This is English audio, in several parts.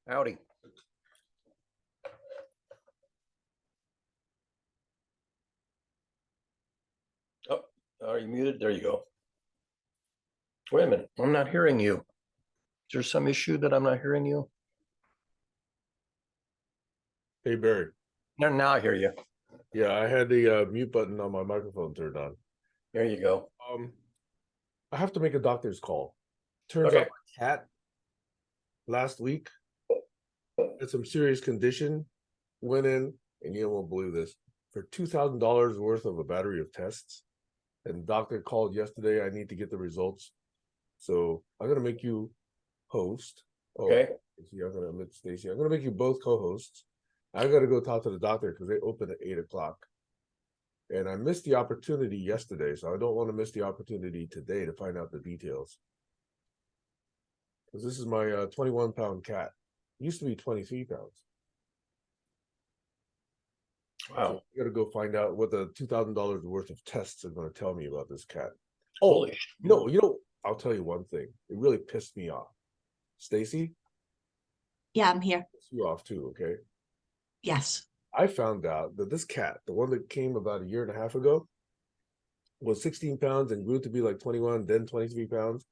Howdy. Oh, are you muted? There you go. Wait a minute. I'm not hearing you. Is there some issue that I'm not hearing you? Hey, Barry. Now I hear you. Yeah, I had the mute button on my microphone turned on. There you go. I have to make a doctor's call. Turns out my cat last week had some serious condition, went in, and you won't believe this, for $2,000 worth of a battery of tests. And the doctor called yesterday. I need to get the results. So I'm going to make you host. Okay. I'm going to admit Stacy. I'm going to make you both co-hosts. I got to go talk to the doctor because they open at 8 o'clock. And I missed the opportunity yesterday, so I don't want to miss the opportunity today to find out the details. Because this is my 21-pound cat. It used to be 23 pounds. Wow. So I got to go find out what the $2,000 worth of tests are going to tell me about this cat. Holy. No, I'll tell you one thing. It really pissed me off. Stacy? Yeah, I'm here. Pissed you off too, okay? Yes. I found out that this cat, the one that came about a year and a half ago, was 16 pounds and grew to be like 21, then 23 pounds.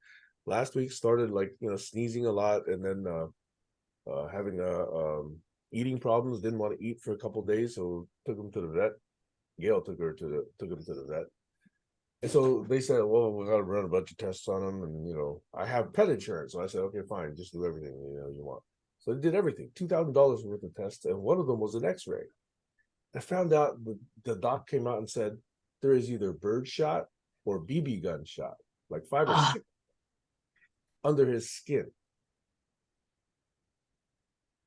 Last week started sneezing a lot and then having eating problems, didn't want to eat for a couple of days, so took him to the vet. Gail took him to the vet. And so they said, well, we got to run a bunch of tests on him. And, I have pet insurance. So I said, okay, fine, just do everything, you want. So they did everything, $2,000 worth of tests. And one of them was an x-ray. I found out the doc came out and said, there is either bird shot or BB gun shot, like 5 or 6 under his skin.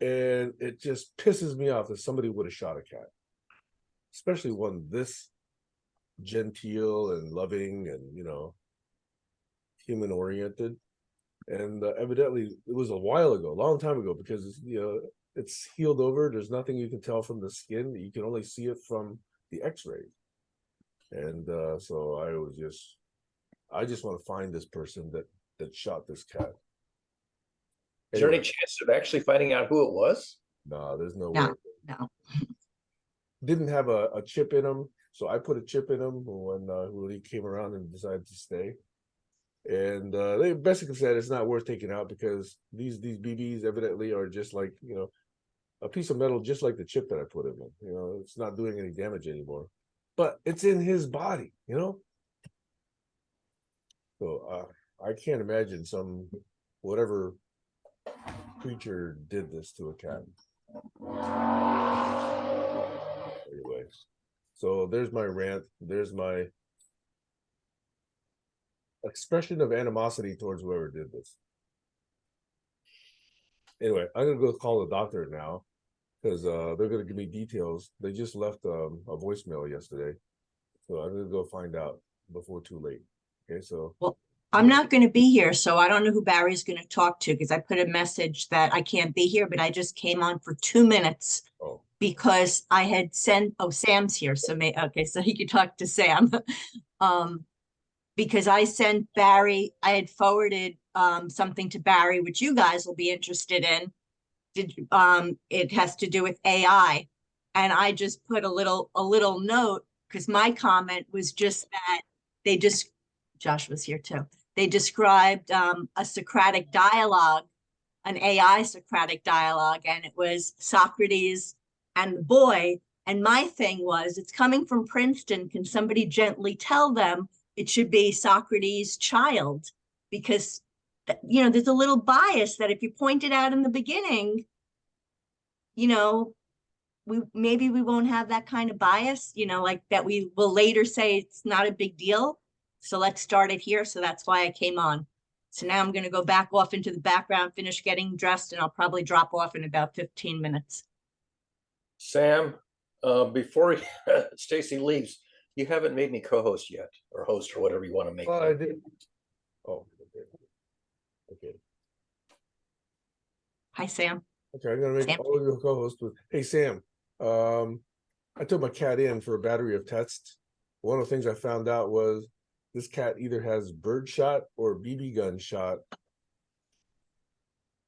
And it just pisses me off that somebody would have shot a cat, especially one this genteel and loving and human oriented. And evidently it was a while ago, a long time ago, because it's healed over. There's nothing you can tell from the skin. You can only see it from the x-rays. And so I just want to find this person that shot this cat. Is there any chance of actually finding out who it was? No, there's no No, way. no. Didn't have a chip in him, so I put a chip in him when he came around and decided to stay. And they basically said it's not worth taking out because these BBs evidently are just like a piece of metal, just like the chip that I put in them. It's not doing any damage anymore, but it's in his body. So I can't imagine whatever creature did this to a cat. Anyway, so there's my rant. There's my expression of animosity towards whoever did this. Anyway, I'm gonna go call the doctor now because they're gonna give me details. They just left a voicemail yesterday, so I'm gonna go find out before too late. Okay, so Well, I'm not going to be here, so I don't know who Barry's going to talk to because I put a message that I can't be here, but I just came on for 2 minutes because I had sent. Oh, Sam's here, so okay, so he could talk to Sam. Because I sent Barry, I had forwarded something to Barry, which you guys will be interested in. It has to do with AI, and I just put a little note because my comment was just that Josh was here too. They described a Socratic dialogue, an AI Socratic dialogue, and it was Socrates and the boy. And my thing was, it's coming from Princeton. Can somebody gently tell them it should be Socrates' child? Because, there's a little bias that if you point it out in the beginning, maybe we won't have that kind of bias, like that we will later say it's not a big deal. So let's start it here. So that's why I came on. So now I'm going to go back off into the background, finish getting dressed, and I'll probably drop off in about 15 minutes. Sam, before Stacy leaves, you haven't made me co-host yet, or host, or whatever you want to make. I did. Oh, okay. Hi, Sam. Okay, I'm gonna make all of your co-hosts with. Hey, Sam. I took my cat in for a battery of tests. One of the things I found out was this cat either has bird shot or BB gun shot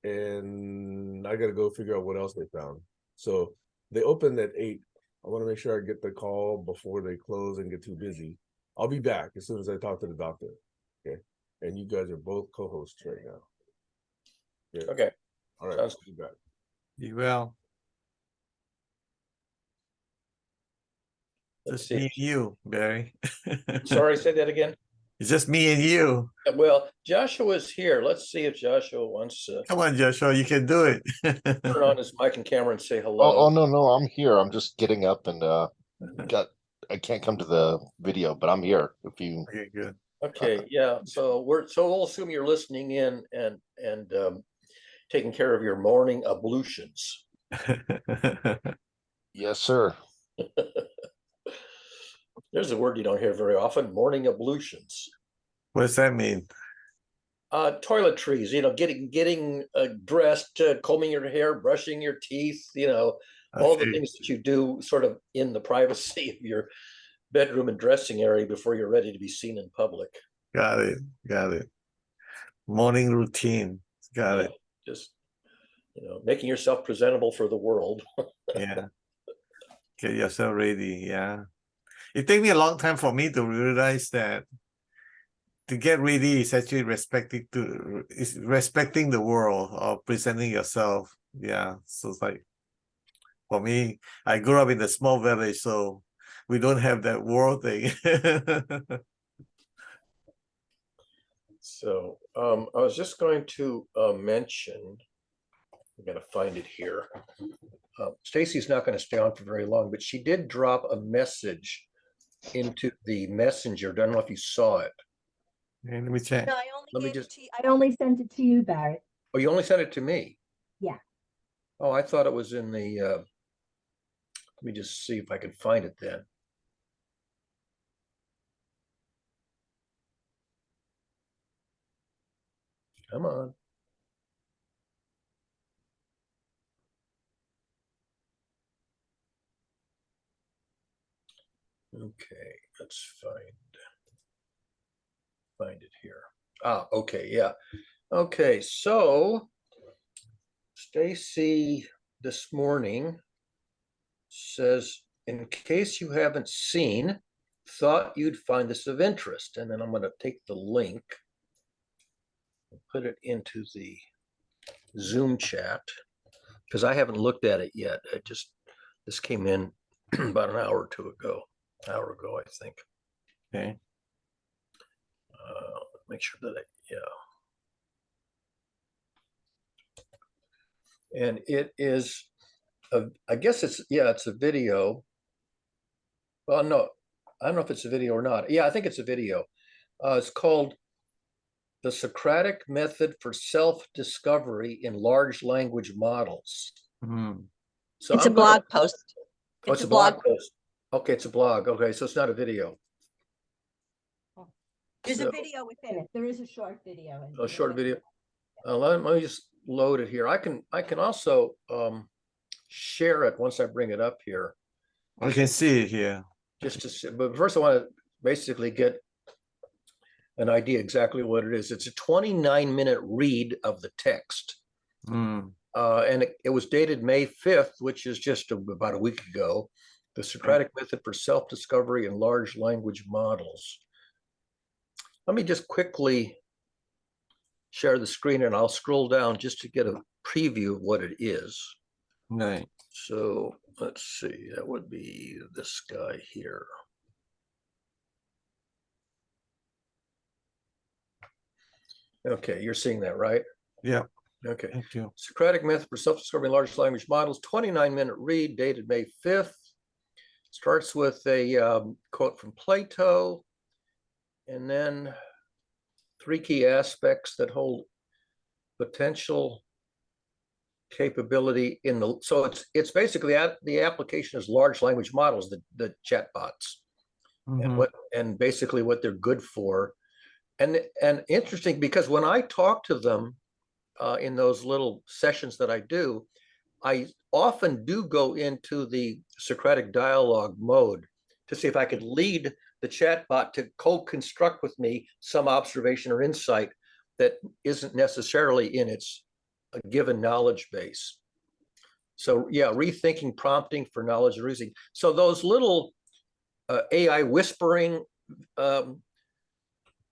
and I got to go figure out what else they found. So they opened at 8. I want to make sure I get the call before they close and get too busy. I'll be back as soon as I talk to the doctor. Okay. And you guys are both co-hosts right now. Yeah. Okay. All right. Sounds I'll be back. You will. Let's Just me see. and you, Barry. Sorry, say that again. It's just me and you. Well, Joshua's here. Let's see if Joshua wants to Come on, Joshua, you can do it. turn on his mic and camera and say Oh, hello. no, I'm here. I'm just getting up and I can't come to the video, but I'm here if you Okay, good. Okay, yeah. So we'll assume you're listening in and taking care of your morning ablutions. Yes, sir. There's a word you don't hear very often, morning ablutions. What does that mean? Toiletries, getting dressed, combing your hair, brushing your teeth, all the Okay, things that you do sort of in the privacy of your bedroom and dressing area before you're ready to be seen in public. got it. Got it. Morning routine. Got Yeah, it. just, making yourself presentable for the world. Yeah. Get yourself ready. Yeah. It took me a long time for me to realize that to get ready is actually respecting the world or presenting yourself. Yeah. So it's like for me, I grew up in a small village, so we don't have that world thing. So I was just going to mention, I'm going to find it here. Stacy's not going to stay on for very long, but she did drop a message into the messenger. I don't know if you saw it. Okay, let me check. No, Let me just. I only sent it to you, Barrett. Oh, you only sent it to me? Yeah. Oh, I thought it was in the. Let me just see if I can find it then. Come on. Okay, let's find it here. Okay, yeah. Okay, so Stacy this morning says, in case you haven't seen, thought you'd find this of interest. And then I'm going to take the link and put it into the Zoom chat because I haven't looked at it yet. This came in about an hour or two ago, I think. Okay. Make sure that and it is, I guess it's a video. Well, no, I don't know if it's a video or not. Yeah, I think it's a video. It's called The Socratic Method for Self-Discovery in Large Language Models. Hmm. So It's a blog post. Oh, it's a blog post. Okay, it's a blog. Okay, so it's not a video. There's a video within it. There is a short video. A short video. Let me just load it here. I can also share it once I bring it up here. I can see it here. Just to see, but first I want to basically get an idea exactly what it is. It's a 29-minute read of the text. Hmm. And it was dated May 5th, which is just about a week ago. The Socratic Method for Self-Discovery in Large Language Models. Let me just quickly share the screen and I'll scroll down just to get a preview of what it is. Right. So let's see, that would be this guy here. Okay, you're seeing that, right? Yeah. Okay. Thank you. Socratic Method for Self-Discovery in Large Language Models, 29-minute read, dated May 5th. Starts with a quote from Plato, and then 3 key aspects that hold potential capability in the. So it's basically the application is large language models, the chatbots, and basically what they're good for, and interesting because when I talk to them in those little sessions that I do, I often do go into the Socratic dialogue mode to see if I could lead the chatbot to co-construct with me some observation or insight that isn't necessarily in its a given knowledge base. So yeah, rethinking prompting for knowledge and reasoning. So those little AI whispering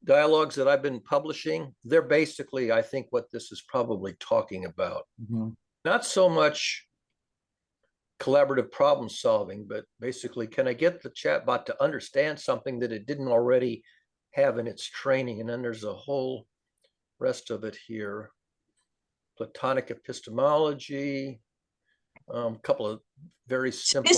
dialogues that I've been publishing, they're basically, I think, what this is probably talking about. Not so much collaborative problem solving, but basically, can I get the chatbot to understand something that it didn't already have in its training? And then there's a whole rest of it here. Platonic epistemology, a couple of very simple.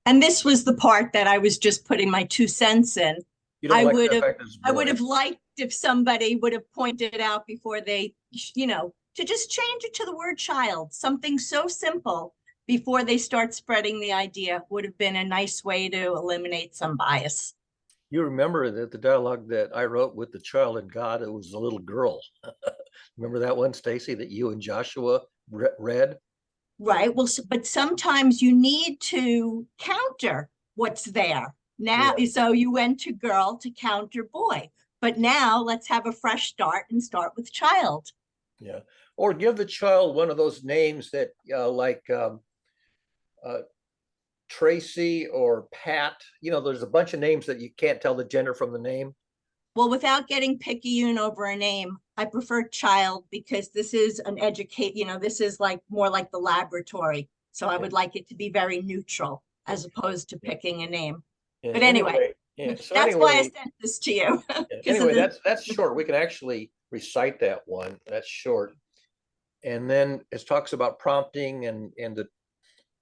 This was the part that I was just putting my 2 cents in. You don't I like would the have, fact that it's I would have boring. liked if somebody would have pointed out before they, you know, to just change it to the word child, something so simple before they start spreading the idea would have been a nice way to eliminate some bias. You remember that the dialogue that I wrote with the child and God, it was a little girl. Remember that one, Stacy, that you and Joshua read? Right. Well, but sometimes you need to counter what's there. Now, Yeah. so you went to girl to counter boy, but now let's have a fresh start and start with child. Yeah. Or give the child one of those names that Tracy or Pat. You know, there's a bunch of names that you can't tell the gender from the name. Well, without getting picayune over a name, I prefer child because this is an this is like more like the laboratory. So I would like it to be very neutral as opposed to picking a name. Yeah, But anyway, yeah. So that's why I anyway, sent this to you. anyway, that's short. We can actually recite that one. That's short. And then it talks about prompting and the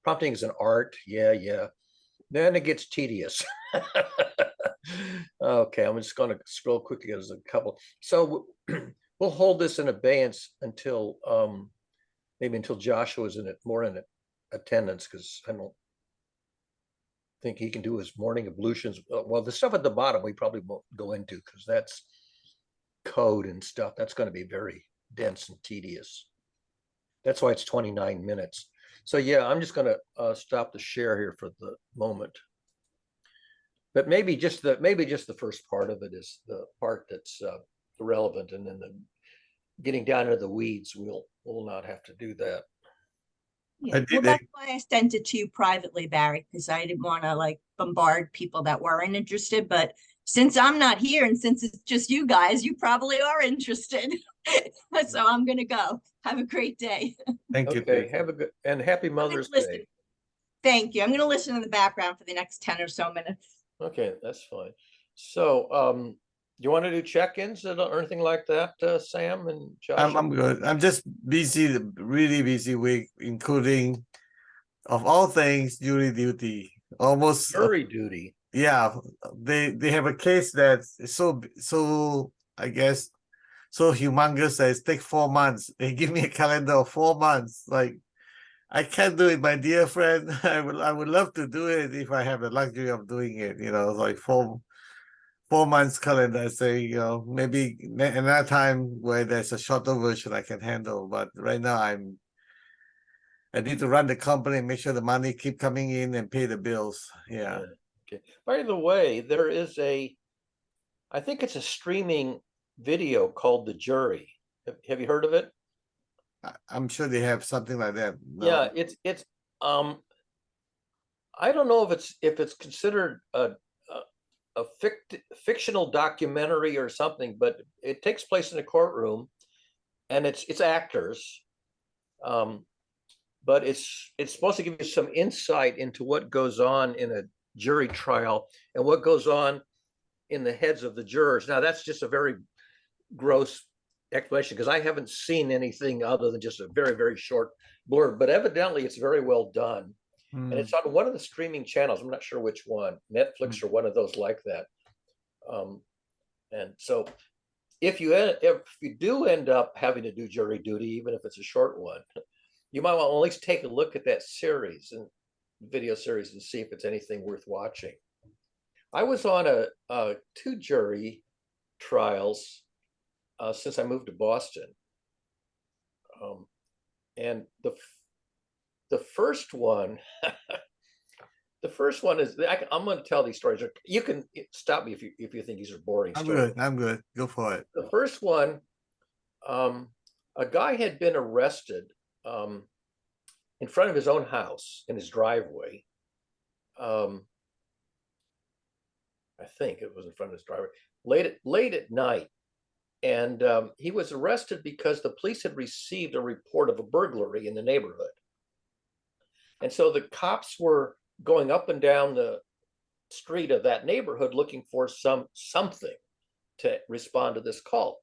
prompting is an art. Yeah. Then it gets tedious. Okay, I'm just going to scroll quickly. There's a couple. So we'll hold this in abeyance until maybe until Joshua's more in attendance, because I don't think he can do his morning ablutions. Well, the stuff at the bottom we probably won't go into because that's code and stuff. That's going to be very dense and tedious. That's why it's 29 minutes. So yeah, I'm just going to stop the share here for the moment. But maybe just the first part of it is the part that's relevant, and then getting down into the weeds, we'll not have to do that. Yeah. Well, that's why I sent it to you privately, Barry, because I didn't want to like bombard people that weren't interested. But since I'm not here and since it's just you guys, you probably are interested. So I'm gonna go. Have a great day. Thank you. Okay, have a good and happy Mother's Day. Thank you. I'm gonna listen in the background for the next 10 or so minutes. Okay, that's fine. So, you want to do check-ins or anything like that, Sam and Josh? I'm good. I'm just busy, really busy week, including, of all things, jury duty. Almost jury duty. Yeah, they have a case that's so I guess so humongous that it takes 4 months. They give me a calendar of 4 months. Like, I can't do it, my dear friend. I would love to do it if I have the luxury of doing it. You know, like 4 months calendar. I say, you know, maybe another time where there's a shorter version I can handle. But right now I need to run the company and make sure the money keep coming in and pay the bills. Yeah. Okay. By the way, there is I think it's a streaming video called The Jury. Have you heard of it? I'm sure they have something like that. No. Yeah, it's I don't know if it's considered a fictional documentary or something, but it takes place in a courtroom, and it's actors, but it's supposed to give you some insight into what goes on in a jury trial and what goes on in the heads of the jurors. Now, that's just a very gross explanation because I haven't seen anything other than just a very, very short blurb, but evidently it's very well done. And it's on one of the streaming channels. I'm not sure which one, Netflix or one of those like that. And so if you do end up having to do jury duty, even if it's a short one, you might want to at least take a look at that series and video series and see if it's anything worth watching. I was on a 2 jury trials since I moved to Boston. And the first one, the first one is, I'm going to tell these stories. You can stop me if you think these are boring stories. I'm good. Go for it. The first one, a guy had been arrested in front of his own house in his driveway. I think it was in front of his driveway late at night. And he was arrested because the police had received a report of a burglary in the neighborhood. And so the cops were going up and down the street of that neighborhood looking for something to respond to this call.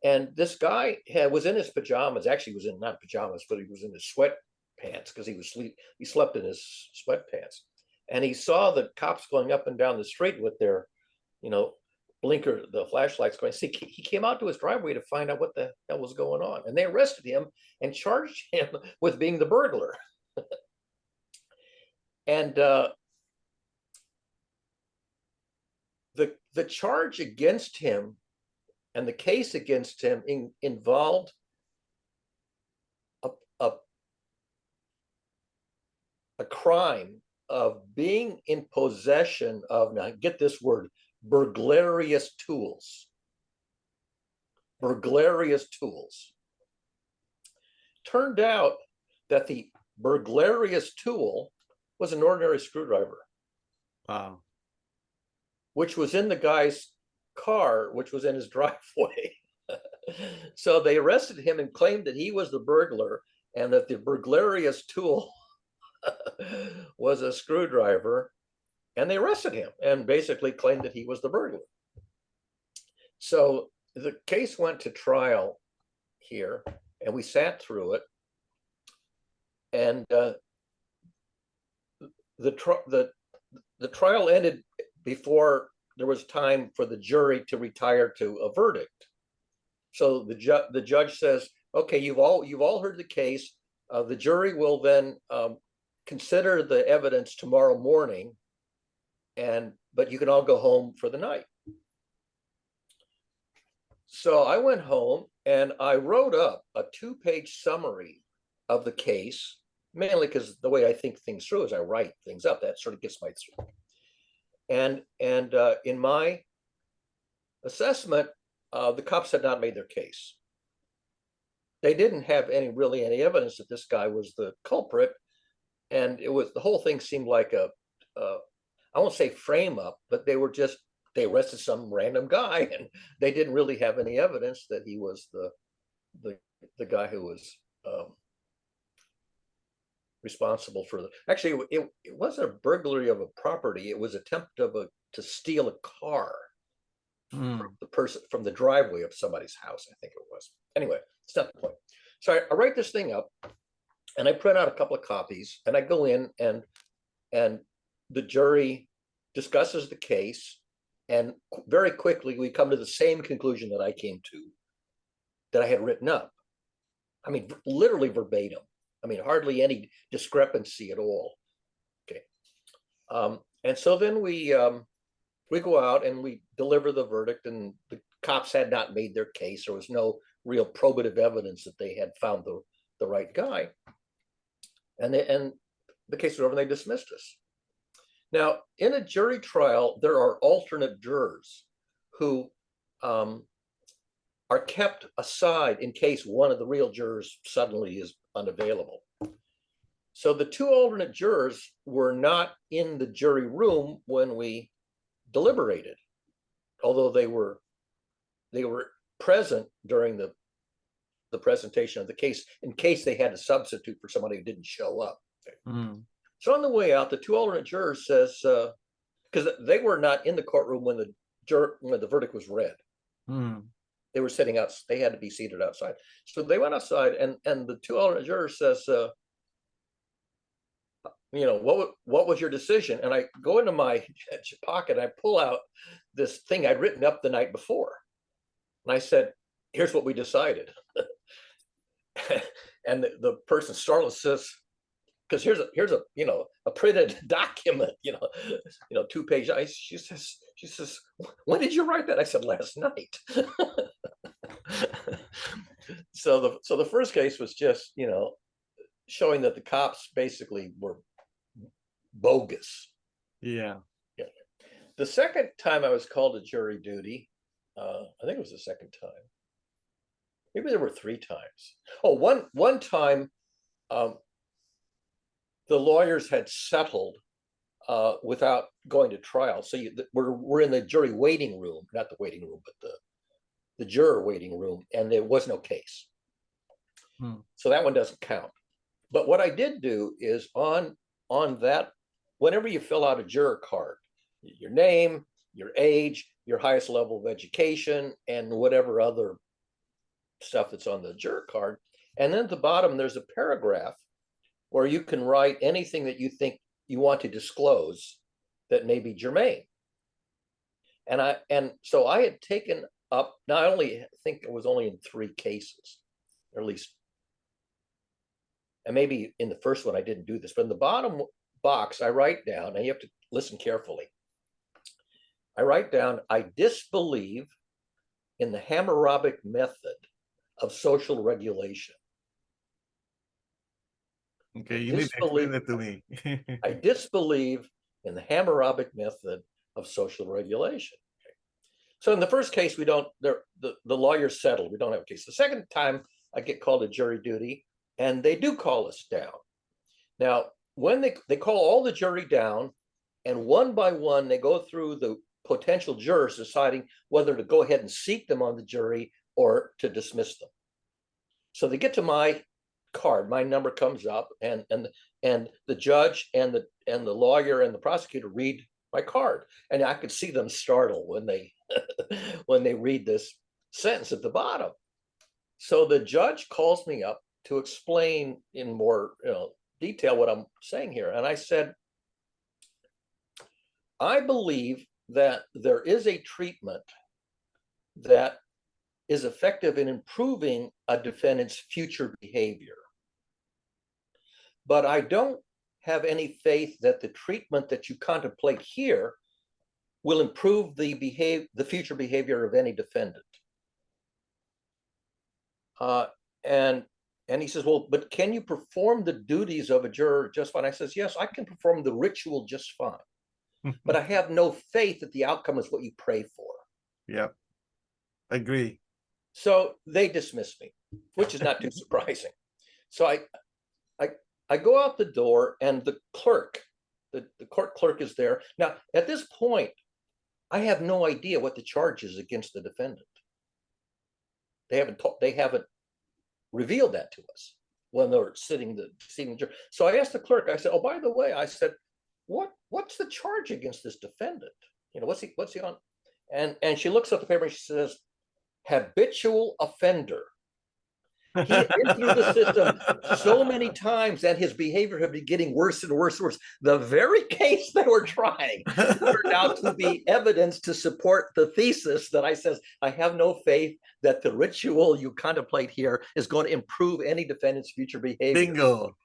And this guy was in his pajamas. Actually, he was in not pajamas, but he was in his sweatpants because he slept in his sweatpants. And he saw the cops going up and down the street with their, blinker, the flashlights going. See, he came out to his driveway to find out what the hell was going on, and they arrested him and charged him with being the burglar. And the charge against him and the case against him involved a crime of being in possession of, now get this word, burglarious tools. Burglarious tools. Turned out that the burglarious tool was an ordinary screwdriver. Wow. Which was in the guy's car, which was in his driveway. So they arrested him and claimed that he was the burglar and that the burglarious tool was a screwdriver. And they arrested him and basically claimed that he was the burglar. So the case went to trial here, and we sat through it. And the trial ended before there was time for the jury to retire to a verdict. So the judge says, "Okay, you've all heard the case. The jury will then consider the evidence tomorrow morning, but you can all go home for the night." So I went home and I wrote up a 2-page summary of the case, mainly because the way I think things through is I write things up. That sort of gets my through. And in my assessment, the cops had not made their case. They didn't have really any evidence that this guy was the culprit, and the whole thing seemed like I won't say frame up, but they arrested some random guy, and they didn't really have any evidence that he was the guy who was responsible for actually it wasn't a burglary of a property. It was attempt to steal a car from the person from the driveway of somebody's house, I think it was. Anyway, it's not the point. So I write this thing up and I print out a couple of copies and I go in and the jury discusses the case, and very quickly we come to the same conclusion that I came to, that I had written up. I mean, literally verbatim. I mean, hardly any discrepancy at all. Okay. And so then we go out and we deliver the verdict, and the cops had not made their case. There was no real probative evidence that they had found the right guy. And the case was over and they dismissed us. Now, in a jury trial, there are alternate jurors who are kept aside in case one of the real jurors suddenly is unavailable. So the 2 alternate jurors were not in the jury room when we deliberated, although they were present during the presentation of the case in case they had to substitute for somebody who didn't show up. Okay. So on the way out, the 2 alternate jurors says, because they were not in the courtroom when the verdict was read. They were sitting out, they had to be seated outside. So they went outside, and the 2 alternate jurors says, what was your decision? And I go into my pocket and I pull out this thing I'd written up the night before. And I said, "Here's what we decided." And the person startled says, because here's a printed document, 2-page. She says, "When did you write that?" I said, "Last night." So the first case was just, showing that the cops basically were bogus. Yeah. The second time I was called to jury duty, I think it was the second time. maybe there were 3 times. Oh, one time, the lawyers had settled without going to trial. So we're in the jury waiting room, not the waiting room, but the juror waiting room, and there was no case. So that one doesn't count. But what I did do is on that, whenever you fill out a juror card, your name, your age, your highest level of education, and whatever other stuff that's on the juror card. And then at the bottom, there's a paragraph where you can write anything that you think you want to disclose that may be germane. And so I had taken up, not only, I think it was only in 3 cases, or at least, and maybe in the first one I didn't do this, but in the bottom box, I write down, and you have to listen carefully. I write down, I disbelieve in the Hammurabic method of social regulation. Okay, you need to explain it to me. I disbelieve in the Hammurabic method of social regulation. Okay. So in the first case, we don't, the lawyers settled, we don't have a case. The second time I get called to jury duty, and they do call us down. Now, when they call all the jury down, and one by one, they go through the potential jurors deciding whether to go ahead and seat them on the jury or to dismiss them. So they get to my card, my number comes up, and the judge and the lawyer and the prosecutor read my card, and I could see them startle when they when they read this sentence at the bottom. So the judge calls me up to explain in more detail what I'm saying here, and I said, I believe that there is a treatment that is effective in improving a defendant's future behavior. But I don't have any faith that the treatment that you contemplate here will improve the future behavior of any defendant. And he says, well, but can you perform the duties of a juror just fine? I says, yes, I can perform the ritual just fine. But I have no faith that the outcome is what you pray for. Yep, agree. So they dismissed me, which is not too surprising. So I go out the door, and the clerk, the court clerk, is there. Now, at this point, I have no idea what the charge is against the defendant. They haven't revealed that to us when they're sitting the jury. So I asked the clerk, I said, oh, by the way, I said, what's the charge against this defendant? What's he on? And she looks at the paper and she says, habitual offender. He had been through the system so many times, and his behavior had been getting worse and worse and worse. The very case they were trying turned out to be evidence to support the thesis that I says, I have no faith that the ritual you contemplate here is going to improve any defendant's future behavior. Bingo.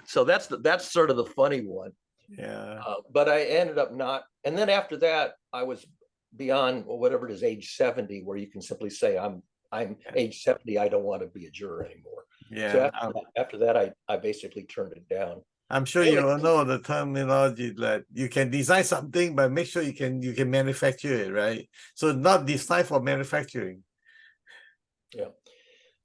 So that's sort of the funny one. Yeah. But I ended up not. And then after that, I was beyond whatever it is, age 70, where you can simply say, I'm age 70, I don't want to be a juror anymore. Yeah. So after that, I basically turned it down. I'm sure you all know the terminology that you can design something, but make sure you can manufacture it, right? So not design for manufacturing. Yeah.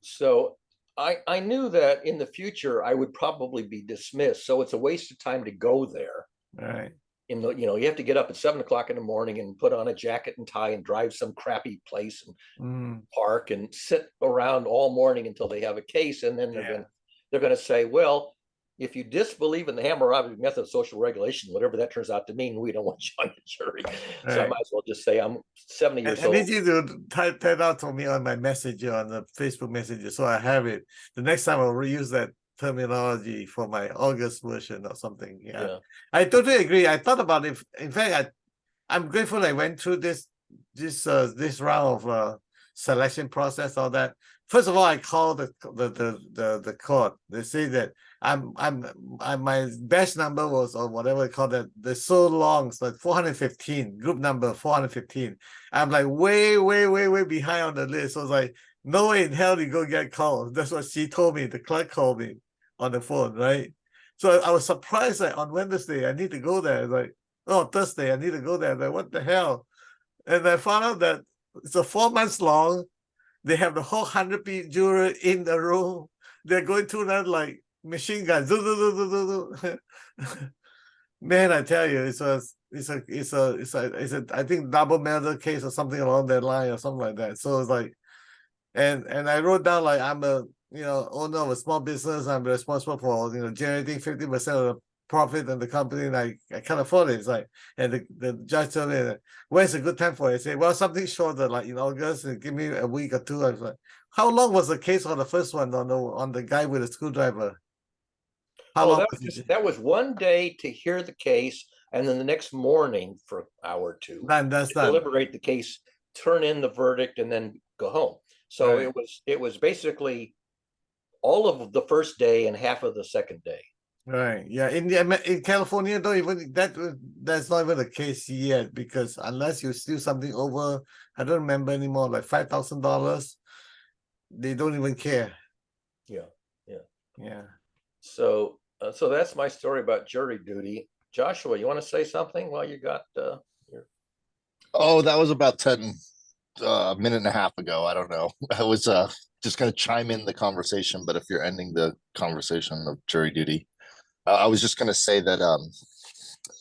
So I knew that in the future I would probably be dismissed. So it's a waste of time to go there. Right. You have to get up at 7 o'clock in the morning and put on a jacket and tie and drive some crappy place and park and sit around all morning until they have a case. And then they're going to say, well, if you disbelieve in the Hammurabic method of social regulation, whatever that turns out to mean, we don't want you on the jury. Right. So I might as well just say I'm 70 years old. I need you to type that out for me on my messenger, on the Facebook messenger, so I have it. The next time I'll reuse that terminology for my August version or something. Yeah. I totally agree. I thought about it. In fact, I'm grateful I went through this round of selection process, all that. First of all, I called the court. They say that my batch number was, or whatever they call that, they're so long, it's like 415, group number 415. I'm like way behind on the list. So I was like, no way in hell you go get called. That's what she told me. The clerk called me on the phone, right? So I was surprised that on Wednesday I need to go there. It's like, oh, Thursday I need to go there. Like, what the hell? And I found out that it's a 4 months long. They have the whole 100 juror in the room. They're going through that like machine guns. Man, I tell you, I think double murder case or something along that line or something like that. So it's like, and I wrote down like I'm a owner of a small business. I'm responsible for generating 50% of the profit in the company, and I can't afford it. It's like, and the judge told me, when's a good time for it? I say, well, something shorter, like in August, and give me a week or two. I was like, how long was the case on the first one on the guy with a screwdriver? How long was it? That was one day to hear the case, and then the next morning for an hour or two That's to done. deliberate the case, turn in the verdict, and then go home. So Right. it was basically all of the first day and half of the second day. Right. Yeah. In California, don't even that's not even the case yet, because unless you steal something over, I don't remember anymore, like $5,000, they don't even care. Yeah. Yeah. So so that's my story about jury duty. Joshua, you want to say something while you got your... Oh, that was about 10 a minute and a half ago. I don't know. I was just going to chime in the conversation, but if you're ending the conversation of jury duty, I was just going to say that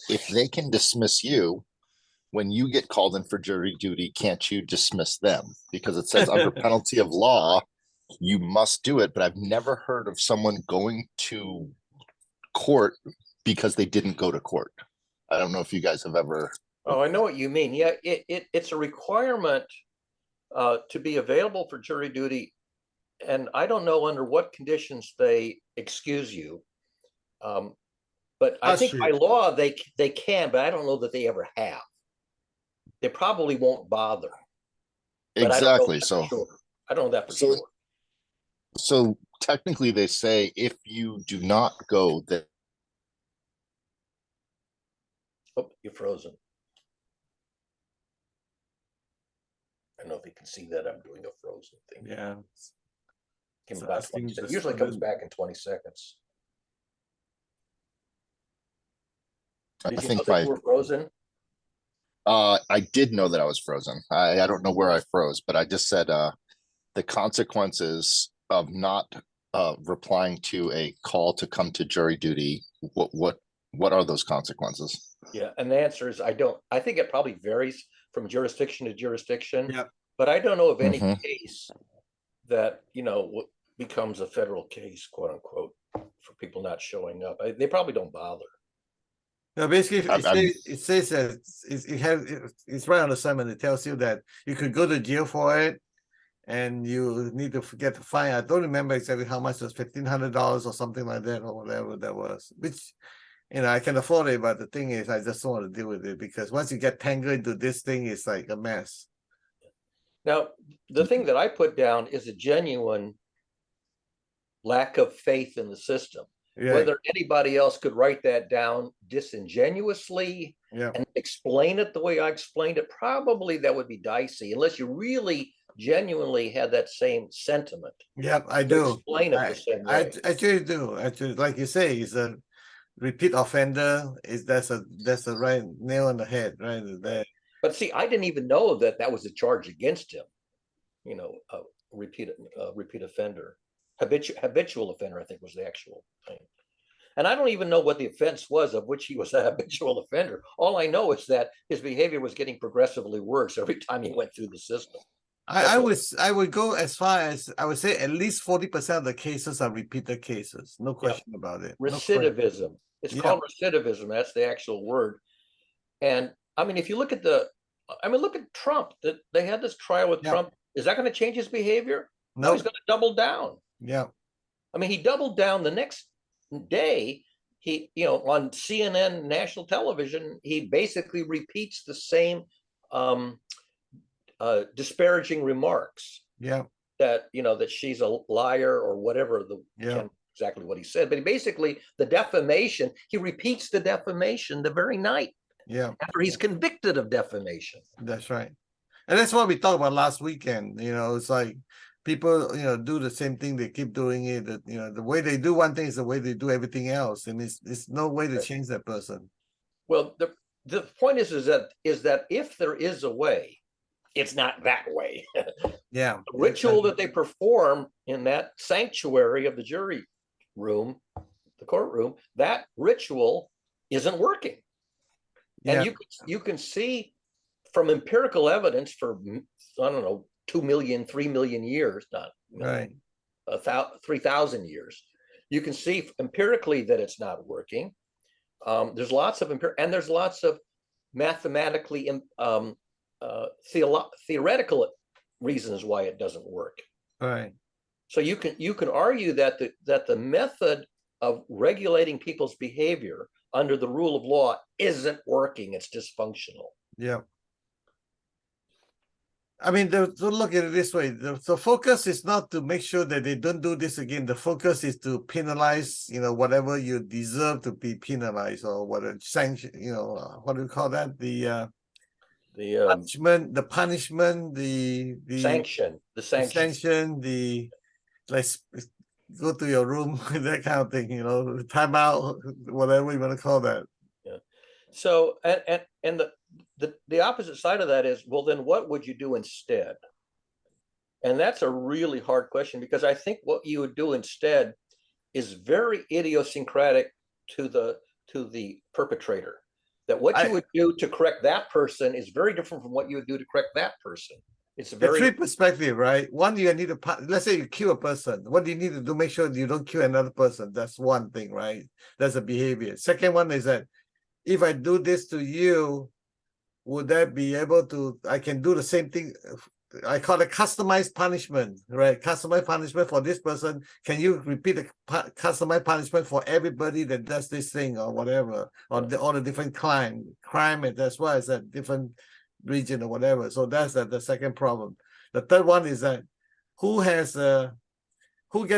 if they can dismiss you when you get called in for jury duty, can't you dismiss them? Because it says under penalty of law, you must do it. But I've never heard of someone going to court because they didn't go to court. I don't know if you guys have ever. Oh, I know what you mean. Yeah, it's a requirement to be available for jury duty, and I don't know under what conditions they excuse you. But I think by law they can, but I don't know that they ever have. They probably won't bother. Exactly. So I don't know that for sure. So technically, they say if you do not go, that. Oh, you're frozen. I don't know if you can see that. I'm doing a frozen thing. Yeah. So about 20 seconds. Usually comes back in 20 seconds. Did you know that you were frozen? I did know that I was frozen. I don't know where I froze, but I just said the consequences of not replying to a call to come to jury duty. What are those consequences? Yeah, and the answer is I don't. I think it probably varies from jurisdiction to jurisdiction. Yeah. But I don't know of any case that becomes a federal case, quote unquote, for people not showing up. They probably don't bother. No, basically, it says that it's right on the summon. It tells you that you could go to jail for it, and you need to get the fine. I don't remember exactly how much. It was $1,500 or something like that, or whatever that was. Which, I can afford it, but the thing is, I just don't want to deal with it, because once you get tangled into this thing, it's like a mess. Now, the thing that I put down is a genuine lack of faith in the system. Yeah. Whether anybody else could write that down disingenuously and explain it the way I explained it, probably that would be dicey, unless you really genuinely had that same sentiment. Yeah, I do. Explain it the same way. I actually do. Actually, like you say, he's a repeat offender. That's a right nail on the head, right there. But see, I didn't even know that was a charge against him. Repeat offender. Habitual offender, I think, was the actual thing. And I don't even know what the offense was of which he was a habitual offender. All I know is that his behavior was getting progressively worse every time he went through the system. I would go as far as I would say at least 40% of the cases are repeated cases. No question about it. Recidivism. It's called recidivism. That's the actual word. And I mean, if you look at look at Trump. That they had this trial with Trump. Is that going to change his behavior? No, he's going to double down. Yeah. I mean, he doubled down the next day. He, on CNN national television, he basically repeats the same disparaging remarks. Yeah. That, that she's a liar or whatever exactly what he said. But basically the defamation, he repeats the defamation the very night. Yeah. After he's convicted of defamation. That's right. And that's what we talked about last weekend. It's like people, do the same thing. They keep doing it. That, the way they do one thing is the way they do everything else. And it's no way to change that person. Well, the point is that if there is a way it's not that way. Yeah. The ritual that they perform in that sanctuary of the jury room, the courtroom, that ritual isn't working. And Yeah. you can see from empirical evidence for, I don't know, 2 million, 3 million years, not Right. 3,000 years. You can see empirically that it's not working. There's lots of and there's lots of mathematically theoretical reasons why it doesn't work. Right. So you can argue that the method of regulating people's behavior under the rule of law isn't working. It's dysfunctional. Yeah. I mean, to look at it this way, the focus is not to make sure that they don't do this again. The focus is to penalize, whatever you deserve to be penalized, or what a sanction, what do you call that? The punishment, the sanction, let's go to your room, that kind of thing, time out, whatever you want to call that. Yeah. So, and the opposite side of that is, well, then what would you do instead? And that's a really hard question, because I think what you would do instead is very idiosyncratic to the perpetrator. That what you would do to correct that person is very different from what you would do to correct that person. It's a very three perspective, right? One, you need to, let's say you kill a person. What do you need to do? Make sure you don't kill another person. That's one thing, right? That's a behavior. Second one is that if I do this to you, would that be able to, I can do the same thing. I call it customized punishment, right? Customized punishment for this person. Can you repeat the customized punishment for everybody that does this thing or whatever, or all the different crime, and that's why it's a different region or whatever. So that's the second problem. The third one is that who get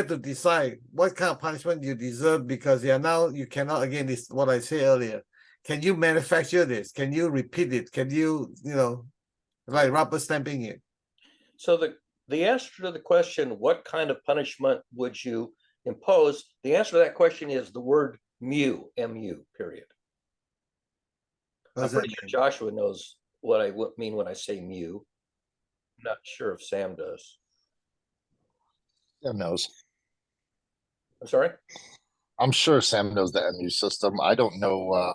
to decide what kind of punishment you deserve, because now you cannot, again, this what I said earlier. Can you manufacture this? Can you repeat it? Can you, like rubber stamping it? So the answer to the question, what kind of punishment would you impose? The answer to that question is the word mu, M-U, period. I'm pretty sure Joshua knows what I mean when I say mu. I'm not sure if Sam does. Sam knows. I'm sorry? I'm sure Sam knows the MU system. I don't know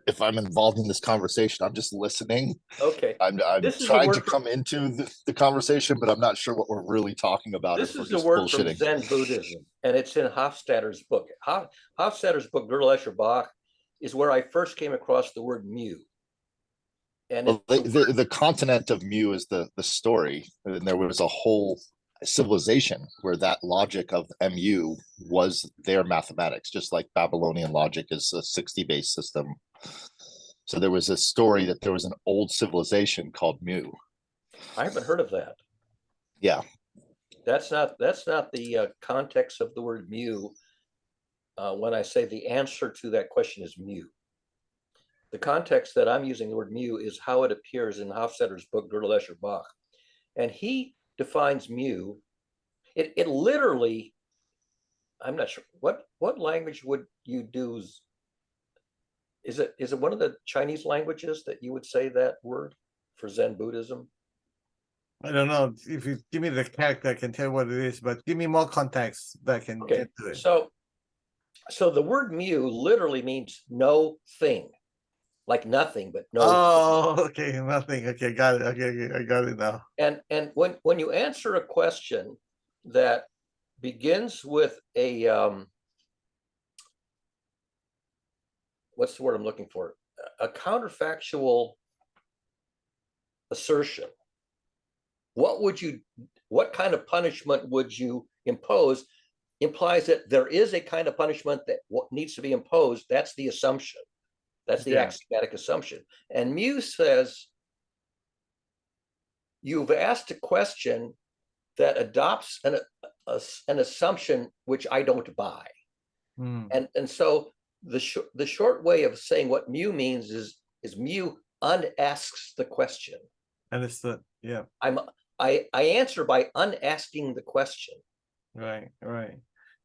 if I'm involved in this conversation. I'm just listening. Okay. I'm trying to come into the conversation, but I'm not sure what we're really talking about. This is a word from Zen Buddhism, and it's in Hofstadter's book. Hofstadter's book, Gödel Escher Bach, is where I first came across the word mu. And the continent of mu is the story, and there was a whole civilization where that logic of mu was their mathematics, just like Babylonian logic is a 60-base system. So there was a story that there was an old civilization called mu. I haven't heard of that. Yeah, that's not the context of the word mu. When I say the answer to that question is mu, the context that I'm using the word mu is how it appears in Hofstadter's book, Gödel Escher Bach, and he defines mu. It literally, I'm not sure what language would you do. Is it one of the Chinese languages that you would say that word for Zen Buddhism? I don't know. If you give me the character, I can tell what it is, but give me more context that I can get to it. So the word mu literally means no thing, like nothing, but no. Oh, okay, nothing. Okay, got it. Okay, I got it now. And when you answer a question that begins with a what's the word I'm looking for? A counterfactual assertion. What kind of punishment would you impose? Implies that there is a kind of punishment that needs to be imposed. That's the assumption. That's the axiomatic assumption. And mu says, you've asked a question that adopts an assumption which I don't buy. And so the short way of saying what mu means is mu unasks the question. Understood. Yeah. I answer by unasking the question. Right.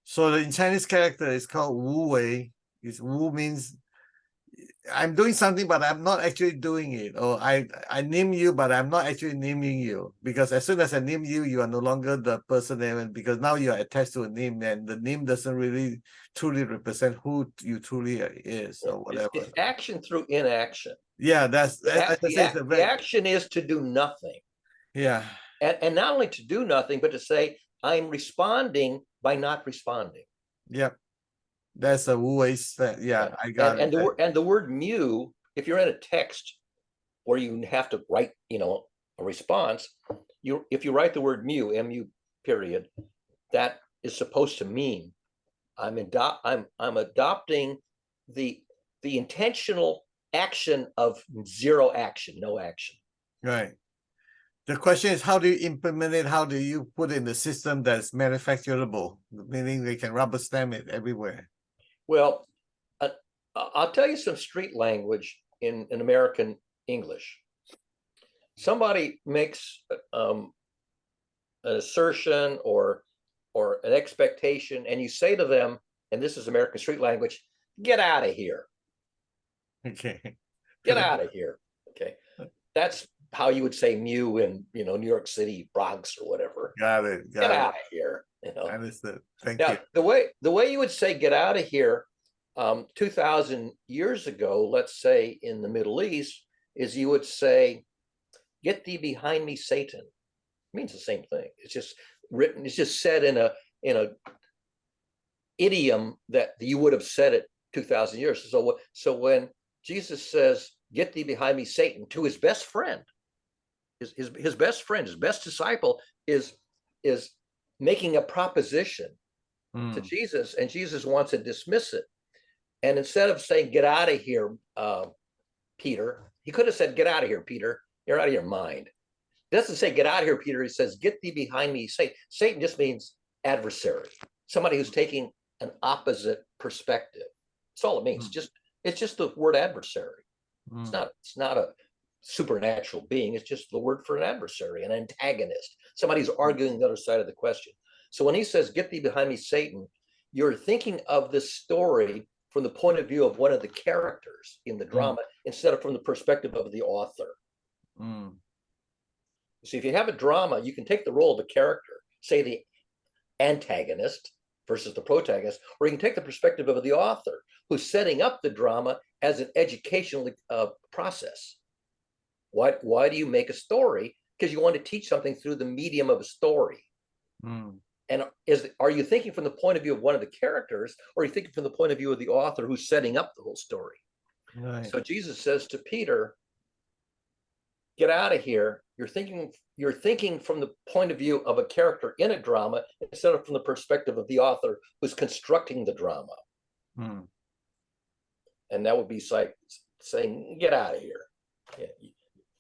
So in Chinese character, it's called Wu Wei. Wu means I'm doing something, but I'm not actually doing it. Or I name you, but I'm not actually naming you. Because as soon as I name you, you are no longer the person name, because now you are attached to a name, and the name doesn't really truly represent who you truly is, or whatever. It's action through inaction. Yeah, that's The action is to do nothing. Yeah. And not only to do nothing, but to say, I'm responding by not responding. Yep. That's a wu-wei that. Yeah, I got and it. And the word mu, if you're in a text where you have to write, a response, if you write the word mu, mu period, that is supposed to mean I'm adopting the intentional action of zero action, no action. Right. The question is, how do you implement it? How do you put it in the system that's manufacturable, meaning they can rubber stamp it everywhere? Well, I'll tell you some street language in American English. Somebody makes an assertion or an expectation, and you say to them, and this is American street language, get out of here. Okay. Get out of here. Okay. That's how you would say mu in, New York City, Bronx, or whatever. Got it. Get out of here. Understood. Thank Now, you. the way you would say get out of here 2,000 years ago, let's say in the Middle East, is you would say, get thee behind me, Satan. It means the same thing. It's just written, it's just said in a idiom that you would have said it 2,000 years. So when Jesus says, get thee behind me, Satan, to his best friend, his best friend, his best disciple is making a proposition to Jesus, and Jesus wants to dismiss it. And instead of saying, get out of here, Peter, he could have said, get out of here, Peter. You're out of your mind. It doesn't say, get out of here, Peter. He says, get thee behind me, Satan. Satan just means adversary, somebody who's taking an opposite perspective. That's all it means. It's just the word adversary. It's not a supernatural being. It's just the word for an adversary, an antagonist, somebody who's arguing the other side of the question. So when he says, get thee behind me, Satan, you're thinking of this story from the point of view of one of the characters in the drama, instead of from the perspective of the author. See, if you have a drama, you can take the role of a character, say the antagonist versus the protagonist, or you can take the perspective of the author who's setting up the drama as an educational process. Why do you make a story? Because you want to teach something through the medium of a story. And are you thinking from the point of view of one of the characters, or are you thinking from the point of view of the author who's setting up the whole story? Right. So Jesus says to Peter, get out of here. You're thinking from the point of view of a character in a drama instead of from the perspective of the author who's constructing the drama. And that would be like saying, get out of here.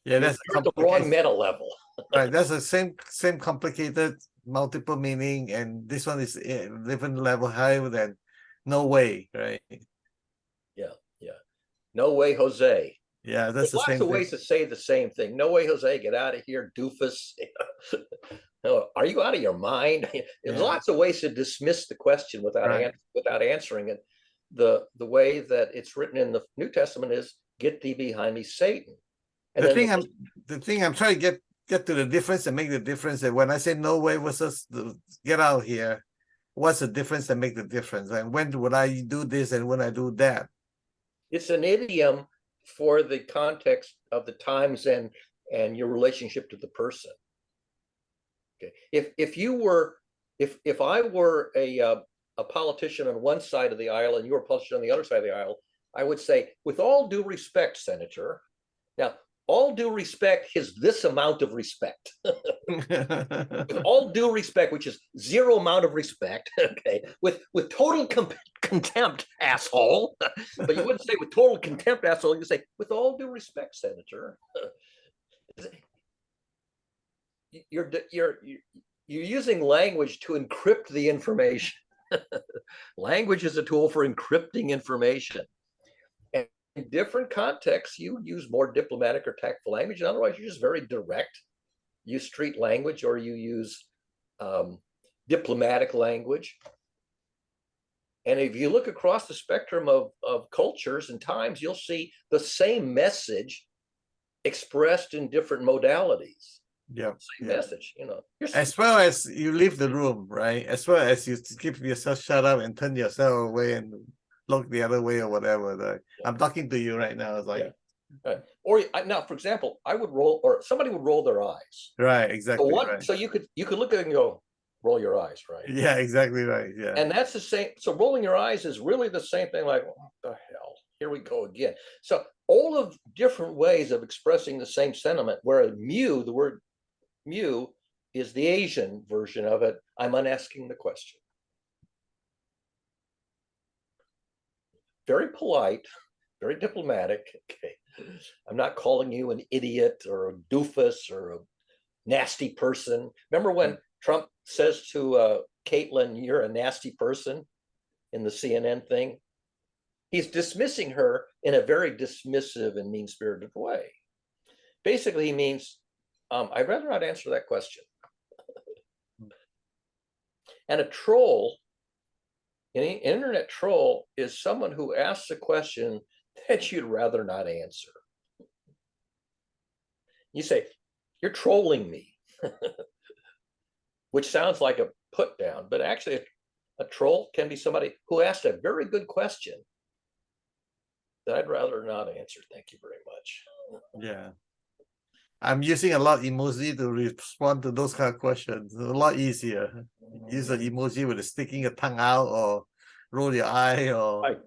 Yeah, that's the wrong meta level. Right, that's the same complicated, multiple meaning, and this one is a different level higher than no way, right? Yeah. No way, Jose. Yeah, that's the same thing. Lots of ways to say the same thing. No way, Jose, get out of here, doofus. Are you out of your mind? There's lots of ways to dismiss the question without answering it. The way that it's written in the New Testament is, get thee behind me, Satan. And the thing I'm trying to get to the difference and make the difference, that when I say no way versus get out here, what's the difference that make the difference? And when would I do this and when I do that? It's an idiom for the context of the times and your relationship to the person. Okay, if I were a politician on one side of the aisle and you were a politician on the other side of the aisle, I would say, with all due respect, Senator. Now, all due respect is this amount of respect. With all due respect, which is zero amount of respect. Okay, with total contempt, asshole. But you wouldn't say with total contempt, asshole. You say with all due respect, Senator. You're using language to encrypt the information. Language is a tool for encrypting information. And in different contexts, you use more diplomatic or tactful language. And otherwise, you're just very direct. Use street language, or you use diplomatic language. And if you look across the spectrum of cultures and times, you'll see the same message expressed in different modalities. Yeah. Same Yeah. message, you know. As well as you leave the room, right? As well as you keep yourself shut up and turn yourself away and look the other way or whatever. Like, Yeah. I'm talking to you right now. It's like, Right. Or now, for example, I would roll, or somebody would roll their eyes. right, exactly. So Right. so you could look at it and go, roll your eyes, right? Yeah, exactly right. Yeah. And that's the same. So rolling your eyes is really the same thing. Like, what the hell? Here we go again. So all of different ways of expressing the same sentiment. Where mu, the word mu, is the Asian version of it. I'm unasking the question. Very polite, very diplomatic. Okay, I'm not calling you an idiot or a doofus or a nasty person. Remember when Trump says to Caitlin, "You're a nasty person," in the CNN thing? He's dismissing her in a very dismissive and mean-spirited way. Basically, he means, I'd rather not answer that question. And a troll, an internet troll, is someone who asks a question that you'd rather not answer. You say, "You're trolling me," which sounds like a put down, but actually a troll can be somebody who asked a very good question that I'd rather not answer. Thank you very much. Yeah. I'm using a lot of emoji to respond to those kind of questions. It's a lot easier. Use an emoji with sticking a tongue out or roll your eye or Right.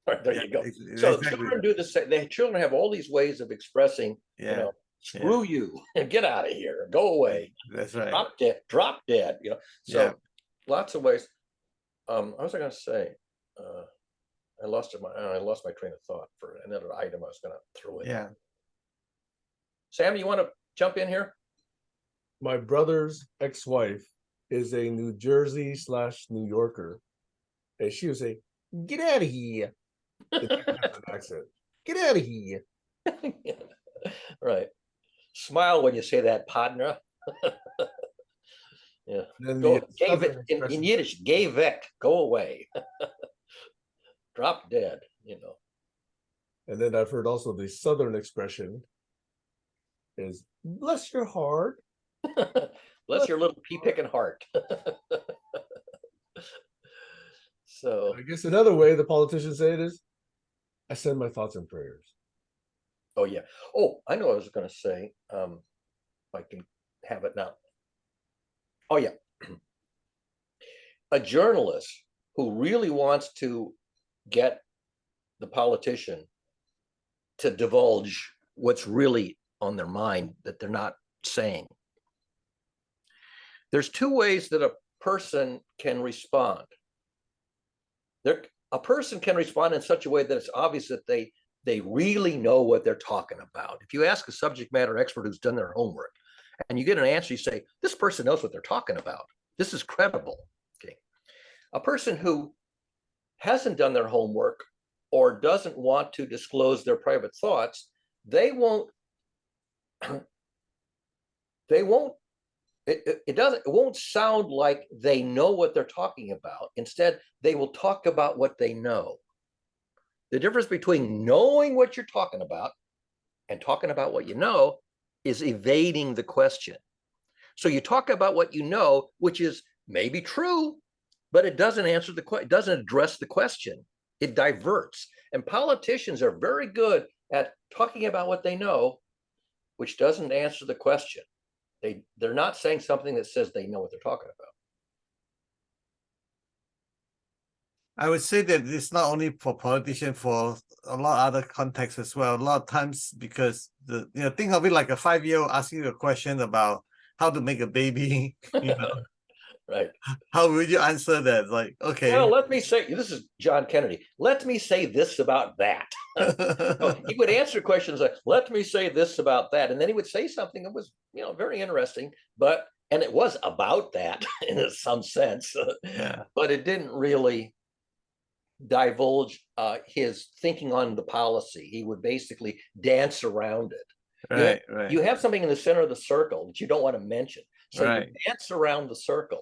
Right, there yeah, you go. So exactly. children do the same. The children have all these ways of expressing, Yeah. you know, screw you, get out of here, go away, That's right. drop dead, you know. So Yeah. lots of ways. What was I going to say? I lost my train of thought for another item I was going to throw in. Yeah. Sam, you want to jump in here? My brother's ex-wife is a New Jersey / New Yorker, and she would say, "Get out of here." It's an accent. Get out of here. Right. Smile when you say that, partner. Yeah. Then Go, the in Yiddish, geh weg, go away. Drop dead, you know. And then I've heard also the Southern expression is "bless your heart." Bless your little pea-picking heart. So, I guess another way the politicians say it is, "I send my thoughts and prayers." oh yeah. Oh, I know what I was going to say. If I can have it now. Oh yeah. A journalist who really wants to get the politician to divulge what's really on their mind that they're not saying. There's two ways that a person can respond. A person can respond in such a way that it's obvious that they really know what they're talking about. If you ask a subject matter expert who's done their homework and you get an answer, you say, this person knows what they're talking about. This is credible. Okay. A person who hasn't done their homework or doesn't want to disclose their private thoughts, it won't sound like they know what they're talking about. Instead, they will talk about what they know. The difference between knowing what you're talking about and talking about what you know is evading the question. So you talk about what you know, which is maybe true, but it doesn't answer the question, it doesn't address the question. It diverts. And politicians are very good at talking about what they know, which doesn't answer the question. They're not saying something that says they know what they're talking about. I would say that it's not only for politicians, for a lot of other contexts as well. A lot of times, because think of it like a 5-year-old asking you a question about how to make a baby. Right. How would you answer that? Like, okay. Well, let me say, this is John Kennedy. Let me say this about that. He would answer questions like, let me say this about that. And then he would say something that was, very interesting, and it was about that in some sense. Yeah. But it didn't really divulge his thinking on the policy. He would basically dance around it. Right. You have something in the center of the circle that you don't want to mention. So you dance around the circle.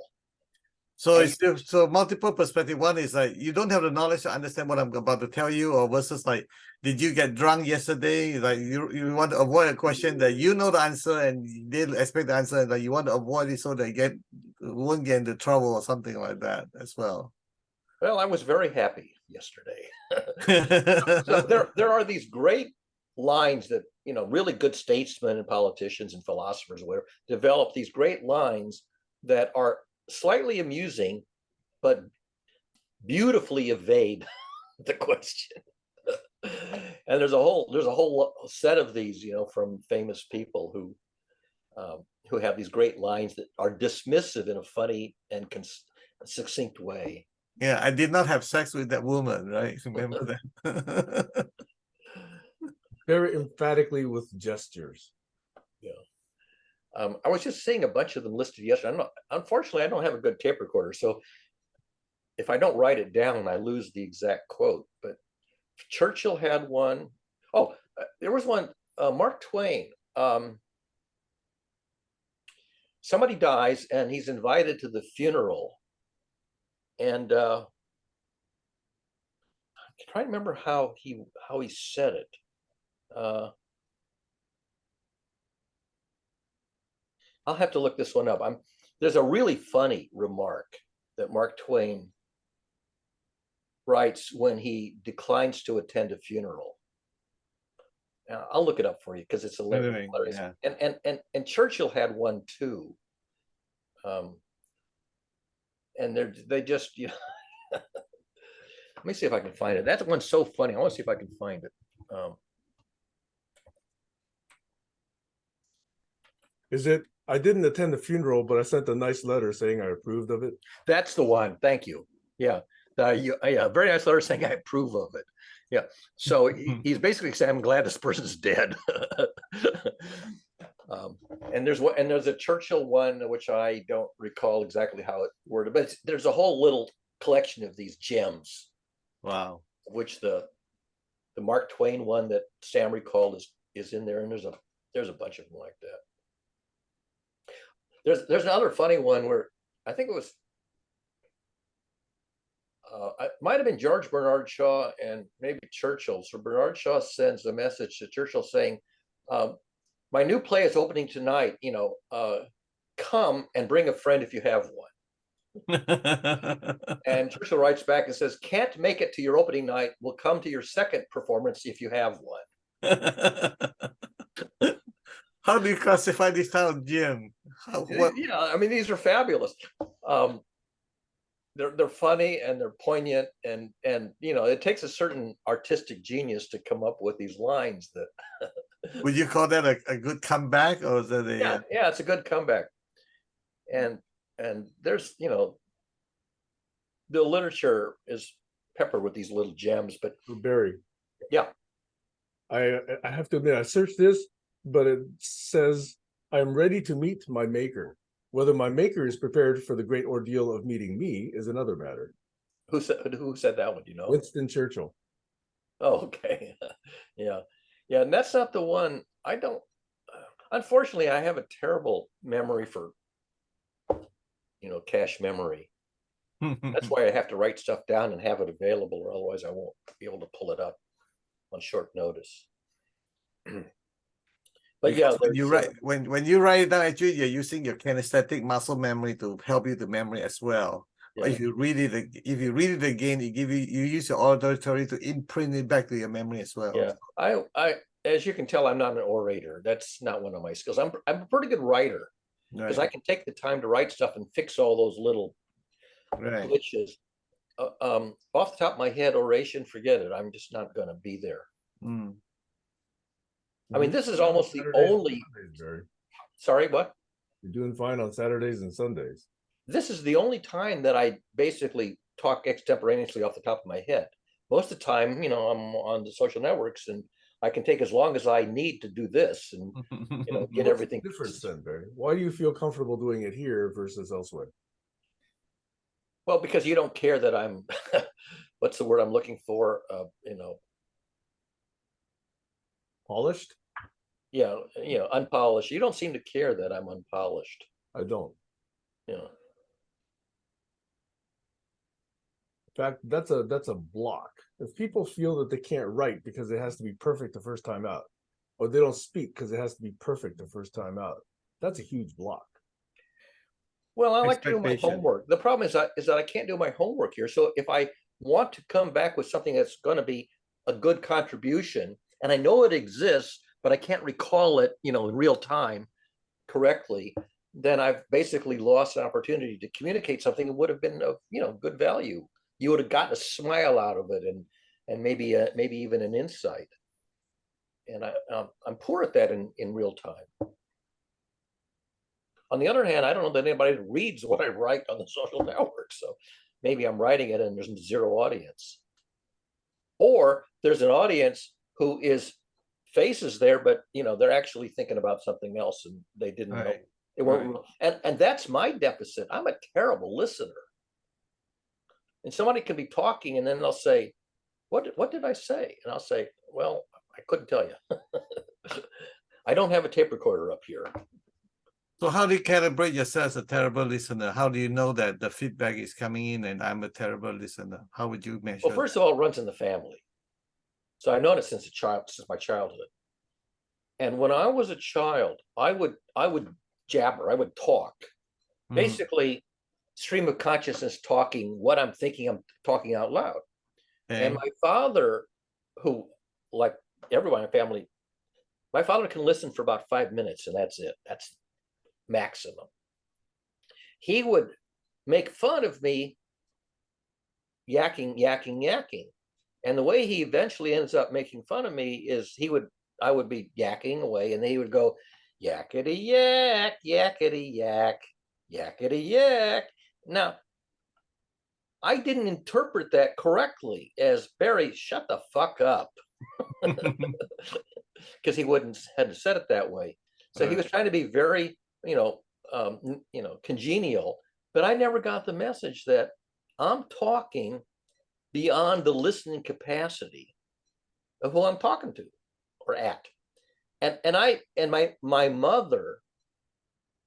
So And it's just, so multiple perspective. One is like you don't have the knowledge to understand what I'm about to tell you, or versus like, did you get drunk yesterday? Like you want to avoid a question that you know the answer and they expect the answer, and like you want to avoid it so they won't get into trouble or something like that as well. well, I was very happy yesterday. So there are these great lines that, you know, really good statesmen and politicians and philosophers or whatever develop these great lines that are slightly amusing, but beautifully evade the question. And there's a whole set of these, you know, from famous people who have these great lines that are dismissive in a funny and succinct way. Yeah, I did not have sex with that woman, right? Remember that? Very emphatically with gestures. Yeah. I was just seeing a bunch of them listed yesterday. Unfortunately, I don't have a good tape recorder, so if I don't write it down, I lose the exact quote. But Churchill had one. Oh, there was one. Mark Twain. Somebody dies, and he's invited to the funeral, and I'm trying to remember how he said it. I'll have to look this one up. There's a really funny remark that Mark Twain writes when he declines to attend a funeral. I'll look it up for you because it's hilarious. Yeah. And Churchill had one too. And they just, you know, let me see if I can find it. That one's so funny. I want to see if I can find it. Is it, I didn't attend the funeral, but I sent a nice letter saying I approved of it? That's the one. Thank you. Yeah. Yeah, very nice letter saying I approve of it. Yeah. So he's basically saying, I'm glad this person's dead. And there's a Churchill one, which I don't recall exactly how it worded, but there's a whole little collection of these gems. Wow. Which the Mark Twain one that Sam recalled is in there, and there's a bunch of them like that. There's another funny one where I think it was it might have been George Bernard Shaw and maybe Churchill. So Bernard Shaw sends a message to Churchill saying, my new play is opening tonight, you know, come and bring a friend if you have one. And Churchill writes back and says, can't make it to your opening night, will come to your second performance if you have one. How do you classify this type of gem? Yeah, I mean, these are fabulous. They're funny and they're poignant, and you know, it takes a certain artistic genius to come up with these lines that would you call that a good comeback, or is that a yeah, it's a good comeback. And there's, you know, the literature is peppered with these little gems. But Barry, yeah, I have to admit, I searched this, but it says I'm ready to meet my maker. Whether my maker is prepared for the great ordeal of meeting me is another matter. Who said that one? You know, Winston Churchill. Oh, okay. Yeah, and that's not the one. I don't. Unfortunately, I have a terrible memory for, you know, cache memory. That's why I have to write stuff down and have it available, or otherwise I won't be able to pull it up on short notice. But because yeah, when you write it down, actually you're using your kinesthetic muscle memory to help you to memory as well. Yeah. But if you read it again, you use your auditory to imprint it back to your memory as well. Yeah, I as you can tell, I'm not an orator. That's not one of my skills. I'm a pretty good writer because I can take the time to write stuff and fix all those little glitches. Off the top of my head, oration, forget it. I'm just not going to be there. I mean, this is almost the only. Sorry, what? You're doing fine on Saturdays and Sundays. This is the only time that I basically talk extemporaneously off the top of my head. Most of the time, you know, I'm on the social networks and I can take as long as I need to do this and, you know, get everything. What's the difference then, Barry? Why do you feel comfortable doing it here versus elsewhere? Well, because you don't care that I'm, what's the word I'm looking for? You know, polished? Yeah, you know, unpolished. You don't seem to care that I'm unpolished. I don't. Yeah. fact, that's a block. If people feel that they can't write because it has to be perfect the first time out, or they don't speak because it has to be perfect the first time out, that's a huge block. Well, I like to do my Expectation. homework. The problem is that I can't do my homework here. So if I want to come back with something that's going to be a good contribution, and I know it exists, but I can't recall it, in real time correctly, then I've basically lost an opportunity to communicate something that would have been of, good value. You would have gotten a smile out of it, and maybe even an insight. And I'm poor at that in real time. On the other hand, I don't know that anybody reads what I write on the social network. So maybe I'm writing it and there's zero audience. Or there's an audience who faces there, but they're actually thinking about something else and they didn't know. They weren't, and that's my deficit. I'm a terrible listener. And somebody can be talking and then they'll say, what did I say? And I'll say, well, I couldn't tell you. I don't have a tape recorder up here. So how do you calibrate yourself as a terrible listener? How do you know that the feedback is coming in and I'm a terrible listener? How would you measure? Well, first of all, it runs in the family. So I know it since my childhood. And when I was a child, I would jabber, I would talk. Basically, stream of consciousness talking what I'm thinking, I'm talking out loud. And my father, who, like everyone in the family, my father can listen for about 5 minutes and that's it. That's maximum. He would make fun of me yakking. And the way he eventually ends up making fun of me is I would be yakking away and he would go, yakety yak, yakety yak, yakety yak. Now, I didn't interpret that correctly as Barry, shut the fuck up. Because he hadn't said it that way. So he was trying to be very, congenial, but I never got the message that I'm talking beyond the listening capacity of who I'm talking to or at. And my mother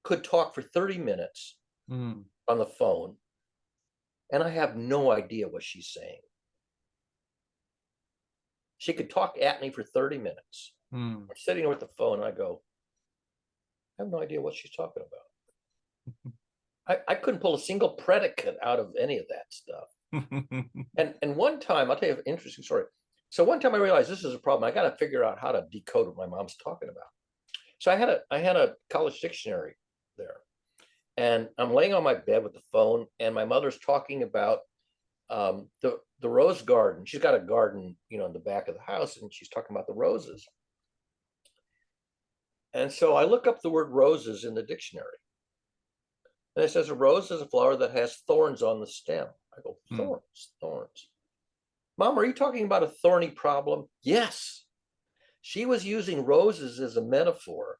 could talk for 30 minutes on the phone, and I have no idea what she's saying. She could talk at me for 30 minutes. I'm sitting there with the phone, and I go, I have no idea what she's talking about. I couldn't pull a single predicate out of any of that stuff. And one time, I'll tell you an interesting story. So one time I realized this is a problem. I got to figure out how to decode what my mom's talking about. So I had a college dictionary there, and I'm laying on my bed with the phone, and my mother's talking about the rose garden. She's got a garden, in the back of the house, and she's talking about the roses. And so I look up the word roses in the dictionary. And it says a rose is a flower that has thorns on the stem. I go, thorns. Mom, are you talking about a thorny problem? Yes. She was using roses as a metaphor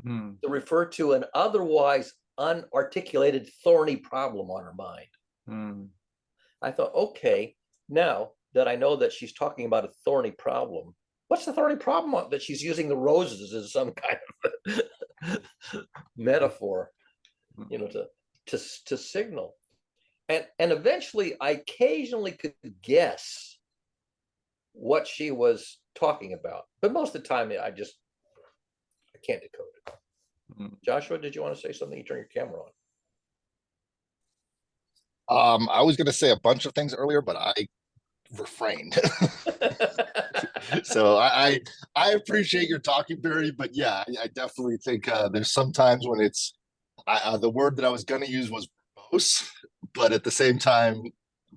to refer to an otherwise unarticulated thorny problem on her mind. I thought, okay, now that I know that she's talking about a thorny problem, what's the thorny problem that she's using the roses as some kind of metaphor, to signal? And eventually I occasionally could guess what she was talking about, but most of the time I can't decode it. Joshua, did you want to say something? You turn your camera on. I was going to say a bunch of things earlier, but I refrained. So I appreciate your talking, Barry, but yeah, I definitely think there's some times when it's the word that I was going to use was verbose, but at the same time,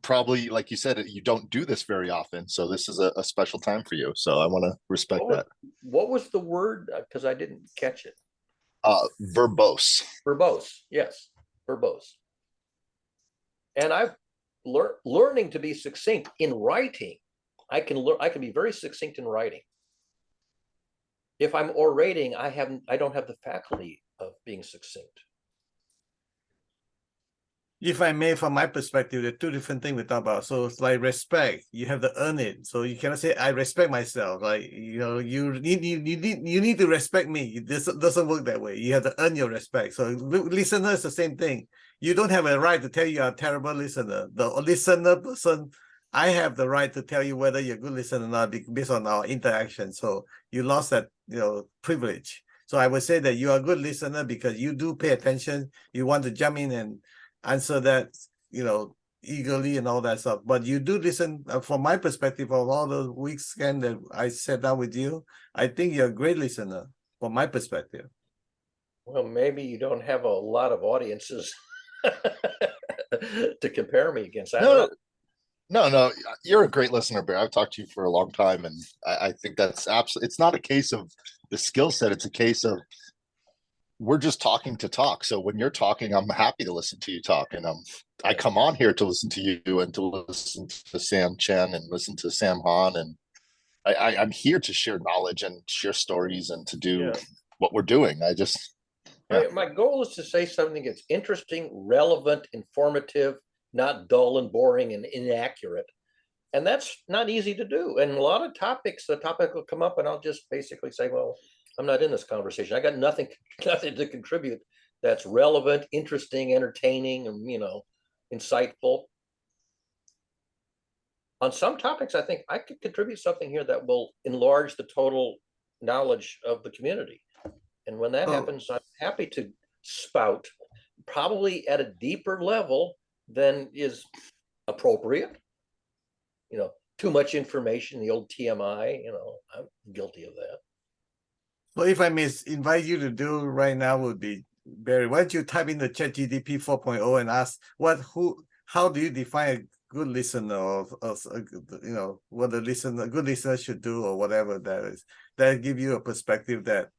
probably like you said, you don't do this very often, so this is a special time for you. So I want to respect that. What was the word? Because I didn't catch it. Verbose. Verbose, yes, verbose. And I've learning to be succinct in writing. I can be very succinct in writing. If I'm orating, I don't have the faculty of being succinct. If I may, from my perspective, there are two different things we talk about. So it's like respect, you have to earn it. So you cannot say I respect myself. Like, you need to respect me. This doesn't work that way. You have to earn your respect. So listener is the same thing. you don't have a right to tell you're a terrible listener. The listener person, I have the right to tell you whether you're a good listener or not based on our interaction. So you lost that, privilege. So I would say that you are a good listener because you do pay attention. You want to jump in and answer that, eagerly and all that stuff. But you do listen. From my perspective, of all the weeks that I sat down with you, I think you're a great listener from my perspective. Well, maybe you don't have a lot of audiences to compare me against. I don't know. No, you're a great listener, Bear. I've talked to you for a long time, and I think that's absolutely. It's not a case of the skill set; it's a case of we're just talking to talk. So when you're talking, I'm happy to listen to you talk, and I come on here to listen to you and to listen to Sam Chen and listen to Sam Han, and I'm here to share knowledge and share stories and to do what we're doing. My goal is to say something that's interesting, relevant, informative, not dull and boring and inaccurate. And that's not easy to do. And a lot of topics, the topic will come up and I'll just basically say, well, I'm not in this conversation. I got nothing to contribute that's relevant, interesting, entertaining, and, insightful. On some topics, I think I could contribute something here that will enlarge the total knowledge of the community. And when that happens, I'm happy to spout, probably at a deeper level than is appropriate. Too much information, the old TMI, I'm guilty of that. Well, if I may invite you to do right now would be, Barry, why don't you type in the ChatGPT 4.0 and ask how do you define a good listener, or what a good listener should do, or whatever that is. That give you a perspective that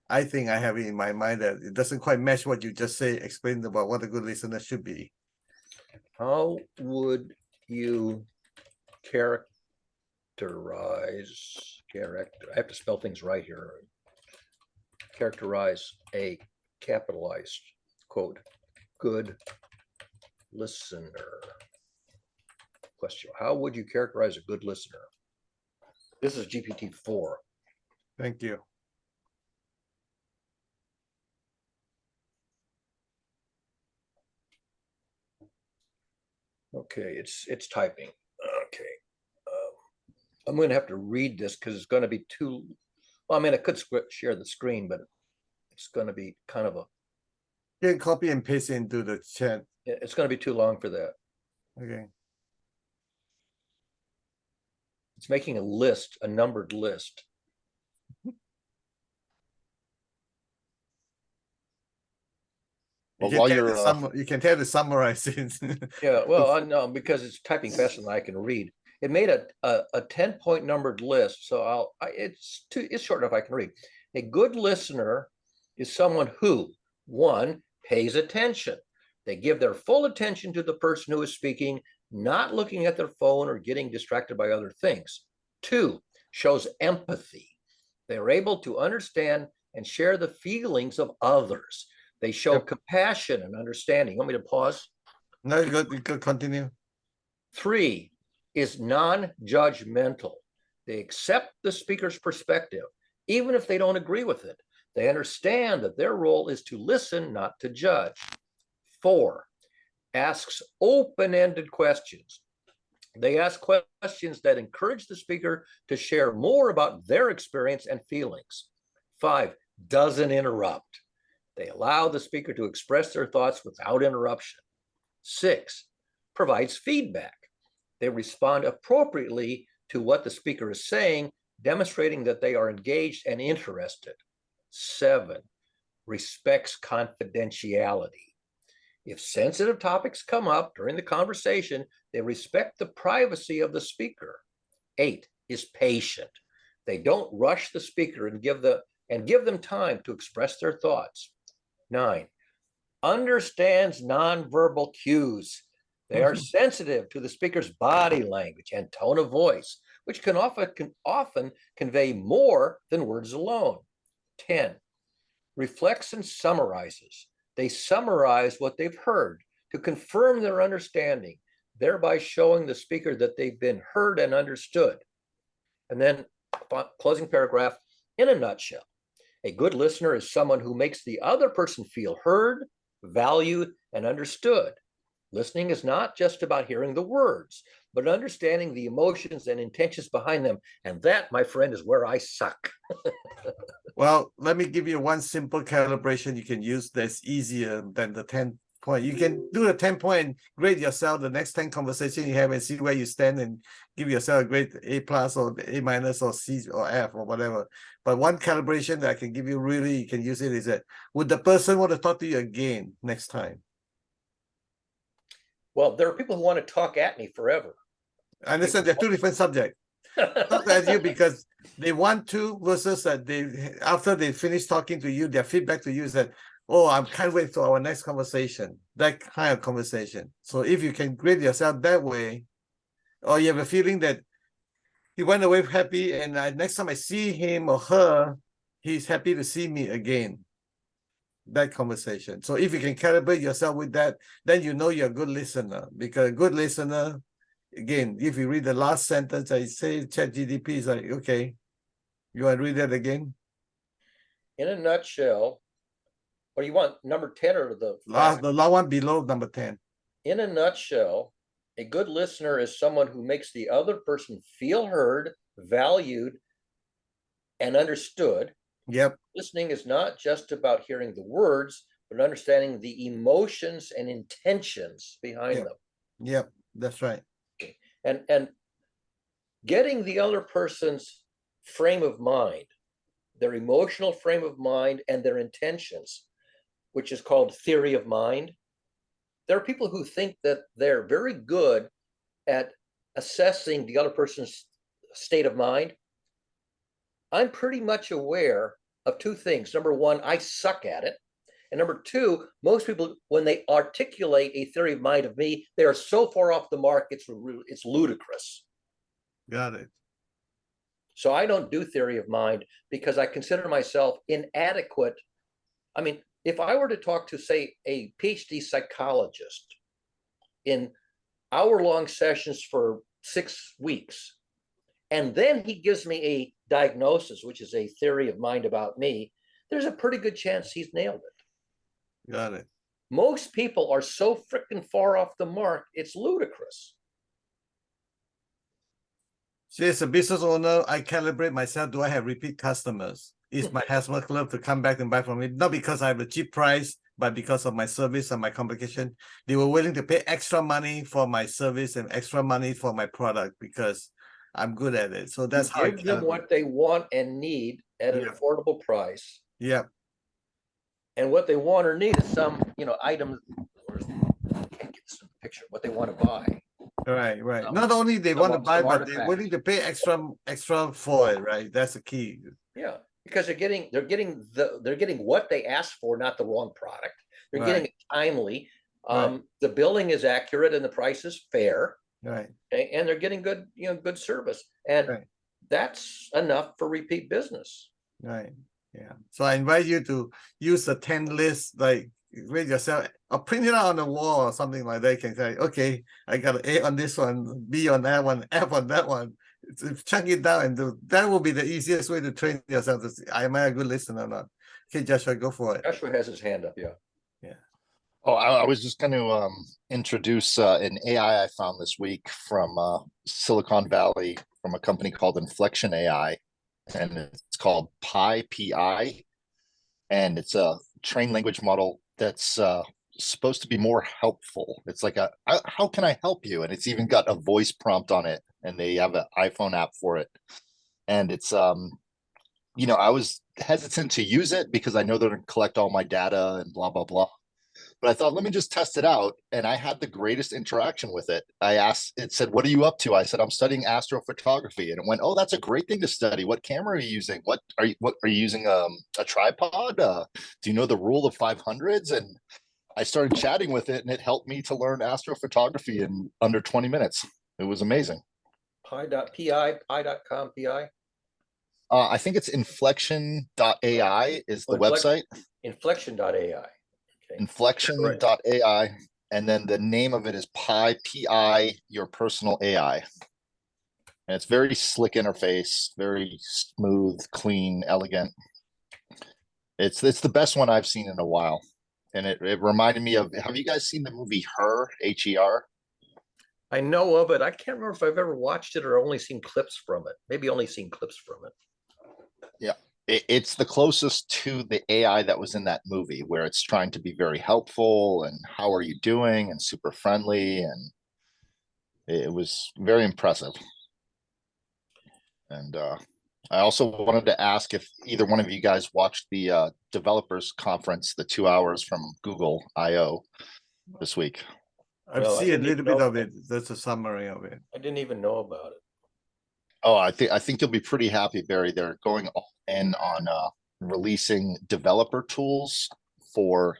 I think I have in my mind that it doesn't quite match what you just explained about what a good listener should be. How would you characterize I have to spell things right here. Characterize a capitalized quote, good listener. Question. How would you characterize a good listener? This is GPT-4. Thank you. Okay, it's typing. Okay. I'm going to have to read this because it's going to be too, well, I mean, I could share the screen, but it's going to be kind of You can copy and paste into the chat. it's going to be too long for that. Okay. It's making a list, a numbered list. Well, you can tell to summarize it. Yeah, well, I know because it's typing faster than I can read. It made a 10-point numbered list, so it's short enough I can read. A good listener is someone who, one, pays attention. They give their full attention to the person who is speaking, not looking at their phone or getting distracted by other things. Two, shows empathy. They're able to understand and share the feelings of others. They show compassion and understanding. You want me to pause? No, you could continue. Three is non-judgmental. They accept the speaker's perspective, even if they don't agree with it. They understand that their role is to listen, not to judge. Four, asks open-ended questions. They ask questions that encourage the speaker to share more about their experience and feelings. Five, doesn't interrupt. They allow the speaker to express their thoughts without interruption. Six, provides feedback. They respond appropriately to what the speaker is saying, demonstrating that they are engaged and interested. Seven, respects confidentiality. If sensitive topics come up during the conversation, they respect the privacy of the speaker. Eight, is patient. They don't rush the speaker and give them time to express their thoughts. Nine, understands nonverbal cues. They are sensitive to the speaker's body language and tone of voice, which can often convey more than words alone. 10, reflects and summarizes. They summarize what they've heard to confirm their understanding, thereby showing the speaker that they've been heard and understood. And then closing paragraph, in a nutshell, a good listener is someone who makes the other person feel heard, valued, and understood. Listening is not just about hearing the words, but understanding the emotions and intentions behind them. And that, my friend, is where I suck. Well, let me give you one simple calibration you can use that's easier than the 10 point. You can do the 10 point, grade yourself the next 10 conversation you have and see where you stand and give yourself a grade A+ or A- or C or F or whatever. But one calibration that I can give you, really you can use it, is that would the person want to talk to you again next time? Well, there are people who want to talk at me forever. I understand they're two different subjects. Talk at you because they want to, versus that they, after they finish talking to you, their feedback to you is that, oh, I can't wait for our next conversation. That kind of conversation. So if you can grade yourself that way, or you have a feeling that he went away happy, and next time I see him or her, he's happy to see me again. That conversation. So if you can calibrate yourself with that, then you know you're a good listener. Because a good listener, again, if you read the last sentence, I say ChatGPT is like, okay, you want to read that again? In a nutshell, what do you want, number 10 or the last one below number 10. In a nutshell, a good listener is someone who makes the other person feel heard, valued, and understood. Yep. Listening is not just about hearing the words, but understanding the emotions and intentions behind them. Yep, that's right. And getting the other person's frame of mind, their emotional frame of mind, and their intentions, which is called theory of mind. There are people who think that they're very good at assessing the other person's state of mind. I'm pretty much aware of two things. Number one, I suck at it. And number two, most people, when they articulate a theory of mind of me, they are so far off the mark, it's ludicrous. Got it. So I don't do theory of mind because I consider myself inadequate. I mean, if I were to talk to, say, a PhD psychologist in hour-long sessions for 6 weeks, and then he gives me a diagnosis, which is a theory of mind about me, there's a pretty good chance he's nailed it. Got it. Most people are so freaking far off the mark, it's ludicrous. See, as a business owner, I calibrate myself. Do I have repeat customers? Is my customer club to come back and buy from me? Not because I have a cheap price, but because of my service and my complication. They were willing to pay extra money for my service and extra money for my product because I'm good at it. So that's how I give them what they want and need at an affordable price. Yeah. And what they want or need is some, item. I can't get this in the picture. What they want to buy. Right. Not only they want to buy, but they're willing to pay extra for it. Right. That's the key. Yeah, because they're getting what they asked for, not the wrong product. They're getting it timely. The billing is accurate and the price is fair. Right. And they're getting good service, and that's enough for repeat business. Right. Yeah. So I invite you to use the 10 list, like read yourself, or print it out on the wall or something like that. You can say, okay, I got an A on this one, B on that one, F on that one. Chunk it down and do that. Will be the easiest way to train yourself to see, am I a good listener or not? Okay, Joshua, go for it. Joshua has his hand up. Yeah. Oh, I was just going to introduce an AI I found this week from Silicon Valley, from a company called Inflection AI, and it's called Pi, and it's a trained language model that's supposed to be more helpful. It's like how can I help you? And it's even got a voice prompt on it, and they have an iPhone app for it. And it's I was hesitant to use it because I know they're going to collect all my data and blah blah blah. But I thought, let me just test it out. And I had the greatest interaction with it. I asked, it said, what are you up to? I said, I'm studying astrophotography. And it went, oh, that's a great thing to study. What camera are you using? What are you using? A tripod? Do you know the rule of 500s? And I started chatting with it, and it helped me to learn astrophotography in under 20 minutes. It was amazing. Pi.com, Pi. I think it's inflection.ai is the website. Inflection.ai. Inflection.ai, and then the name of it is Pi, your personal AI. And it's very slick interface, very smooth, clean, elegant. It's the best one I've seen in a while. And it reminded me of, have you guys seen the movie Her, H-E-R? I know of it. I can't remember if I've ever watched it or only seen clips from it. Maybe only seen clips from it. Yeah. It's the closest to the AI that was in that movie, where it's trying to be very helpful and how are you doing and super friendly. And it was very impressive. And I also wanted to ask if either one of you guys watched the developers conference, the 2 hours from Google I/O this week. I've No, I seen a didn't little even bit know. of it. That's a summary of it. I didn't even know about it. Oh, I think you'll be pretty happy, Barry. They're going all in on releasing developer tools for,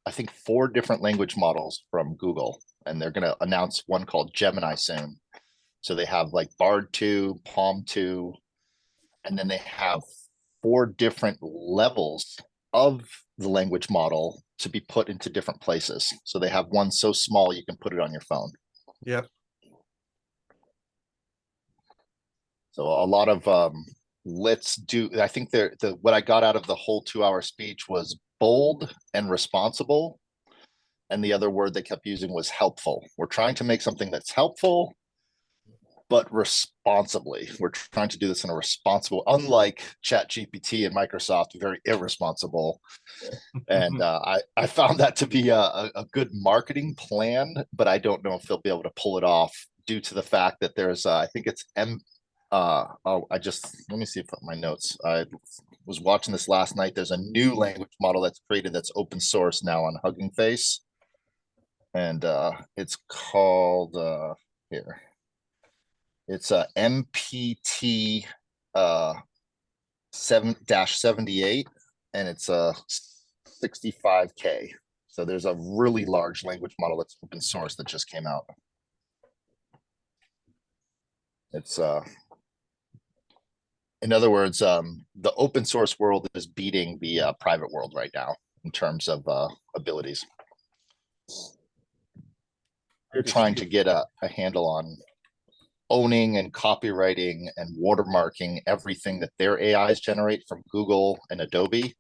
I think, 4 different language models from Google, and they're going to announce one called Gemini soon. So they have like Bard 2, Palm 2, and then they have 4 different levels of the language model to be put into different places. So they have one so small you can put it on your phone. Yep. So a lot of let's do. I think the what I got out of the whole 2-hour speech was bold and responsible, and the other word they kept using was helpful. We're trying to make something that's helpful, but responsibly. We're trying to do this in a responsible, unlike ChatGPT and Microsoft, very irresponsible. And I found that to be a good marketing plan, but I don't know if they'll be able to pull it off due to the fact that there's I think it's let me see if my notes. I was watching this last night. There's a new language model that's created that's open source now on Hugging Face, and it's called here. It's a MPT 7-78, and it's a 65K. So there's a really large language model that's open source that just came out. It's in other words, the open source world is beating the private world right now in terms of abilities. They're trying to get a handle on owning and copywriting and watermarking everything that their AIs generate from Google and Adobe.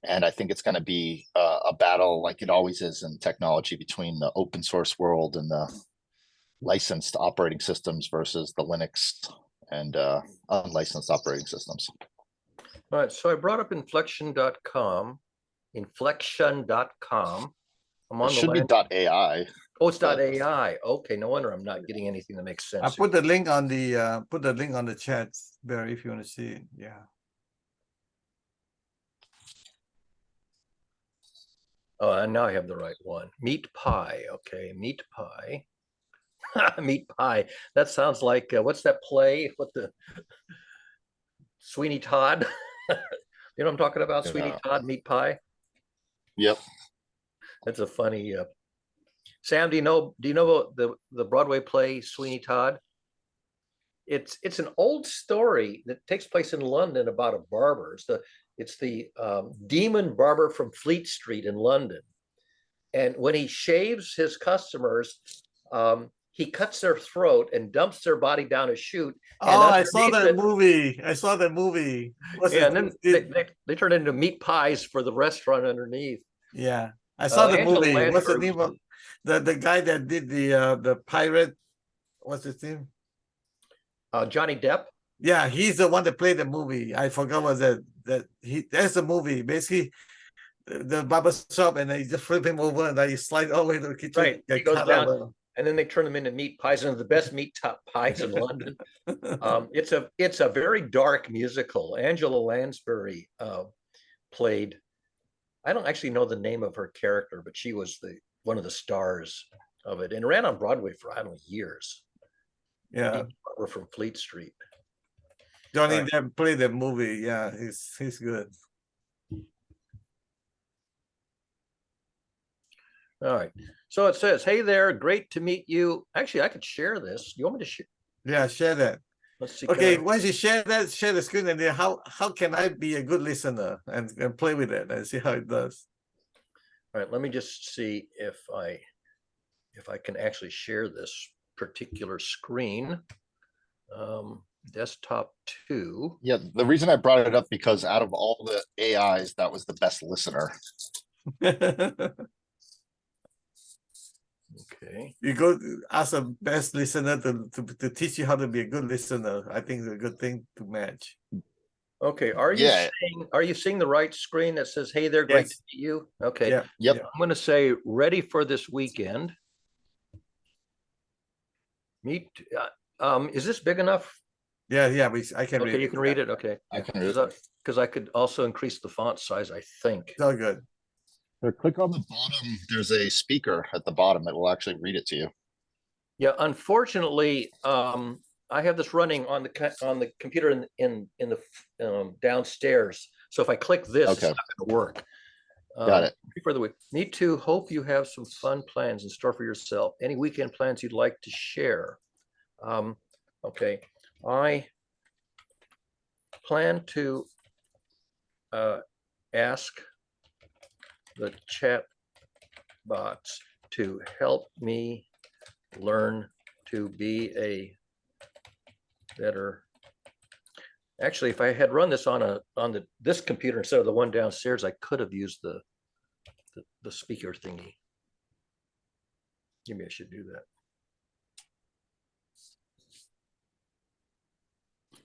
And I think it's going to be a battle, like it always is in technology, between the open source world and the licensed operating systems versus the Linux and unlicensed operating systems. All right, so I brought up inflection.com. I'm on It should be .ai. Oh, it's .ai. Okay, no wonder I'm not getting anything that makes sense. I put the link on the chat, Barry, if you want to see it. Yeah. Oh, and now I have the right one. Meat pie. Okay, meat pie. Meat pie. That sounds like what's that play? What the Sweeney Todd? You know what I'm talking about? Sweeney Todd, meat pie. Yep. That's a funny. Sam, do you know the Broadway play Sweeney Todd? It's an old story that takes place in London about a barber. It's the demon barber from Fleet Street in London, and when he shaves his customers, he cuts their throat and dumps their body down a chute. Oh, I saw that movie. Yeah, and then they turn into meat pies for the restaurant underneath. Yeah, I saw the Angela movie. What's the Lansbury name of the guy that did the pirate? What's his name? Johnny Depp. Yeah, he's the one that played the movie. I forgot what that's the movie. Basically, the barber shop, and they just flip him over, and then he slides all the way to the kitchen. Right, he goes down, and then they turn them into meat pies, and the best meat pies in London. It's a very dark musical. Angela Lansbury played. I don't actually know the name of her character, but she was one of the stars of it, and ran on Broadway for I don't know years. Yeah, we're from Fleet Street. Johnny Depp played the movie. Yeah, he's good. All right. So it says, "Hey there, great to meet you." Actually, I could share this. You want me to share? Yeah, share that. Let's see. Okay, once you share that, share the screen, and then how can I be a good listener and play with it and see how it does? All right, let me just see if I can actually share this particular screen. Desktop 2. Yeah, the reason I brought it up because out of all the AIs, that was the best listener. Okay. You go ask a best listener to teach you how to be a good listener. I think it's a good thing to match. Okay, are Yeah. you seeing the right screen that says, hey there, great Yes. to meet you? Okay. Yeah. Yep. yeah. I'm going to say ready for this weekend. Meet, is this big enough? Yeah, I can read Okay, it. you can read it. Okay. I can read it. Because I could also increase the font size, I think. It's all good. So click on the bottom. There's a speaker at the bottom. It will actually read it to you. Yeah, unfortunately, I have this running on the computer in the downstairs. So if I click this, it's Okay. not going to work. Got it. For the week. Need to hope you have some fun plans in store for yourself. Any weekend plans you'd like to share? Okay, I plan to ask the chat bots to help me learn to be a better. Actually, if I had run this on this computer instead of the one downstairs, I could have used the speaker thingy. Maybe I should do that.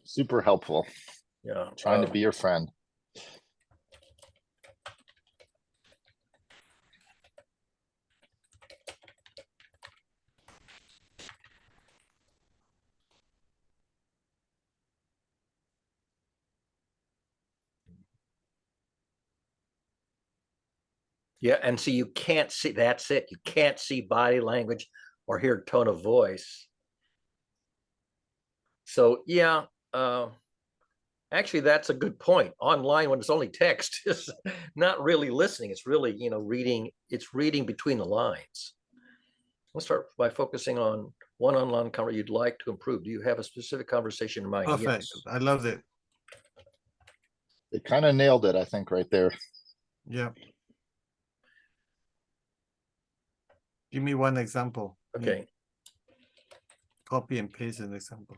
Super helpful. Yeah, Trying to be your friend. yeah, and see, you can't see. That's it. You can't see body language or hear tone of voice. So yeah, actually, that's a good point. Online, when it's only text, is not really listening. It's really, reading. It's reading between the lines. Let's start by focusing on one online conversation you'd like to improve. Do you have a specific conversation in mind? Perfect. Yes. I loved it. It kind of nailed it, I think, right there. Yeah. Give me one example. Okay. Copy and paste an example.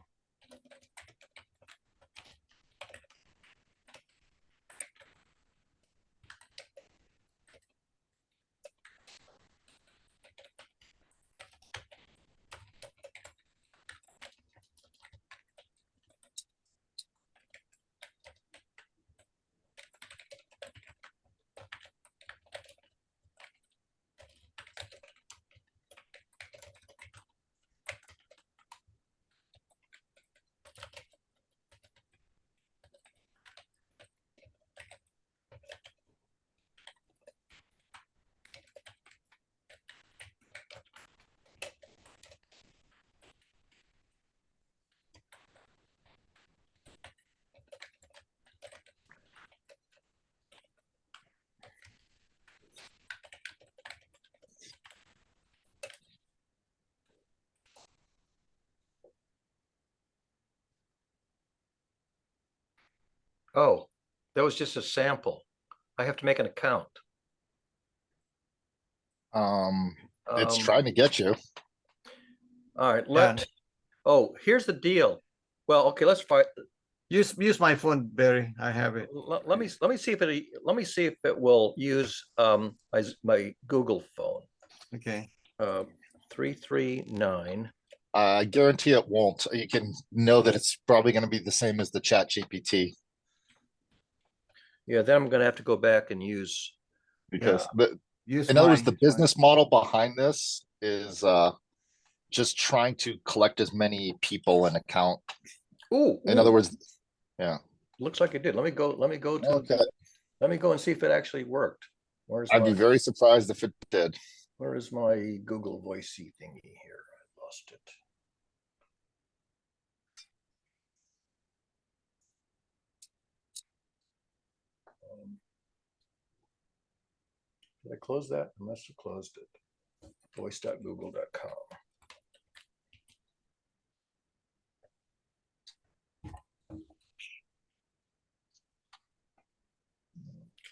Oh, that was just a sample. I have to make an account. It's Um, trying to get you. All right, oh, here's the deal. Well, okay, let's fight. Use my phone, Barry. I have it. Let me see if it will use my Google phone. Okay. 339. I guarantee it won't. You can know that it's probably going to be the same as the Chat GPT Yeah, then I'm gonna have to go back and use. because Use in other words, mine, the use mine. business model behind this is just trying to collect as many people an account. Ooh, In other words, yeah. looks like it did. Let me go to. Okay. Let me go and see if it actually worked. I'd be very surprised if it did. Where is my Google Voicey thingy here? I lost it. Did I close that? I must have closed it. Voice.google.com.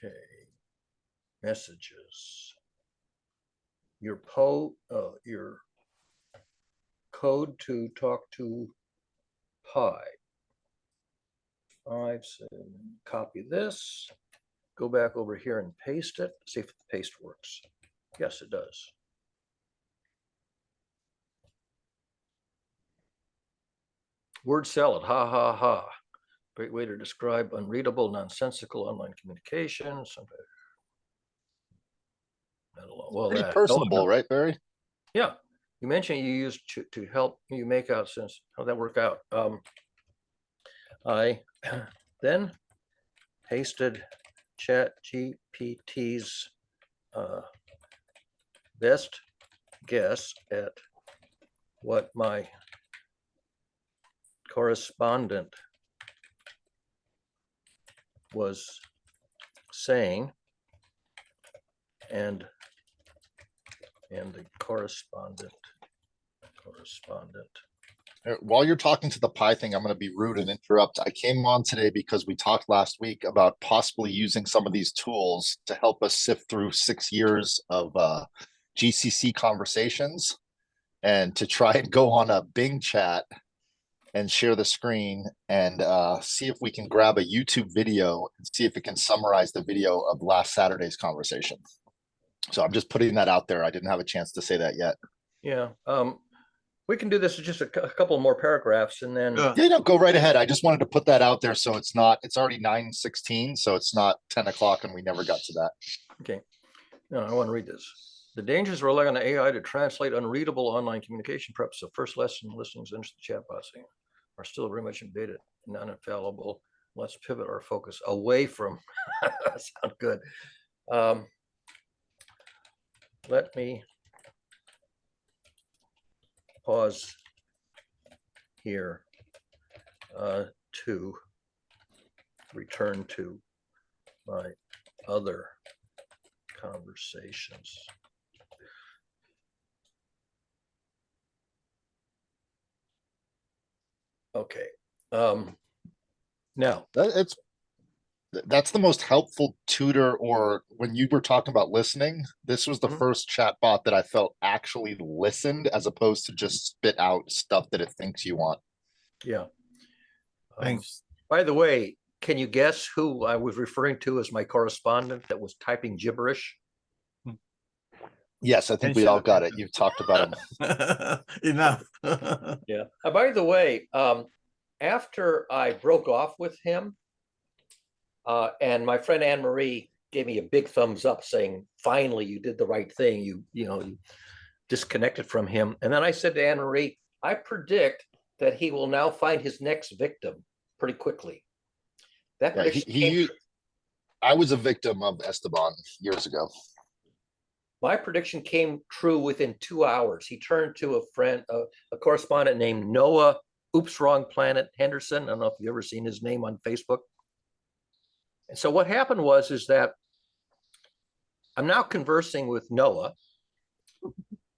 Okay. Messages. Your code to talk to Pi. 5, 7, copy this. go back over here and paste it. See if the paste works. Yes, it does. Word salad, ha ha ha. Great way to describe unreadable, nonsensical online communication. Sometimes, well, Pretty that, personable, right, Barry? yeah. You mentioned you used to help you make out sense. How'd that work out? I then pasted Chat GPT's best guess at what my correspondent was saying, and the correspondent. While you're talking to the Pi thing, I'm going to be rude and interrupt. I came on today because we talked last week about possibly using some of these tools to help us sift through 6 years of GCC conversations, and to try and go on a Bing chat and share the screen and see if we can grab a YouTube video and see if it can summarize the video of last Saturday's conversation. So I'm just putting that out there. I didn't have a chance to say that yet. Yeah. We can do this in just a couple more paragraphs, and then Yeah, no, go right ahead. I just wanted to put that out there so it's already 9:16, so it's not 10 o'clock and we never got to that. okay. No, I want to read this. The dangers of relying on AI to translate unreadable online communication preps. The first lesson, listening's into the chatbots are still very much in beta, non-infallible. Let's pivot our focus away from. Sound good. Let me pause here to return to my other conversations. Okay. Now that's the most helpful tutor. Or when you were talking about listening, this was the first chatbot that I felt actually listened, as opposed to just spit out stuff that it thinks you want. Yeah. Thanks. By the way, can you guess who I was referring to as my correspondent that was typing gibberish? Yes, I think we all got it. You've talked about them. Enough. Yeah. By the way, after I broke off with him, and my friend Anne Marie gave me a big thumbs up, saying, "Finally, you did the right thing. You disconnected from him." And then I said to Anne Marie, "I predict that he will now find his next victim pretty quickly." That prediction I was a victim of Esteban years ago. My prediction came true within 2 hours. He turned to a friend, a correspondent named Noah, oops, wrong planet, Henderson. I don't know if you've ever seen his name on Facebook. And so what happened is that I'm now conversing with Noah,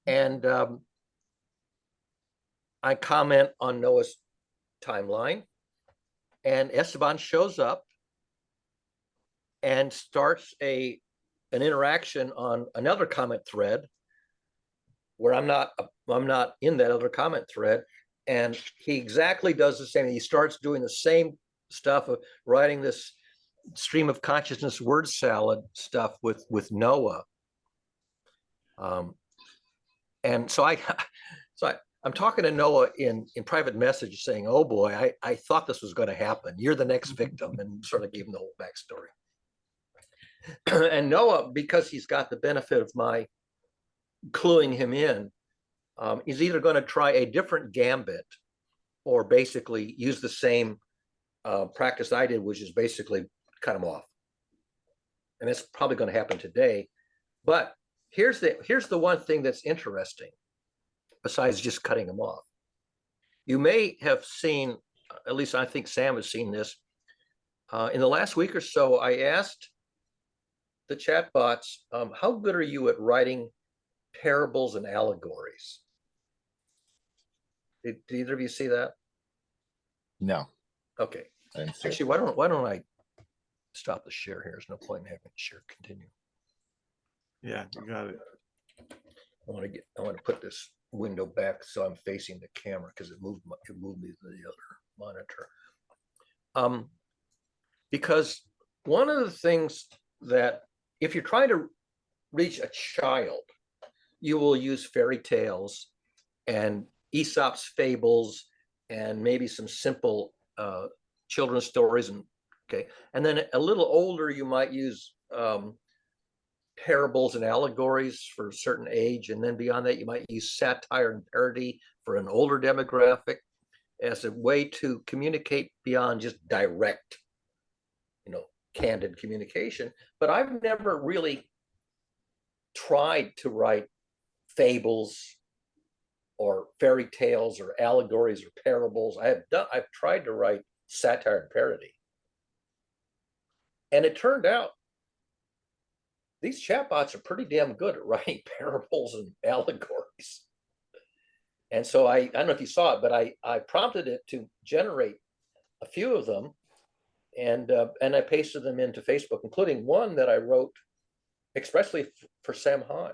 and I comment on Noah's timeline, and Esteban shows up and starts an interaction on another comment thread where I'm not in that other comment thread, and he exactly does the same. He starts doing the same stuff of writing this stream of consciousness word salad stuff with Noah. And so I'm talking to Noah in private message saying, "Oh boy, I thought this was going to happen. You're the next victim," and sort of gave him the whole backstory. And Noah, because he's got the benefit of my cluing him in, is either going to try a different gambit or basically use the same practice I did, which is basically cut him off. And it's probably going to happen today. But here's the one thing that's interesting, besides just cutting him off. You may have seen, at least I think Sam has seen this, in the last week or so, I asked the chatbots, how good are you at writing parables and allegories? Did either of you see that? No. Okay. Actually, why don't I stop the share here? There's no point in having the share continue. Yeah, you got it. I want to put this window back so I'm facing the camera because it moved me to the other monitor. Because one of the things that if you're trying to reach a child, you will use fairy tales and Aesop's fables and maybe some simple children's stories. And then a little older, you might use parables and allegories for a certain age. And then beyond that, you might use satire and parody for an older demographic as a way to communicate beyond just direct, candid communication. But I've never really tried to write fables or fairy tales or allegories or parables. I've tried to write satire and parody. And it turned out these chatbots are pretty damn good at writing parables and allegories. And so I don't know if you saw it, but I prompted it to generate a few of them, and I pasted them into Facebook, including one that I wrote expressly for Sam Han.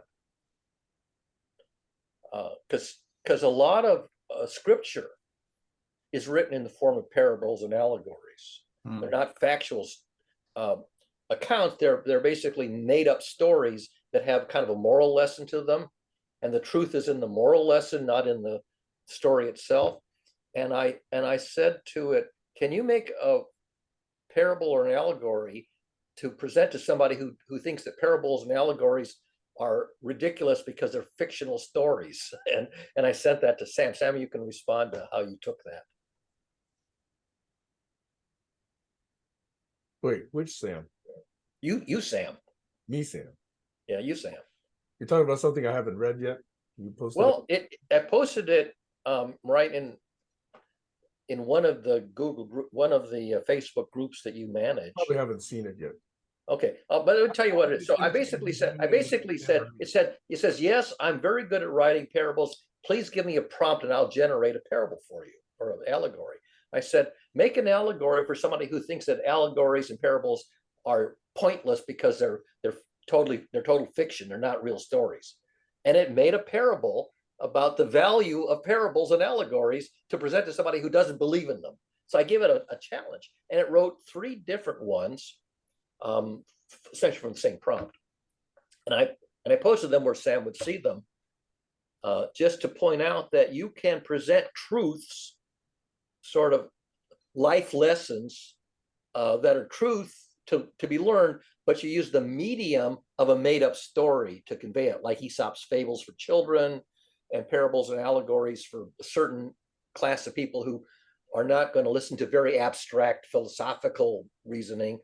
Because a lot of scripture is written in the form of parables and allegories. They're not factual accounts. They're basically made up stories that have kind of a moral lesson to them, and the truth is in the moral lesson, not in the story itself. And I said to it, can you make a parable or an allegory to present to somebody who thinks that parables and allegories are ridiculous because they're fictional stories? And I sent that to Sam. Sam, you can respond to how you took that. Wait, which Sam? You Sam. Me, Sam. Yeah, you Sam. You're talking about something I haven't read yet? You posted Well, I posted it right in one of the one of the Facebook groups that you manage. Probably haven't seen it yet. Okay, but I'll tell you what it is. So I basically said, it says, yes, I'm very good at writing parables. Please give me a prompt and I'll generate a parable for you, or an allegory. I said, make an allegory for somebody who thinks that allegories and parables are pointless because they're total fiction. They're not real stories. And it made a parable about the value of parables and allegories to present to somebody who doesn't believe in them. So I gave it a challenge, and it wrote 3 different ones, essentially from the same prompt. And I posted them where Sam would see them, just to point out that you can present truths, sort of life lessons that are truth to be learned, but you use the medium of a made-up story to convey it, like Aesop's fables for children and parables and allegories for a certain class of people who are not going to listen to very abstract philosophical reasoning.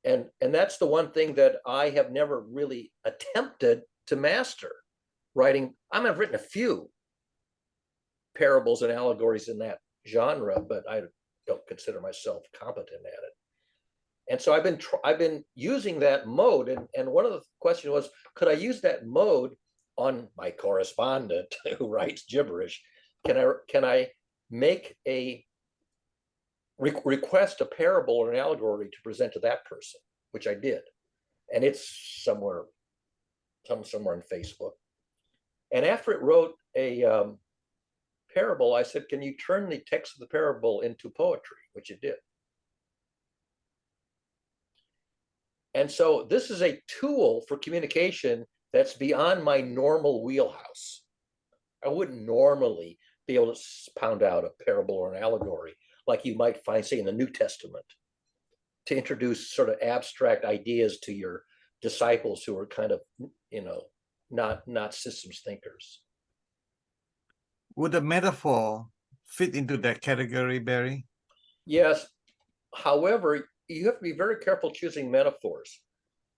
And that's the one thing that I have never really attempted to master writing. I've written a few parables and allegories in that genre, but I don't consider myself competent at it. And so I've been using that mode, and one of the questions was, could I use that mode on my correspondent who writes gibberish? Can I make a request a parable or an allegory to present to that person, which I did, and it's somewhere in Facebook. And after it wrote a parable, I said, can you turn the text of the parable into poetry, which it did. And so this is a tool for communication that's beyond my normal wheelhouse. I wouldn't normally be able to pound out a parable or an allegory like you might find, say, in the New Testament, to introduce sort of abstract ideas to your disciples who are kind of, not systems thinkers. Would a metaphor fit into that category, Barry? Yes. However, you have to be very careful choosing metaphors,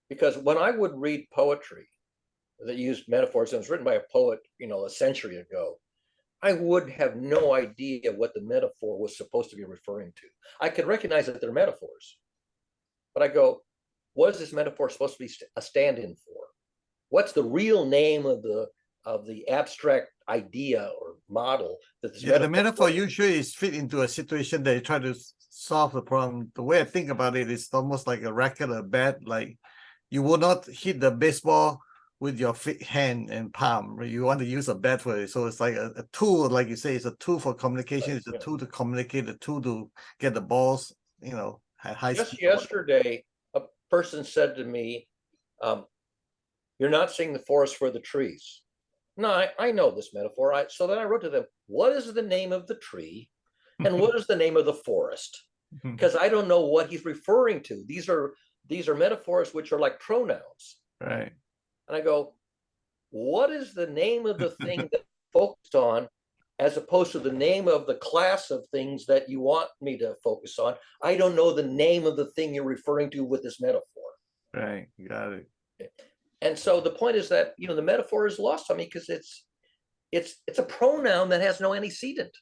because when I would read poetry that used metaphors and was written by a poet, a century ago, I would have no idea what the metaphor was supposed to be referring to. I could recognize that they're metaphors, but I go, what is this metaphor supposed to be a stand-in for? What's the real name of the abstract idea or model that this the metaphor usually is fit into a situation that you try to solve the problem. The way I think about it is almost like a racket or bat. Like, you will not hit the baseball with your hand and palm. You want to use a bat for it. So it's like a tool, like you say, it's a tool for communication. It's a tool to communicate, a tool to get the balls, at high speed. Just yesterday, person said to me, you're not seeing the forest for the trees. No, I know this metaphor. So then I wrote to them, what is the name of the tree and what is the name of the forest? Because I don't know what he's referring to. These are metaphors which are like pronouns. Right. And I go, what is the name of the thing that focused on as opposed to the name of the class of things that you want me to focus on? I don't know the name of the thing you're referring to with this metaphor. Right. Got it. And so the point is that, the metaphor is lost on me because it's a pronoun that has no antecedent.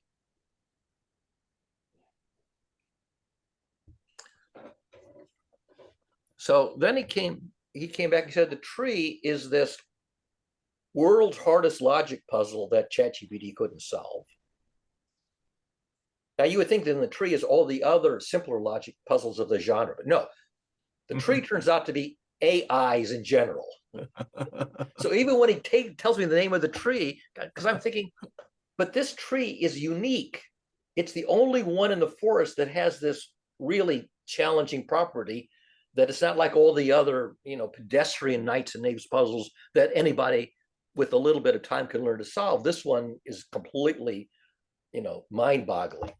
So then he came back and said the tree is this world's hardest logic puzzle that ChatGPT couldn't solve. Now you would think that the tree is all the other simpler logic puzzles of the genre, but no, the tree turns out to be AIs in general. So even when he tells me the name of the tree, because I'm thinking, but this tree is unique. It's the only one in the forest that has this really challenging property that it's not like all the other, pedestrian knights and knaves puzzles that anybody with a little bit of time can learn to solve. This one is completely, mind-boggling.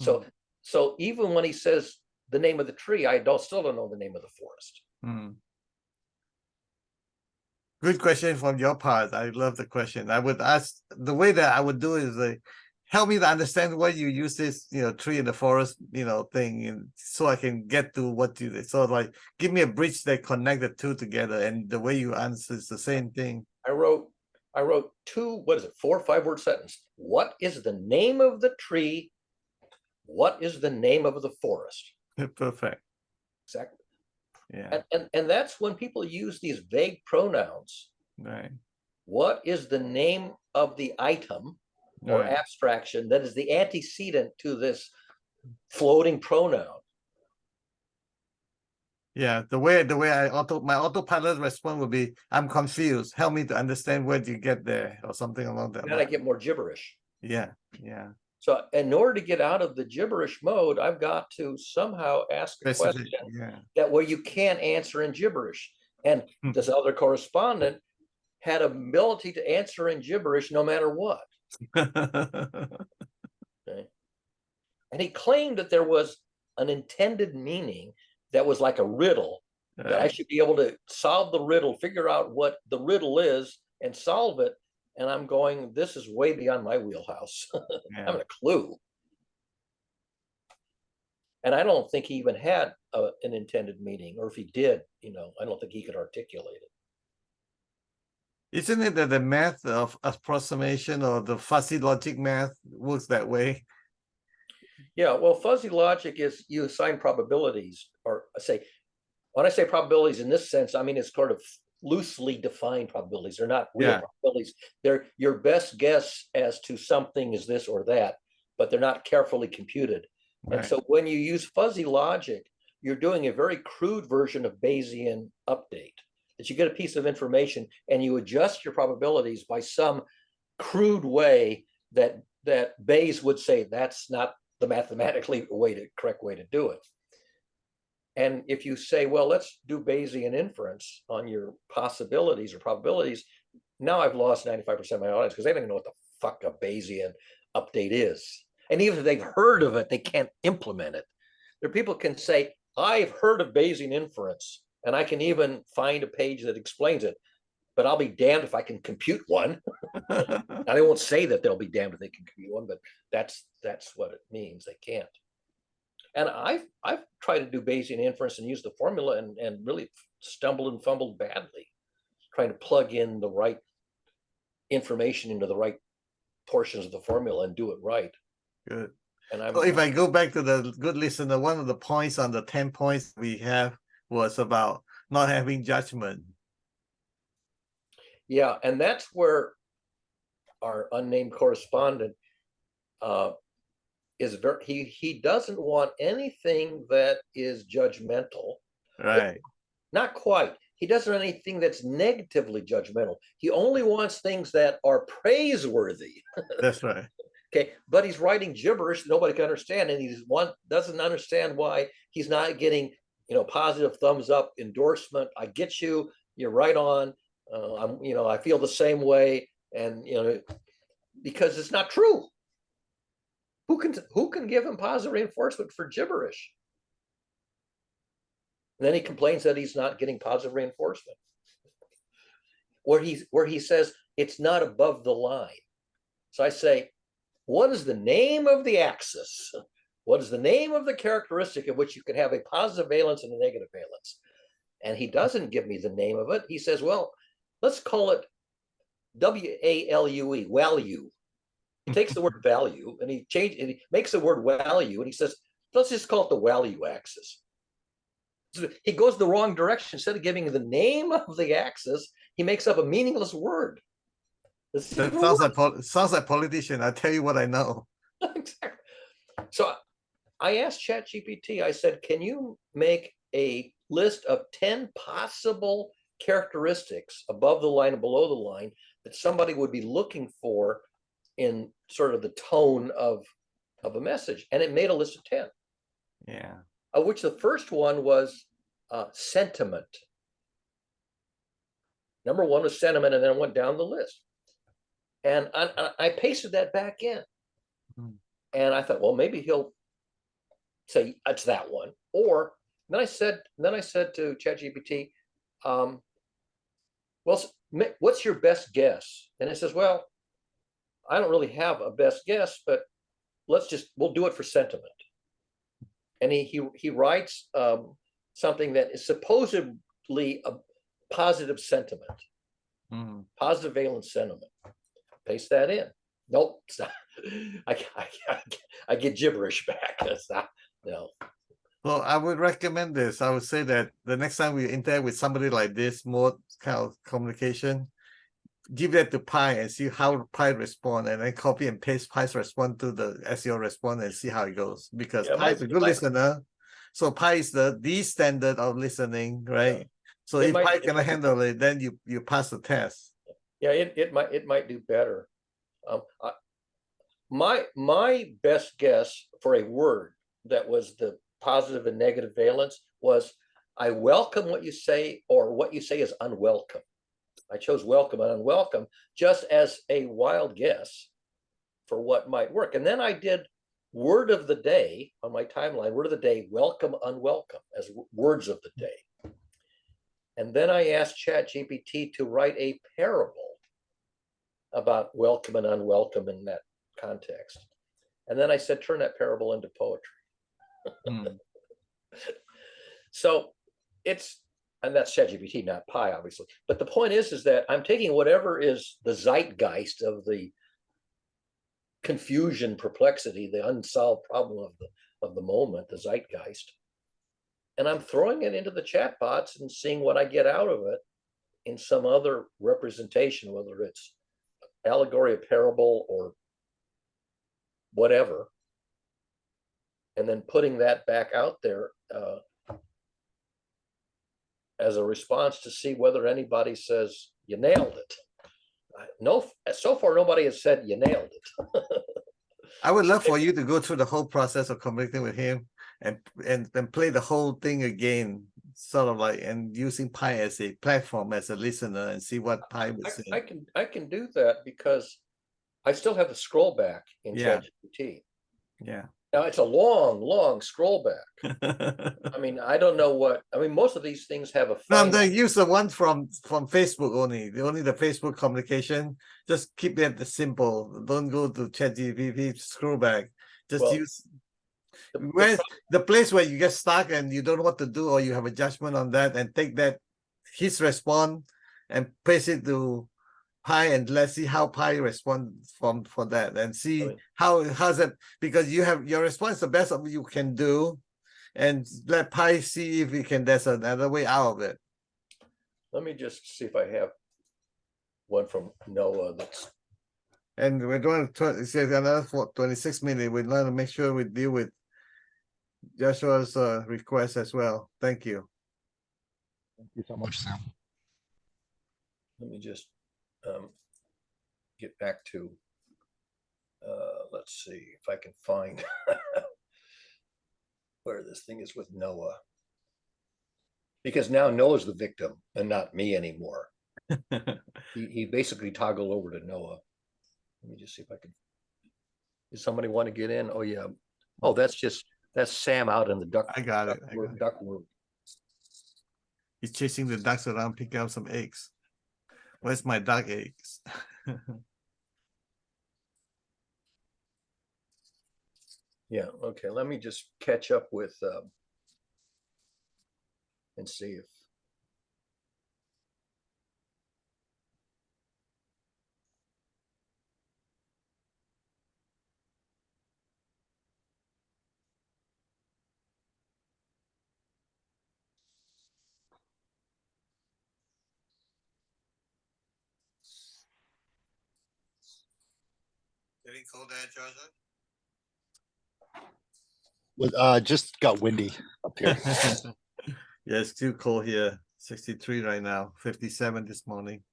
So even when he says the name of the tree, I still don't know the name of the forest. Good question from your part. I love the question. I would ask, the way that I would do it is help me to understand why you use this, tree in the forest, thing, and so I can get to what you did. So give me a bridge that connect the two together, and the way you answer is the same thing. I wrote 4 or 5 word sentence. What is the name of the tree? What is the name of the forest? Perfect. Exactly. Yeah. And that's when people use these vague pronouns. Right. What is the name of the item or Right. abstraction that is the antecedent to this floating pronoun? Yeah, the way my autopilot response would be, I'm confused. Help me to understand where you get there, or something along that Then I line. get more gibberish. Yeah. So in order to get out of the gibberish mode, I've got to somehow ask a question that where you can't answer in gibberish. And this other correspondent had ability to answer in gibberish no matter what. Okay. And he claimed that there was an intended meaning that was like a riddle, that I should be able to solve the riddle, figure out what the riddle is and solve it. And I'm going, this is way beyond my wheelhouse. I haven't a clue. And I don't think he even had an intended meaning, or if he did, I don't think he could articulate it. Isn't it that the math of approximation or the fuzzy logic math works that way? Yeah, well, fuzzy logic is you assign probabilities, or when I say probabilities in this sense, I mean it's sort of loosely defined probabilities. They're not real probabilities. They're your best guess as to something is this or that, but they're not carefully computed. Right. And so when you use fuzzy logic, you're doing a very crude version of Bayesian update, that you get a piece of information and you adjust your probabilities by some crude way that Bayes would say that's not the mathematically correct way to do it. And if you say, well, let's do Bayesian inference on your possibilities or probabilities, now I've lost 95% of my audience because they don't even know what the fuck a Bayesian update is. And even if they've heard of it, they can't implement it. There are people can say, I've heard of Bayesian inference, and I can even find a page that explains it, but I'll be damned if I can compute one. Now, they won't say that they'll be damned if they can compute one, but that's what it means. They can't. And I've tried to do Bayesian inference and use the formula and really stumbled and fumbled badly, trying to plug in the right information into the right portions of the formula and do it right. Good. And so if I go back to the good listener, one of the points on the 10 points we have was about not having judgment. Yeah, and that's where our unnamed correspondent is he doesn't want anything that is judgmental. Right. Not quite. He doesn't want anything that's negatively judgmental. He only wants things that are praiseworthy. That's right. Okay, but he's writing gibberish that nobody can understand, and he doesn't understand why he's not getting positive thumbs up endorsement. I get you. You're right on. I feel the same way. And, because it's not true. Who can give him positive reinforcement for gibberish? And then he complains that he's not getting positive reinforcement. Where he says it's not above the line. So I say, what is the name of the axis? What is the name of the characteristic of which you can have a positive valence and a negative valence? And he doesn't give me the name of it. He says, well, let's call it WALUE, value. He takes the word value and he makes the word value and he says, let's just call it the value axis. So he goes the wrong direction. Instead of giving the name of the axis, he makes up a meaningless word. That sounds like politician. I tell you what I know. Exactly. So I asked ChatGPT, I said, can you make a list of 10 possible characteristics above the line and below the line that somebody would be looking for in sort of the tone of a message? And it made a list of 10. Yeah. Of which the first one was sentiment. Number one was sentiment, and then went down the list. And I pasted that back in. And I thought, well, maybe he'll say it's that one. Or then I said to ChatGPT, well, what's your best guess? And it says, well, I don't really have a best guess, but we'll do it for sentiment. And he writes something that is supposedly a positive sentiment, positive valence sentiment. Paste that in. Nope, it's not. I get gibberish back. That's not, no. Well, I would recommend this. I would say that the next time we interact with somebody like this, more kind of communication, give that to Pi and see how Pi respond, and then copy and paste Pi's response to the SEO response and see how it goes. Because Pi is a good listener. So Pi is the standard of listening, right? Yeah. So if Pi can handle it, then you pass the test. Yeah, it might do better. My best guess for a word that was the positive and negative valence was, I welcome what you say, or what you say is unwelcome. I chose welcome and unwelcome just as a wild guess for what might work. And then I did word of the day on my timeline, word of the day, welcome, unwelcome, as words of the day. And then I asked ChatGPT to write a parable about welcome and unwelcome in that context. And then I said, turn that parable into poetry. So and that's ChatGPT, not Pi, obviously. But the point is that I'm taking whatever is the zeitgeist of the confusion, perplexity, the unsolved problem of the moment, the zeitgeist, and I'm throwing it into the chatbots and seeing what I get out of it in some other representation, whether it's allegory, a parable, or whatever, and then putting that back out there as a response to see whether anybody says you nailed it. No, so far nobody has said you nailed it. I would love for you to go through the whole process of communicating with him and play the whole thing again, sort of like, and using Pi as a platform, as a listener, and see what Pi would say. I can do that because I still have the scroll back in ChatGPT. Yeah. Now it's a long scroll back. I mean, I don't know most of these things have a. No, I'm going to use the one from Facebook only. Only the Facebook communication. Just keep it simple. Don't go to ChatGPT scroll back. Just use the place where you get stuck and you don't know what to do, or you have a judgment on that, and take his response and paste it to Pi, and let's see how Pi responds for that, and see how's it, because you have your response the best of you can do, and let Pi see if there's another way out of it. Let me just see if I have one from Noah that's. And we're going to say another 26 minutes. We're going to make sure we deal with Joshua's request as well. Thank you. Thank you so much, Sam. Let me just get back to, let's see if I can find where this thing is with Noah. Because now Noah's the victim and not me anymore. He basically toggled over to Noah. Let me just see if I can. Does somebody want to get in? Oh yeah. Oh, that's Sam out in the duck. I got it. Duck room. He's chasing the ducks around, picking up some eggs. Where's my duck eggs? Yeah. Okay. Let me just catch up with and see if. Getting cold there, Joseph? Just got windy up here. Yeah, it's too cold here. 63 right now, 57 this morning.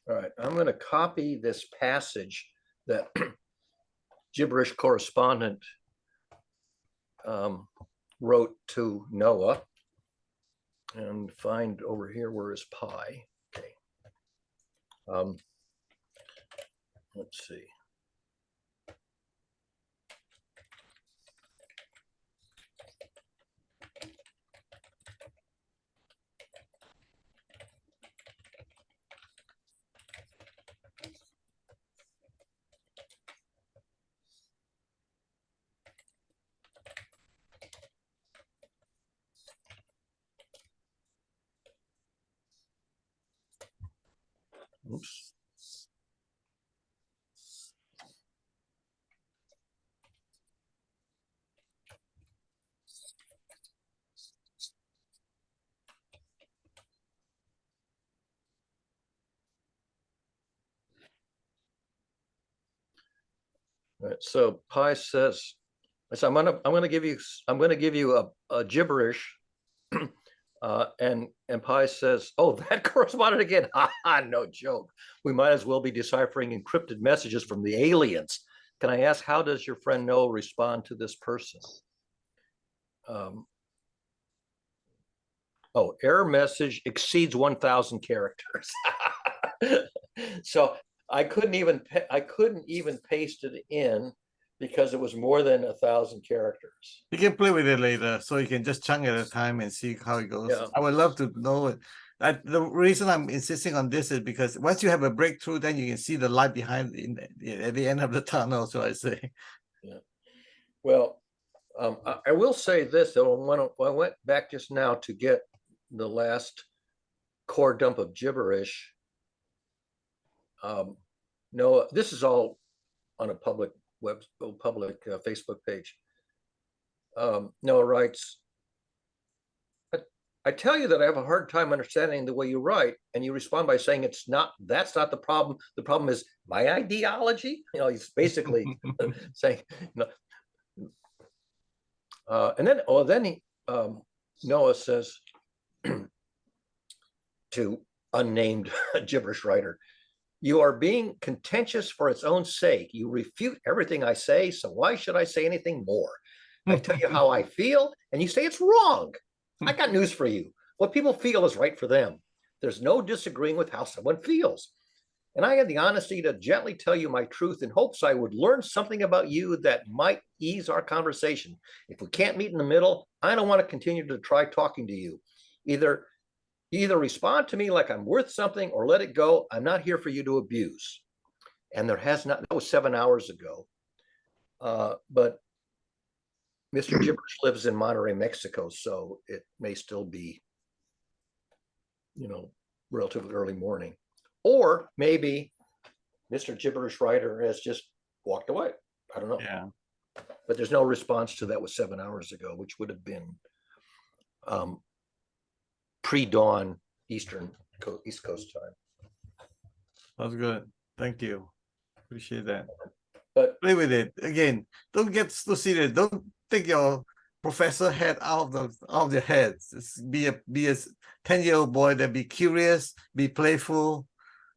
All right, I'm going to copy this passage that gibberish correspondent wrote to Noah and find over here where is pi. Okay. Let's see. Oops. All right, so pi says, so I'm gonna give you a gibberish, and pi says, oh, that corresponded again. No joke. We might as well be deciphering encrypted messages from the aliens. Can I ask, how does your friend Noah respond to this person? Oh, error message exceeds 1,000 characters. So I couldn't even paste it in because it was more than 1,000 characters. You can play with it later, so you can just chunk at a time and see how it goes. Yeah. I would love to know it. The reason I'm insisting on this is because once you have a breakthrough, then you can see the light behind at the end of the tunnel, so I say. Yeah. Well, I will say this, though, when I went back just now to get the last core dump of gibberish, no, this is all on a public Facebook page. Noah writes, I tell you that I have a hard time understanding the way you write, and you respond by saying that's not the problem. The problem is my ideology. You know, he's basically saying, you know, and then Noah says to unnamed gibberish writer, you are being contentious for its own sake. You refute everything I say, so why should I say anything more? I tell you how I feel, and you say it's wrong. I got news for you. What people feel is right for them. There's no disagreeing with how someone feels. And I had the honesty to gently tell you my truth in hopes I would learn something about you that might ease our conversation. If we can't meet in the middle, I don't want to continue to try talking to you. Either respond to me like I'm worth something or let it go. I'm not here for you to abuse. And there has not, that was 7 hours ago. But Mr. Gibberish lives in Monterrey, Mexico, so it may still be, you know, relatively early morning. Or maybe Mr. Gibberish writer has just walked away. I don't know. Yeah. But there's no response to that was 7 hours ago, which would have been pre-dawn East Coast time. That's good. Thank you. Appreciate that. But play with it again. Don't get so serious. Don't take your professor head out of your head. Just be a 10-year-old boy that be curious, be playful.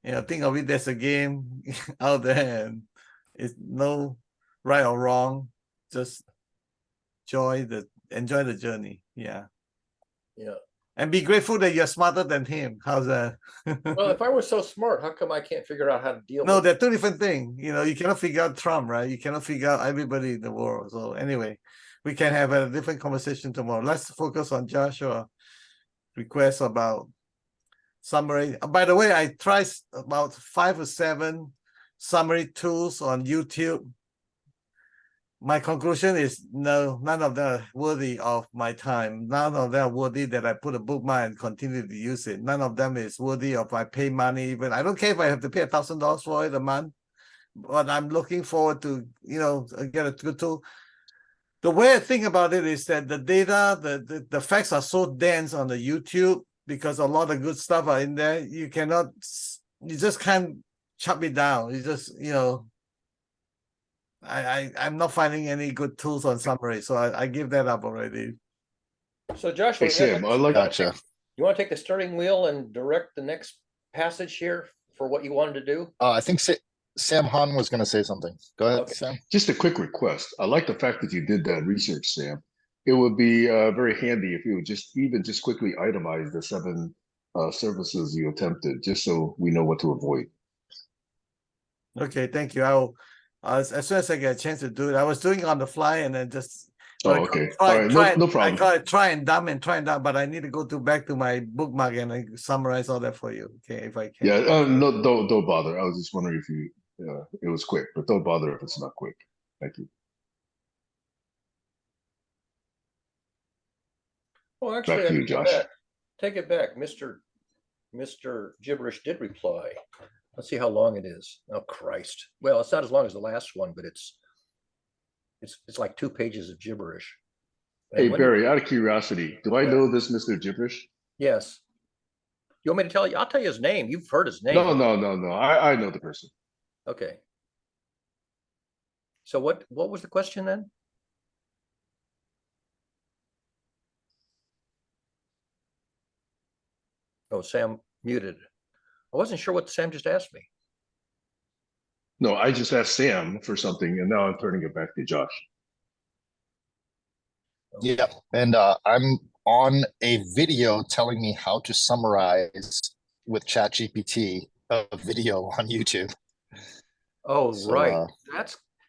You know, think of it as a game out there, and It's no right or wrong. Just enjoy the journey. Yeah. Yeah. And be grateful that you're smarter than him. How's that? Well, if I was so smart, how come I can't figure out how to deal No, with they're two different things. You know, you cannot figure out Trump, right? You cannot figure out everybody in the world. So anyway, we can have a different conversation tomorrow. Let's focus on Joshua requests about summary. By the way, I tried about 5 or 7 summary tools on YouTube. My conclusion is no, none of them are worthy of my time. None of them are worthy that I put a bookmark and continue to use it. None of them is worthy of my pay money. Even I don't care if I have to pay $1,000 for it a month, but I'm looking forward to, you know, get a good tool. The way I think about it is that the data, the facts are so dense on the YouTube because a lot of good stuff are in there. You just can't chop it down. You just, you know, I'm not finding any good tools on summary, so I give that up already. So Joshua, Hey, Sam, I like- Gotcha. you want to take the steering wheel and direct the next passage here for what you wanted to do? I think Sam Han was going to say something. Go ahead, Okay. Sam. Just a quick request. I like the fact that you did that research, Sam. It would be very handy if you would just quickly itemize the 7 services you attempted, just so we know what to avoid. Okay, thank you. I'll as soon as I get a chance to do it. I was doing it on the fly and then just Okay. All right. No problem. I call it try and dumb, but I need to go back to my bookmark and I summarize all that for you. Okay, if I can. Yeah. No, don't bother. I was just wondering if you it was quick, but don't bother if it's not quick. Thank you. Well, actually, Back to you, Josh. Take it back. Mr. Gibberish did reply. Let's see how long it is. Oh, Christ. Well, it's not as long as the last one, but it's like 2 pages of gibberish. Hey, Barry, out of curiosity, do I know this Mr. Gibberish? Yes. You want me to tell you? I'll tell you his name. You've heard his name. No. I know the person. Okay. So what was the question then? Oh, Sam muted. I wasn't sure what Sam just asked me. No, I just asked Sam for something, and now I'm turning it back to Josh. Yeah, and I'm on a video telling me how to summarize with ChatGPT a video on YouTube. Oh, So, right.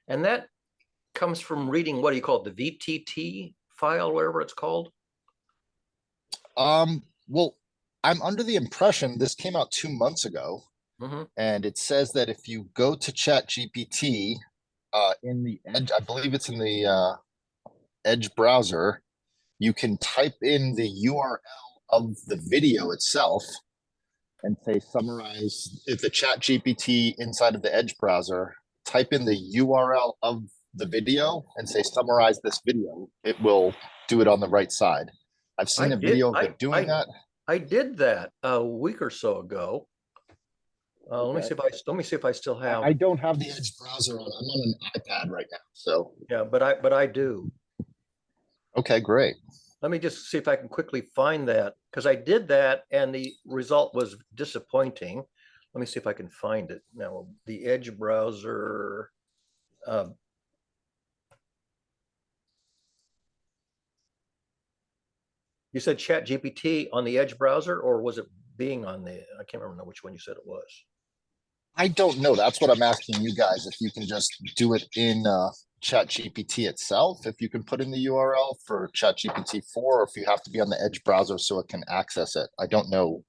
That comes from reading, what do you call it, the VTT file, whatever it's called? Well, I'm under the impression this came out 2 months ago, and it says that if you go to ChatGPT in the Edge, I believe it's in the Edge browser, you can type in the URL of the video itself and say summarize. If the ChatGPT inside of the Edge browser, type in the URL of the video and say summarize this video. It will do it on the right side. I've seen a video of it doing that. I did that a week or so ago. Let me see if I still have. I don't have the Edge browser on. I'm on an iPad right now. So yeah, but I do. Okay, great. Let me just see if I can quickly find that, because I did that and the result was disappointing. Let me see if I can find it now. The Edge browser. You said ChatGPT on the Edge browser, or was it being on the? I can't remember which one you said it was. I don't know. That's what I'm asking you guys. If you can just do it in ChatGPT itself, if you can put in the URL for ChatGPT 4, or if you have to be on the Edge browser so it can access it. I don't know.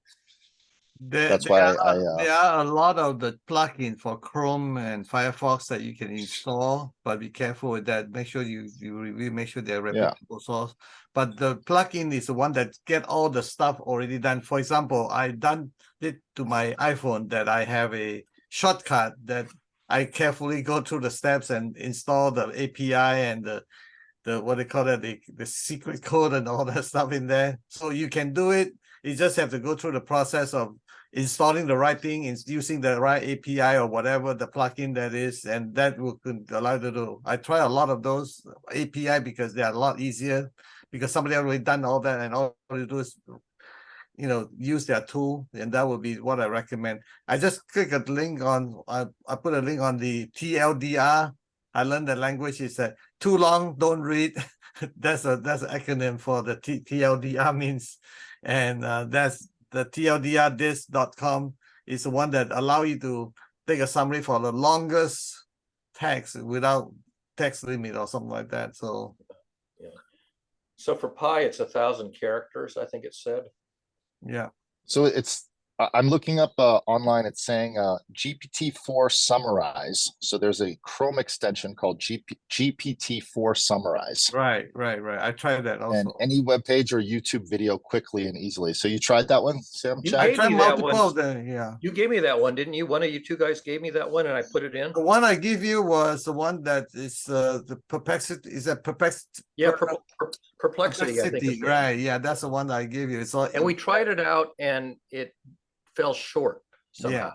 That's why there are a lot of the plugins for Chrome and Firefox that you can install, but be careful with that. Make sure you review, make sure they're reputable source. But the plugin is the one that get all the stuff already done. For example, I done it to my iPhone that I have a shortcut that I carefully go through the steps and install the API and the what they call it, the secret code and all that stuff in there. So you can do it. You just have to go through the process of installing the right thing, using the right API or whatever the plugin that is, and that will allow you to do. I try a lot of those API because they are a lot easier, because somebody already done all that, and all you do is use their tool, and that would be what I recommend. I just click a link on, I put a link on the TLDR. I learned the language is too long, don't read. that's an acronym for the TLDR means. And that's the TLDRthis.com is the one that allow you to take a summary for the longest text without text limit or something like that. So yeah. So for pi, it's 1,000 characters, I think it said. yeah. So I'm looking up online. It's saying GPT-4 Summarize. So there's a Chrome extension called GPT-4 Summarize. Right. I tried that also. And any web page or YouTube video quickly and easily. So you tried that one, Sam? I tried multiple of them. Yeah. You gave me that one, didn't you? One of you two guys gave me that one, and I put it in. The one I give you was the one that is the perplexity. Is that perplexity? Yeah, perplexity. I think right. Yeah, that's the one I gave you. So and we tried it out, and it fell short somehow.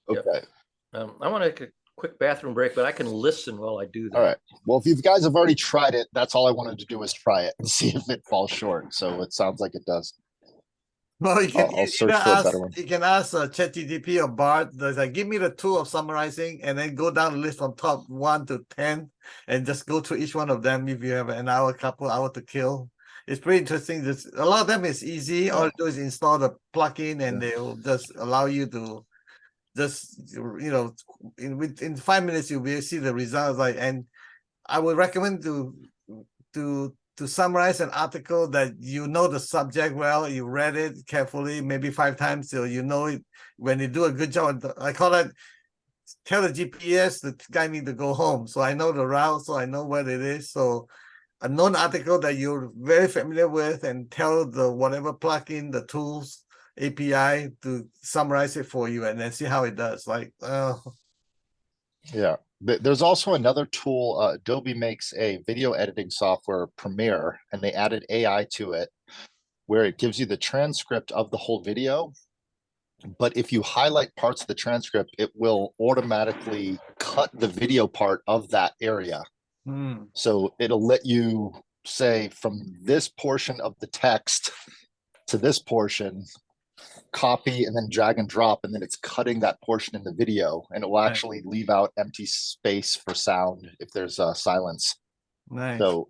Yeah. Okay. I want to take a quick bathroom break, but I can listen while I do that. All right. Well, if you guys have already tried it, that's all I wanted to do was try it and see if it falls short. So it sounds like it does. Well, you can, I'll search for a better one. You can ask ChatGPT or Bard, like, give me the tool of summarizing, and then go down the list from top 1 to 10, and just go through each one of them if you have an hour, couple hour to kill. It's pretty interesting. A lot of them is easy. All you do is install the plugin, and they will just allow you to just, in 5 minutes you'll be able to see the results. Like, and I would recommend to summarize an article that the subject well, you read it carefully, maybe 5 times till you know it. When you do a good job, I call it, tell the GPS the guy need to go home. So I know the route, so I know what it is. So a known article that you're very familiar with, and tell the whatever plugin, the tools, API to summarize it for you, and then see how it does. Yeah. There's also another tool. Adobe makes a video editing software, Premiere, and they added AI to it, where it gives you the transcript of the whole video. But if you highlight parts of the transcript, it will automatically cut the video part of that area. So it'll let you say from this portion of the text to this portion, copy and then drag and drop, and then it's cutting that portion in the video, and it will actually leave out empty space for sound if there's silence. Nice. So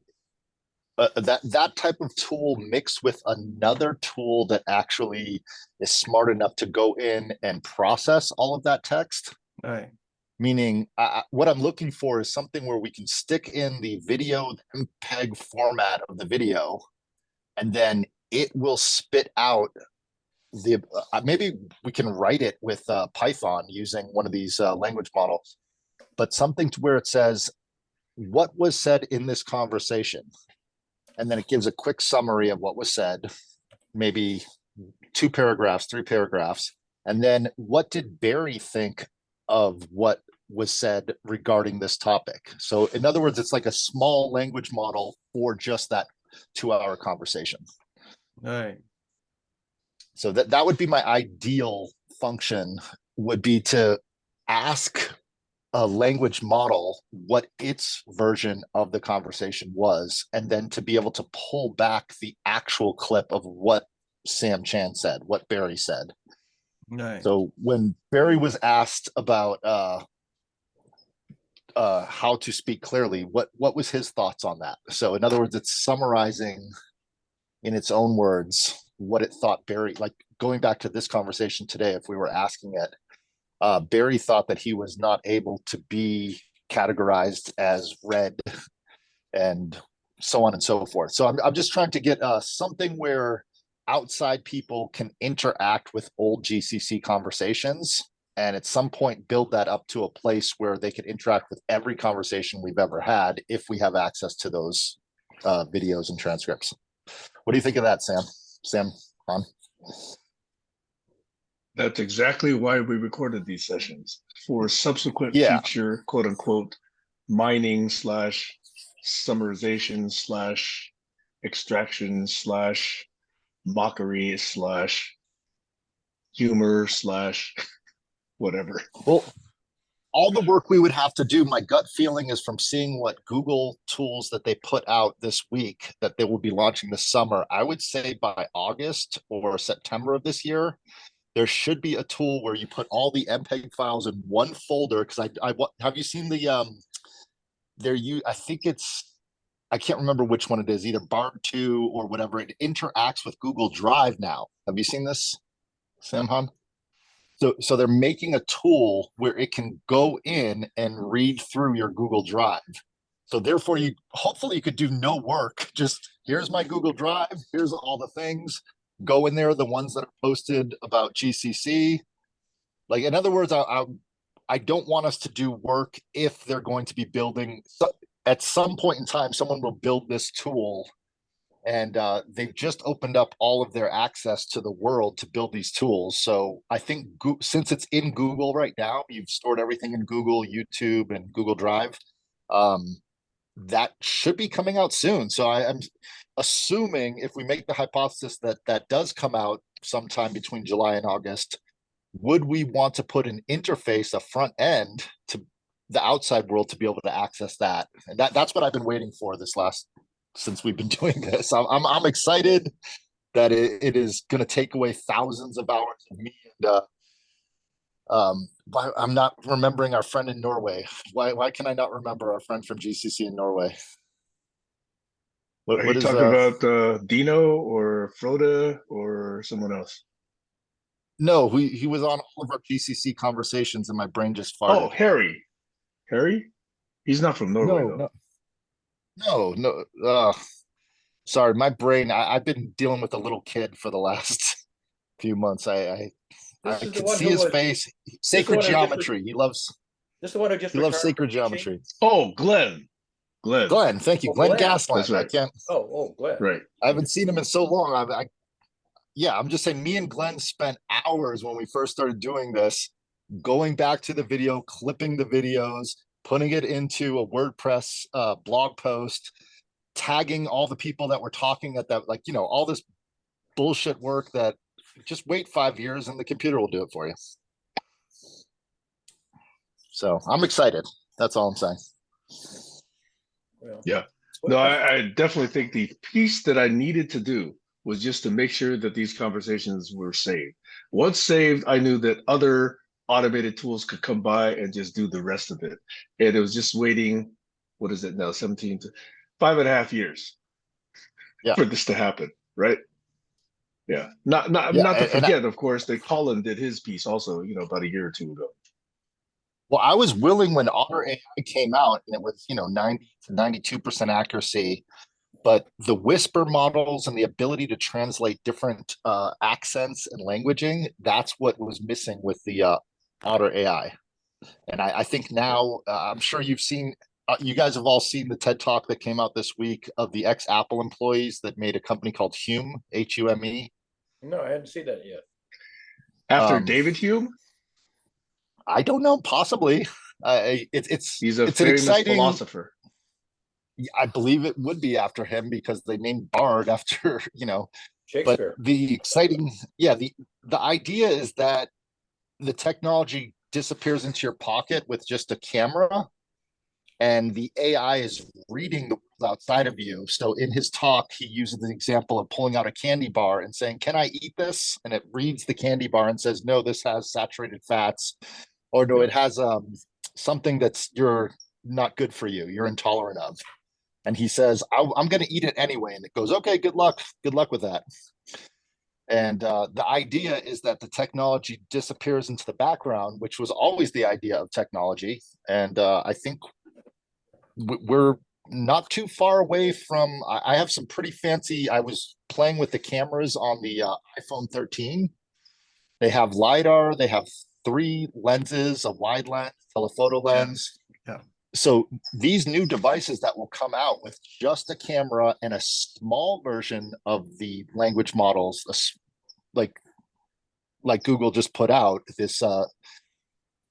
that type of tool mixed with another tool that actually is smart enough to go in and process all of that text. Right. Meaning what I'm looking for is something where we can stick in the video MPEG format of the video, and then it will spit out maybe we can write it with Python using one of these language models, but something to where it says what was said in this conversation, and then it gives a quick summary of what was said, maybe 2 paragraphs, 3 paragraphs, and then what did Barry think of what was said regarding this topic. So in other words, it's like a small language model for just that 2-hour conversation. Right. So that would be my ideal function, would be to ask a language model what its version of the conversation was, and then to be able to pull back the actual clip of what Sam Chan said, what Barry said. Right. So when Barry was asked about how to speak clearly, what was his thoughts on that? So in other words, it's summarizing in its own words what it thought Barry, like going back to this conversation today, if we were asking it, Barry thought that he was not able to be categorized as red, and so on and so forth. So I'm just trying to get something where outside people can interact with old GCC conversations, and at some point build that up to a place where they can interact with every conversation we've ever had if we have access to those videos and transcripts. What do you think of that, Sam? Ron? That's exactly why we recorded these sessions, for subsequent future, quote unquote, mining / summarization / extraction / mockery / humor / whatever. Well, all the work we would have to do, my gut feeling is from seeing what Google tools that they put out this week that they will be launching this summer. I would say by August or September of this year, there should be a tool where you put all the MPEG files in one folder. Because I have you seen the I think it's, I can't remember which one it is, either Bard2 or whatever. It interacts with Google Drive now. Have you seen this, Samhan? So they're making a tool where it can go in and read through your Google Drive. So therefore, hopefully you could do no work. Just here's my Google Drive. Here's all the things. Go in there, the ones that are posted about GCC. Like, in other words, I don't want us to do work if they're going to be building. So at some point in time, someone will build this tool, and they've just opened up all of their access to the world to build these tools. So I think since it's in Google right now, you've stored everything in Google, YouTube, and Google Drive. That should be coming out soon. So I'm assuming, if we make the hypothesis that that does come out sometime between July and August, would we want to put an interface, a front end, to the outside world to be able to access that? And that's what I've been waiting for since we've been doing this. I'm excited that it is going to take away thousands of hours of me. And I'm not remembering our friend in Norway. Why can I not remember our friend from GCC in Norway? Are you talking about Dino or Froda or someone else? No, he was on all of our GCC conversations, and my brain just farted. Oh, Harry. Harry? He's not from Norway, though. No. Sorry, my brain. I've been dealing with a little kid for the last few months. I can see his face. Sacred geometry. He loves. This is the one who just. He loves sacred geometry. Oh, Glenn. Thank you, Glenn Gasland. Right. I can't. Glenn. Right. I haven't seen him in so long. Yeah, I'm just saying. Me and Glenn spent hours when we first started doing this, going back to the video, clipping the videos, putting it into a WordPress blog post, tagging all the people that were talking at that, all this bullshit work that just wait 5 years and the computer will do it for you. So I'm excited. That's all I'm saying. Yeah. No, I definitely think the piece that I needed to do was just to make sure that these conversations were saved. Once saved, I knew that other automated tools could come by and just do the rest of it. And it was just waiting, what is it now, 5.5 years for this to happen, right? Yeah. Not to forget, of course, that Colin did his piece also, about a year or two ago. Well, I was willing when Otter AI came out, and it was, 90 to 92% accuracy. But the whisper models and the ability to translate different accents and languaging, that's what was missing with the Otter AI. And I think now, I'm sure you've seen, you guys have all seen the TED Talk that came out this week of the ex-Apple employees that made a company called Hume, Hume. No, I hadn't seen that yet. After David Hume? I don't know, possibly. He's a it's famous an exciting philosopher. I believe it would be after him because they named Bard after, Shakespeare. But the exciting, the idea is that the technology disappears into your pocket with just a camera, and the AI is reading the world outside of you. So in his talk, he uses the example of pulling out a candy bar and saying, "Can I eat this?" And it reads the candy bar and says, "No, this has saturated fats," or "No, it has something that's you're not good for you. You're intolerant of." And he says, I'm going to eat it anyway. And it goes, "Okay, good luck. Good luck with that." And the idea is that the technology disappears into the background, which was always the idea of technology. And I think we're not too far away from, I have some pretty fancy, I was playing with the cameras on the iPhone 13. They have LiDAR. They have 3 lenses, a wide lens, telephoto lens. Yeah. So these new devices that will come out with just a camera and a small version of the language models, like Google just put out this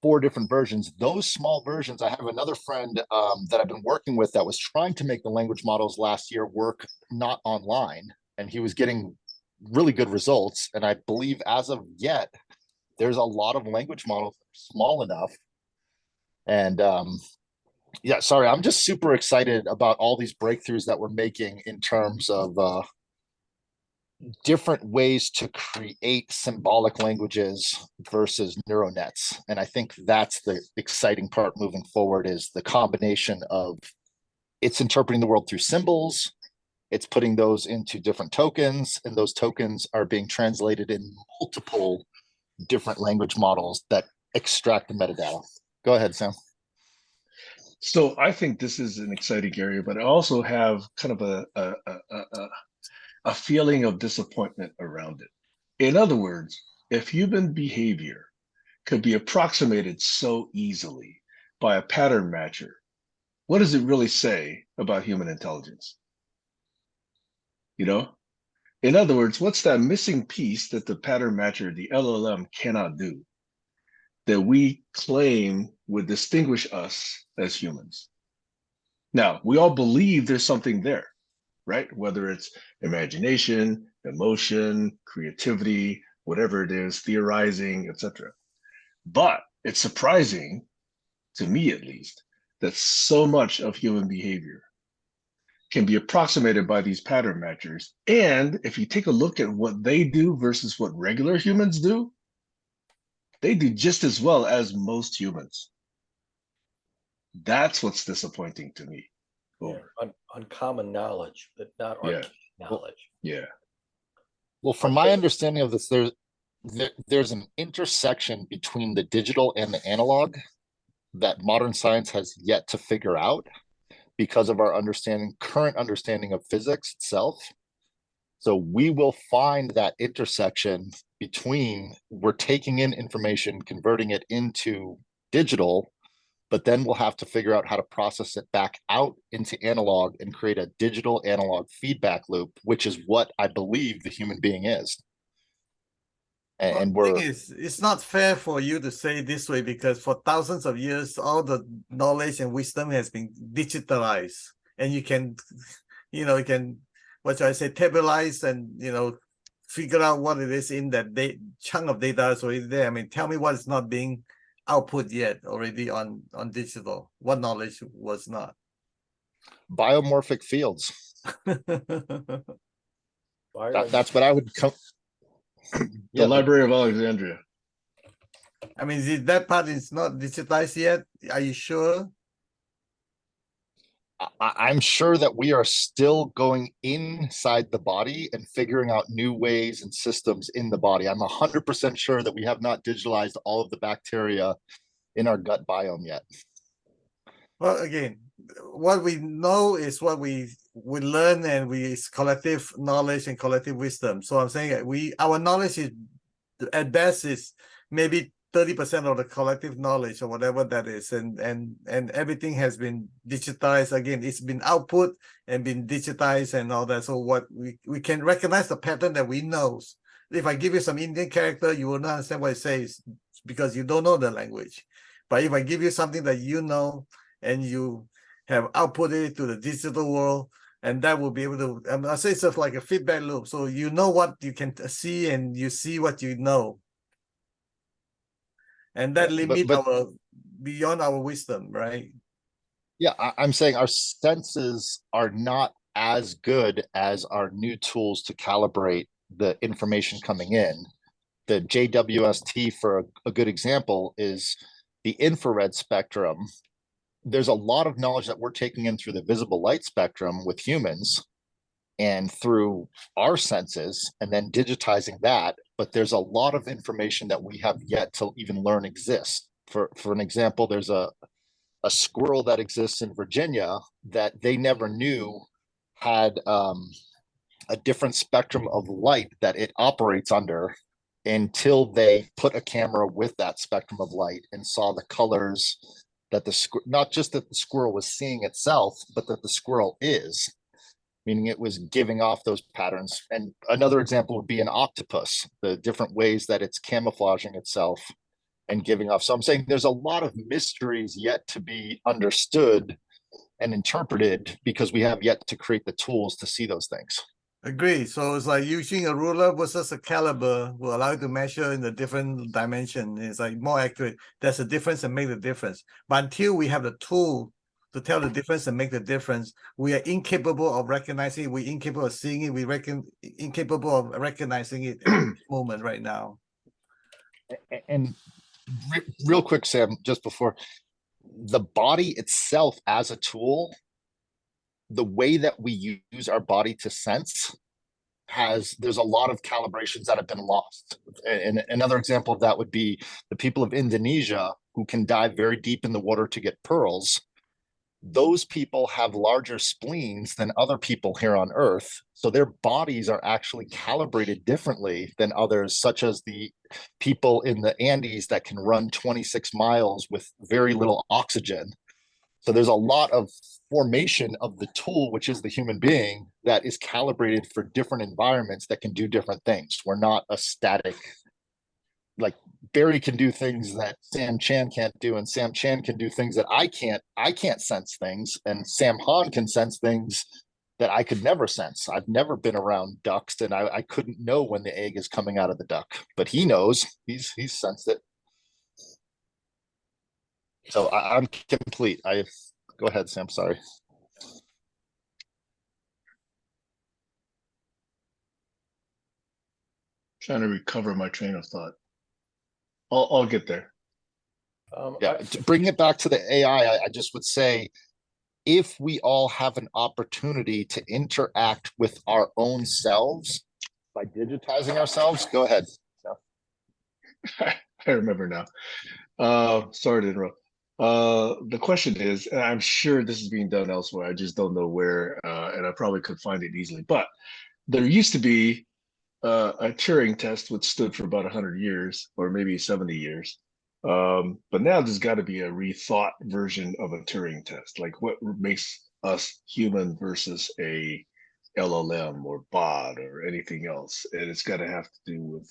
4 different versions. Those small versions, I have another friend that I've been working with that was trying to make the language models last year work not online, and he was getting really good results. And I believe as of yet, there's a lot of language models that are small enough And yeah, sorry, I'm just super excited about all these breakthroughs that we're making in terms of different ways to create symbolic languages versus neural nets. And I think that's the exciting part moving forward, is the combination of it's interpreting the world through symbols, it's putting those into different tokens, and those tokens are being translated in multiple different language models that extract the metadata. Go ahead, Sam. So I think this is an exciting area, but I also have kind of a feeling of disappointment around it. In other words, if human behavior could be approximated so easily by a pattern matcher, what does it really say about human intelligence? You know, in other words, what's that missing piece that the pattern matcher, the LLM, cannot do that we claim would distinguish us as humans? Now, we all believe there's something there, right? Whether it's imagination, emotion, creativity, whatever it is, theorizing, etc. But it's surprising, to me at least, that so much of human behavior can be approximated by these pattern matchers. And if you take a look at what they do versus what regular humans do, they do just as well as most humans. That's what's disappointing to me. Yeah, uncommon knowledge, but not arcane knowledge. Yeah. Well, from my understanding of this, there's an intersection between the digital and the analog that modern science has yet to figure out because of our current understanding of physics itself. So we will find that intersection between, we're taking in information, converting it into digital, but then we'll have to figure out how to process it back out into analog and create a digital analog feedback loop, which is what I believe the human being is. And the thing is, it's not fair for you to say it this way, because for thousands of years, all the knowledge and wisdom has been digitalized, and you can, you can, what should I say, tabularize and, figure out what it is in that chunk of data is already there. I mean, tell me what is not being output yet already on digital. What knowledge was not? Biomorphic fields. That's what I would come. The Library of Alexandria. I mean, that part is not digitized yet. Are you sure? I'm sure that we are still going inside the body and figuring out new ways and systems in the body. I'm 100% sure that we have not digitalized all of the bacteria in our gut biome yet. Well, again, what we know is what we learn, and it's collective knowledge and collective wisdom. So I'm saying our knowledge is, at best, is maybe 30% of the collective knowledge or whatever that is, and everything has been digitized. Again, it's been output and been digitized and all that. So what we can recognize the pattern that we know. If I give you some Indian character, you will not understand what it says because you don't know the language. But if I give you something that you know and you have outputted it to the digital world, and that will be able to, I say it's like a feedback loop. So you know what you can see, and you see what you know. And that limit our beyond our wisdom, right? Yeah, I'm saying our senses are not as good as our new tools to calibrate the information coming in. The JWST, for a good example, is the infrared spectrum. There's a lot of knowledge that we're taking in through the visible light spectrum with humans and through our senses, and then digitizing that. But there's a lot of information that we have yet to even learn exists. For an example, there's a squirrel that exists in Virginia that they never knew had a different spectrum of light that it operates under, until they put a camera with that spectrum of light and saw the colors that not just that the squirrel was seeing itself, but that the squirrel is, meaning it was giving off those patterns. And another example would be an octopus, the different ways that it's camouflaging itself and giving off. So I'm saying there's a lot of mysteries yet to be understood and interpreted because we have yet to create the tools to see those things. Agree. So it's like using a ruler versus a caliber will allow you to measure in the different dimension. It's like more accurate. There's a difference and make the difference. But until we have the tool to tell the difference and make the difference, we are incapable of recognizing it. We're incapable of seeing it. We reckon incapable of recognizing it at this moment right now. And real quick, Sam, just before, the body itself as a tool, the way that we use our body to sense there's a lot of calibrations that have been lost. And another example of that would be the people of Indonesia who can dive very deep in the water to get pearls. Those people have larger spleens than other people here on Earth. So their bodies are actually calibrated differently than others, such as the people in the Andes that can run 26 miles with very little oxygen. So there's a lot of formation of the tool, which is the human being, that is calibrated for different environments that can do different things. We're not a static, like Barry can do things that Sam Chan can't do, and Sam Chan can do things that I can't. I can't sense things, and Sam Han can sense things that I could never sense. I've never been around ducks, and I couldn't know when the egg is coming out of the duck, but he knows. He's sensed it. So I'm complete. Go ahead, Sam. Sorry. Trying to recover my train of thought. I'll get there. Yeah, to bring it back to the AI, I just would say, if we all have an opportunity to interact with our own selves by digitizing ourselves, go ahead. I remember now. Sorry to interrupt. The question is, and I'm sure this is being done elsewhere, I just don't know where, and I probably could find it easily, but there used to be a Turing test which stood for about 100 years or maybe 70 years. But now there's got to be a rethought version of a Turing test, like what makes us human versus a LLM or bot or anything else. And it's got to have to do with,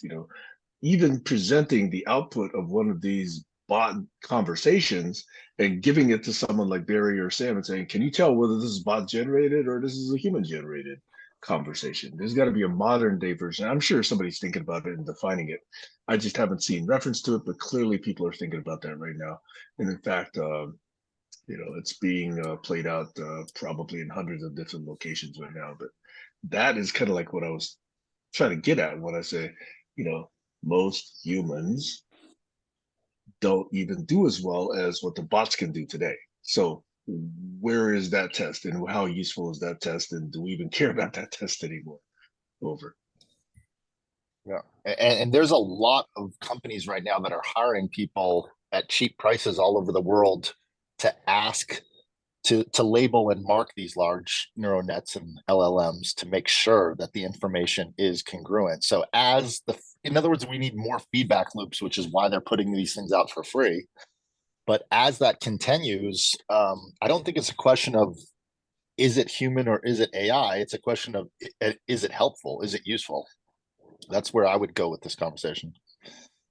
even presenting the output of one of these bot conversations and giving it to someone like Barry or Sam and saying, can you tell whether this is bot generated or this is a human generated conversation? There's got to be a modern day version. I'm sure somebody's thinking about it and defining it. I just haven't seen reference to it, but clearly people are thinking about that right now. And in fact, it's being played out probably in hundreds of different locations right now. But that is kind of like what I was trying to get at when I say, most humans don't even do as well as what the bots can do today. So where is that test, and how useful is that test, and do we even care about that test anymore? Over. Yeah, and there's a lot of companies right now that are hiring people at cheap prices all over the world to ask to label and mark these large neural nets and LLMs to make sure that the information is congruent. So in other words, we need more feedback loops, which is why they're putting these things out for free. But as that continues, I don't think it's a question of, is it human or is it AI? It's a question of, is it helpful? Is it useful? That's where I would go with this conversation.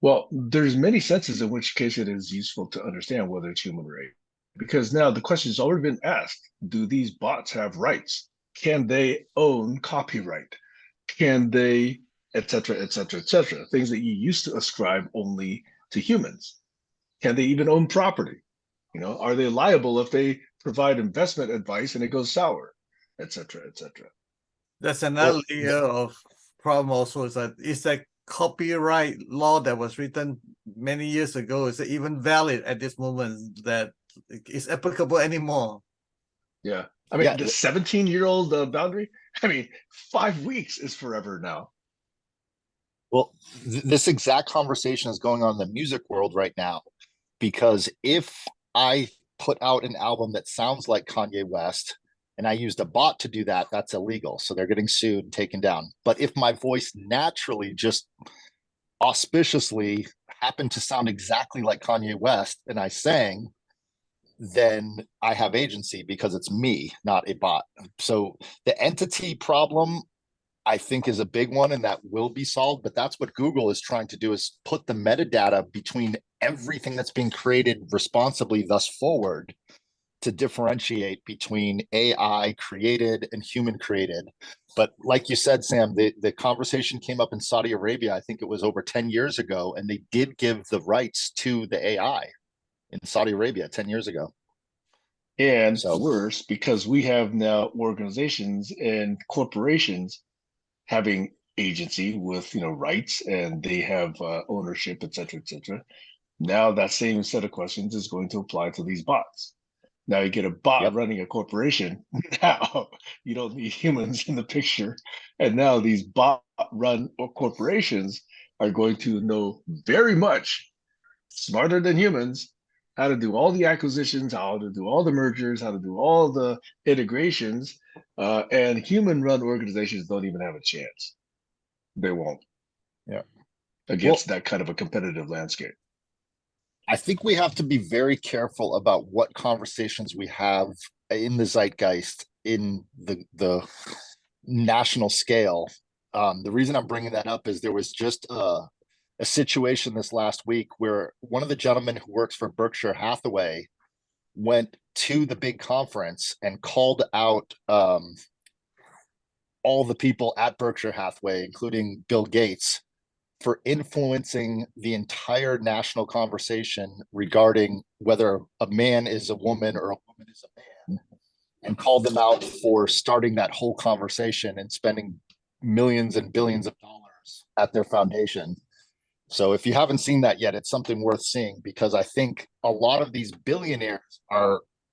Well, there's many senses in which case it is useful to understand whether it's human or AI. Because now the question has already been asked, do these bots have rights? Can they own copyright? Can they, et cetera, et cetera, et cetera, things that you used to ascribe only to humans? Can they even own property? Are they liable if they provide investment advice and it goes sour, et cetera, et cetera? That's another layer of problem also, is that copyright law that was written many years ago, is it even valid at this moment, that is applicable anymore? Yeah. I mean, the 17-year-old boundary, 5 weeks is forever now. Well, this exact conversation is going on in the music world right now, because if I put out an album that sounds like Kanye West and I used a bot to do that, that's illegal. So they're getting sued and taken down. But if my voice naturally, just auspiciously happened to sound exactly like Kanye West and I sang, then I have agency because it's me, not a bot. So the entity problem, I think, is a big one, and that will be solved. But that's what Google is trying to do, is put the metadata between everything that's being created responsibly thus forward, to differentiate between AI created and human created. But like you said, Sam, the conversation came up in Saudi Arabia, I think it was over 10 years ago, and they did give the rights to the AI in Saudi Arabia 10 years ago. And So- worse, because we have now organizations and corporations having agency with rights, and they have ownership, et cetera, et cetera. Now that same set of questions is going to apply to these bots. Now you get a bot Yep. running a corporation. Now you don't need humans in the picture. And now these bot run corporations are going to know very much smarter than humans how to do all the acquisitions, how to do all the mergers, how to do all the integrations. And human run organizations don't even have a chance. They won't. Yeah. Against that kind of a competitive landscape. I think we have to be very careful about what conversations we have in the zeitgeist in the national scale. The reason I'm bringing that up is there was just a situation this last week where one of the gentlemen who works for Berkshire Hathaway went to the big conference and called out all the people at Berkshire Hathaway, including Bill Gates, for influencing the entire national conversation regarding whether a man is a woman or a woman is a man, and called them out for starting that whole conversation and spending millions and billions of dollars at their foundation. So if you haven't seen that yet, it's something worth seeing, because I think a lot of these billionaires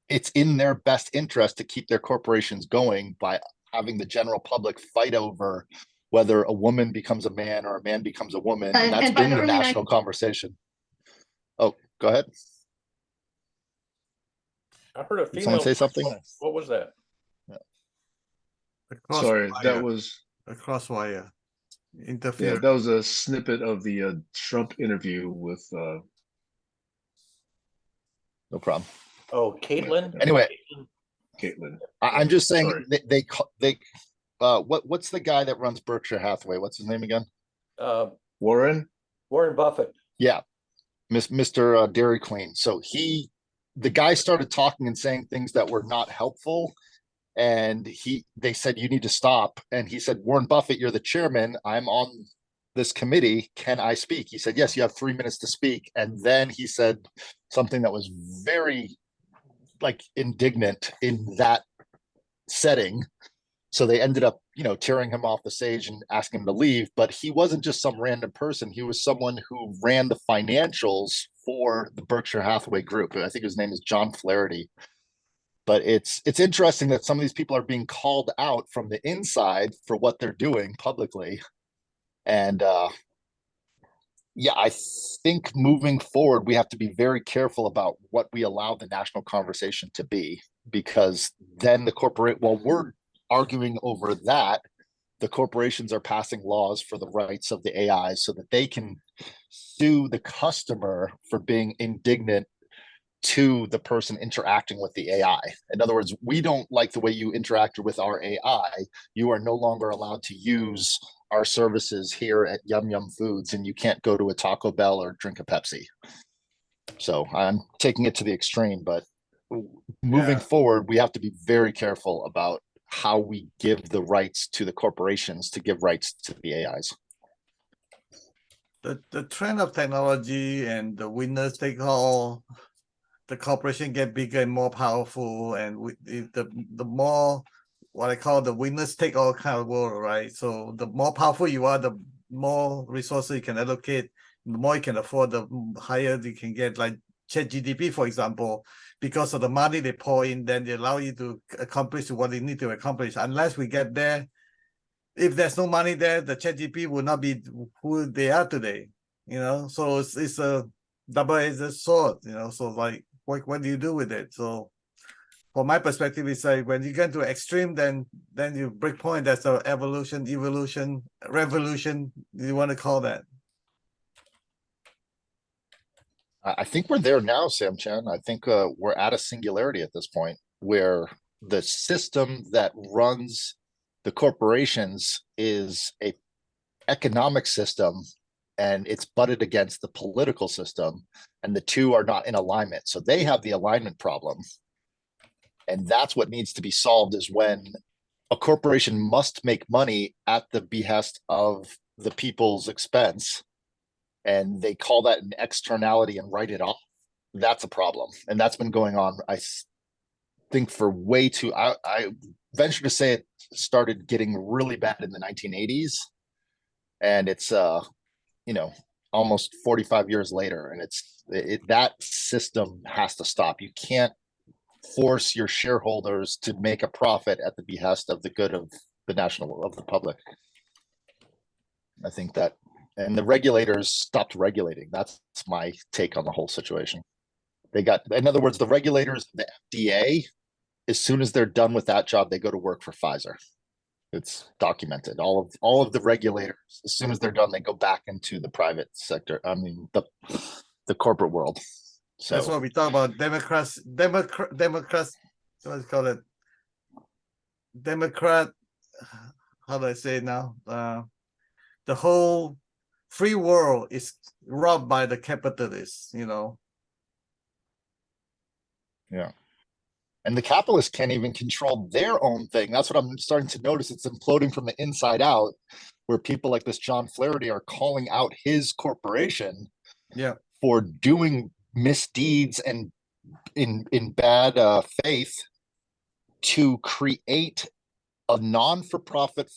it's in their best interest to keep their corporations going by having the general public fight over whether a woman becomes a man or a man becomes a woman. And that's been the national conversation. Oh, go ahead. I heard a Did someone say something? What was that? Sorry, that was a crosswire yeah, interference. that was a snippet of the Trump interview with No problem. Oh, Caitlin. Anyway, Caitlin. I'm just saying Sorry. what's the guy that runs Berkshire Hathaway? What's his name again? Warren. Warren Buffett. Yeah, Mr. Dairy Queen. So the guy started talking and saying things that were not helpful, and they said, you need to stop. And he said, Warren Buffett, you're the chairman. I'm on this committee. Can I speak? He said, yes, you have 3 minutes to speak. And then he said something that was very indignant in that setting. So they ended up, tearing him off the stage and asking him to leave. But he wasn't just some random person. He was someone who ran the financials for the Berkshire Hathaway group. I think his name is John Flaherty. But it's interesting that some of these people are being called out from the inside for what they're doing publicly. And I think moving forward, we have to be very careful about what we allow the national conversation to be, because then while we're arguing over that, the corporations are passing laws for the rights of the AI so that they can sue the customer for being indignant to the person interacting with the AI. In other words, we don't like the way you interacted with our AI. You are no longer allowed to use our services here at Yum Yum Foods, and you can't go to a Taco Bell or drink a Pepsi. So I'm taking it to the extreme, but moving forward, we have to be very careful about how we give the rights to the corporations to give rights to the AIs. The trend of technology and the winners take all, the corporation get bigger and more powerful, and the more what I call the winners take all kind of world, right? So the more powerful you are, the more resources you can allocate, the more you can afford, the higher you can get. Like ChatGPT, for example, because of the money they pour in, then they allow you to accomplish what they need to accomplish. Unless we get there, if there's no money there, the ChatGPT will not be who they are today. So it's a double-edged sword. So what do you do with it? So from my perspective, it's like when you get to extreme, then you break point. That's an evolution, revolution. You want to call that? I think we're there now, Sam Chan. I think we're at a singularity at this point where the system that runs the corporations is a economic system, and it's butted against the political system, and the two are not in alignment. So they have the alignment problem. And that's what needs to be solved, is when a corporation must make money at the behest of the people's expense, and they call that an externality and write it off. That's a problem. And that's been going on, I think, for way too, I venture to say it started getting really bad in the 1980s. And it's, almost 45 years later. And that system has to stop. You can't force your shareholders to make a profit at the behest of the good of the public. I think that, and the regulators stopped regulating. That's my take on the whole situation. In other words, the regulators, the FDA, as soon as they're done with that job, they go to work for Pfizer. It's documented. All of the regulators, as soon as they're done, they go back into the private sector. I mean, the corporate world. So that's what we talk about. Democrats. What's it called? Democrat. How do I say it now? The whole free world is robbed by the capitalists. Yeah. And the capitalists can't even control their own thing. That's what I'm starting to notice. It's imploding from the inside out, where people like this John Flaherty are calling out his corporation for doing misdeeds and in bad faith to create a non-for-profit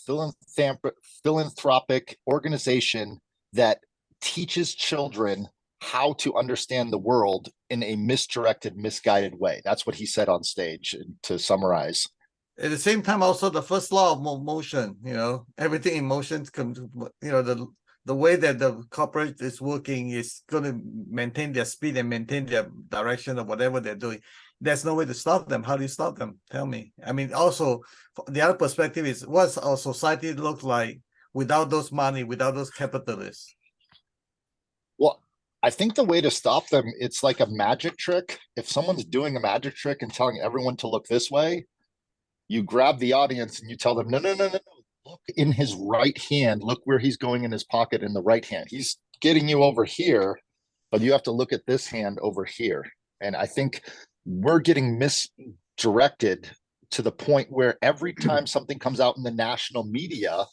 philanthropic organization that teaches children how to understand the world in a misdirected, misguided way. That's what he said on stage, to summarize. At the same time, also the first law of motion, everything in motion comes, the way that the corporate is working is going to maintain their speed and maintain their direction of whatever they're doing. There's no way to stop them. How do you stop them? Tell me. I mean, also, the other perspective is, what's our society look like without those money, without those capitalists? Well, I think the way to stop them, it's like a magic trick. If someone's doing a magic trick and telling everyone to look this way, you grab the audience and you tell them, no, look in his right hand. Look where he's going in his pocket in the right hand. He's getting you over here, but you have to look at this hand over here. And I think we're getting misdirected to the point where every time something comes out in the national media,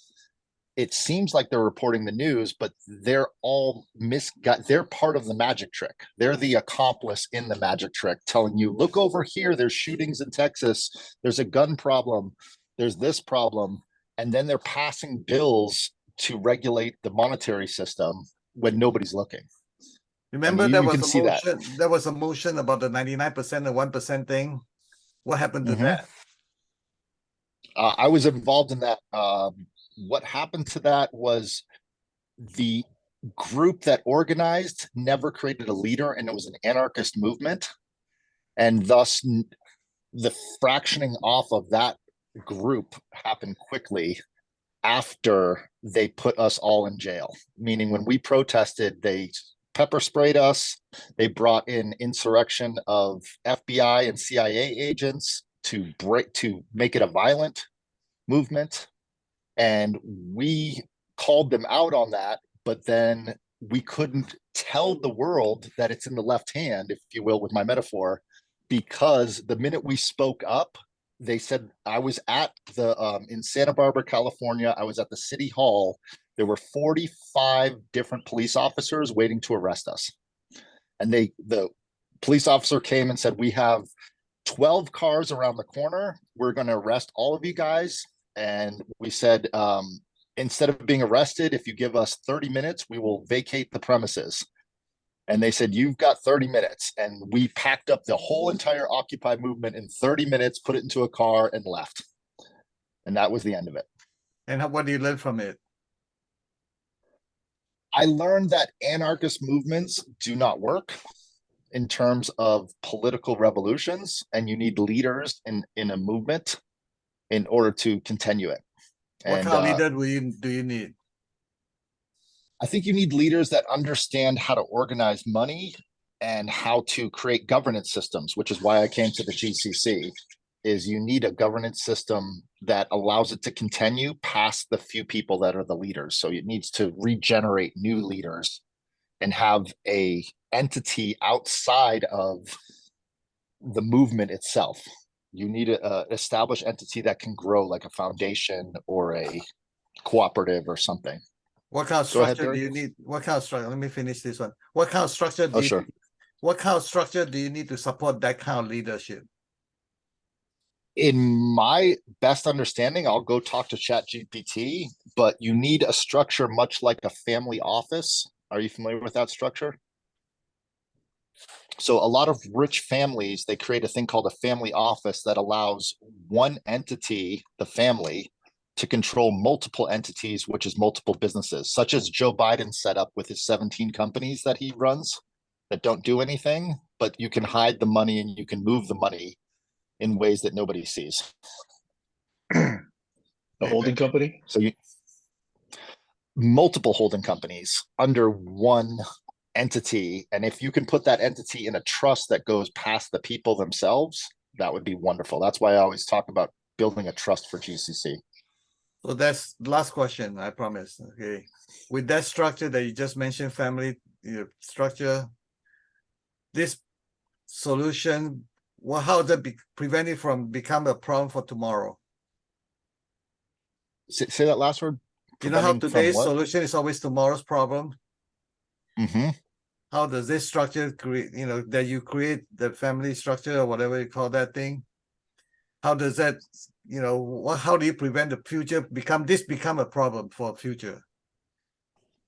it seems like they're reporting the news, but they're all they're part of the magic trick. They're the accomplice in the magic trick, telling you, look over here, there's shootings in Texas, there's a gun problem, there's this problem. And then they're passing bills to regulate the monetary system when nobody's looking. Remember, there was a motion about the 99% and 1% thing. What happened to that? I was involved in that. What happened to that was the group that organized never created a leader, and it was an anarchist movement. And thus, the fractioning off of that group happened quickly after they put us all in jail. Meaning, when we protested, they pepper sprayed us. They brought in insurrection of FBI and CIA agents to make it a violent movement. And we called them out on that, but then we couldn't tell the world that it's in the left hand, if you will, with my metaphor, because the minute we spoke up, they said, I was at in Santa Barbara, California, I was at the city hall. There were 45 different police officers waiting to arrest us. And the police officer came and said, we have 12 cars around the corner. We're going to arrest all of you guys. And we said, instead of being arrested, if you give us 30 minutes, we will vacate the premises. And they said, you've got 30 minutes. And we packed up the whole entire Occupy movement in 30 minutes, put it into a car, and left. And that was the end of it. And what do you learn from it? I learned that anarchist movements do not work in terms of political revolutions, and you need leaders in a movement in order to continue it. What kind of leader do you need? I think you need leaders that understand how to organize money and how to create governance systems, which is why I came to the GCC, is you need a governance system that allows it to continue past the few people that are the leaders. So it needs to regenerate new leaders and have a entity outside of the movement itself You need a established entity that can grow like a foundation or a cooperative or something. What kind of Go ahead, structure do Derek. you need? What kind of structure? Let me finish this one. What kind of structure do Oh, you sure. need? What kind of structure do you need to support that kind of leadership? In my best understanding, I'll go talk to ChatGPT, but you need a structure much like a family office. Are you familiar with that structure? So a lot of rich families, they create a thing called a family office that allows one entity, the family, to control multiple entities, which is multiple businesses, such as Joe Biden set up with his 17 companies that he runs that don't do anything, but you can hide the money and you can move the money in ways that nobody sees. A holding company. So you multiple holding companies under one entity, and if you can put that entity in a trust that goes past the people themselves, that would be wonderful. That's why I always talk about building a trust for GCC. So that's the last question, I promise. Okay. With that structure that you just mentioned, family structure, this solution, well, how does that prevent it from becoming a problem for tomorrow? Say that last word. You know how Preventing from today's what? solution is always tomorrow's problem? Mm-hmm. How does this structure create, that you create the family structure or whatever you call that thing? How does that, how do you prevent the future become a problem for future?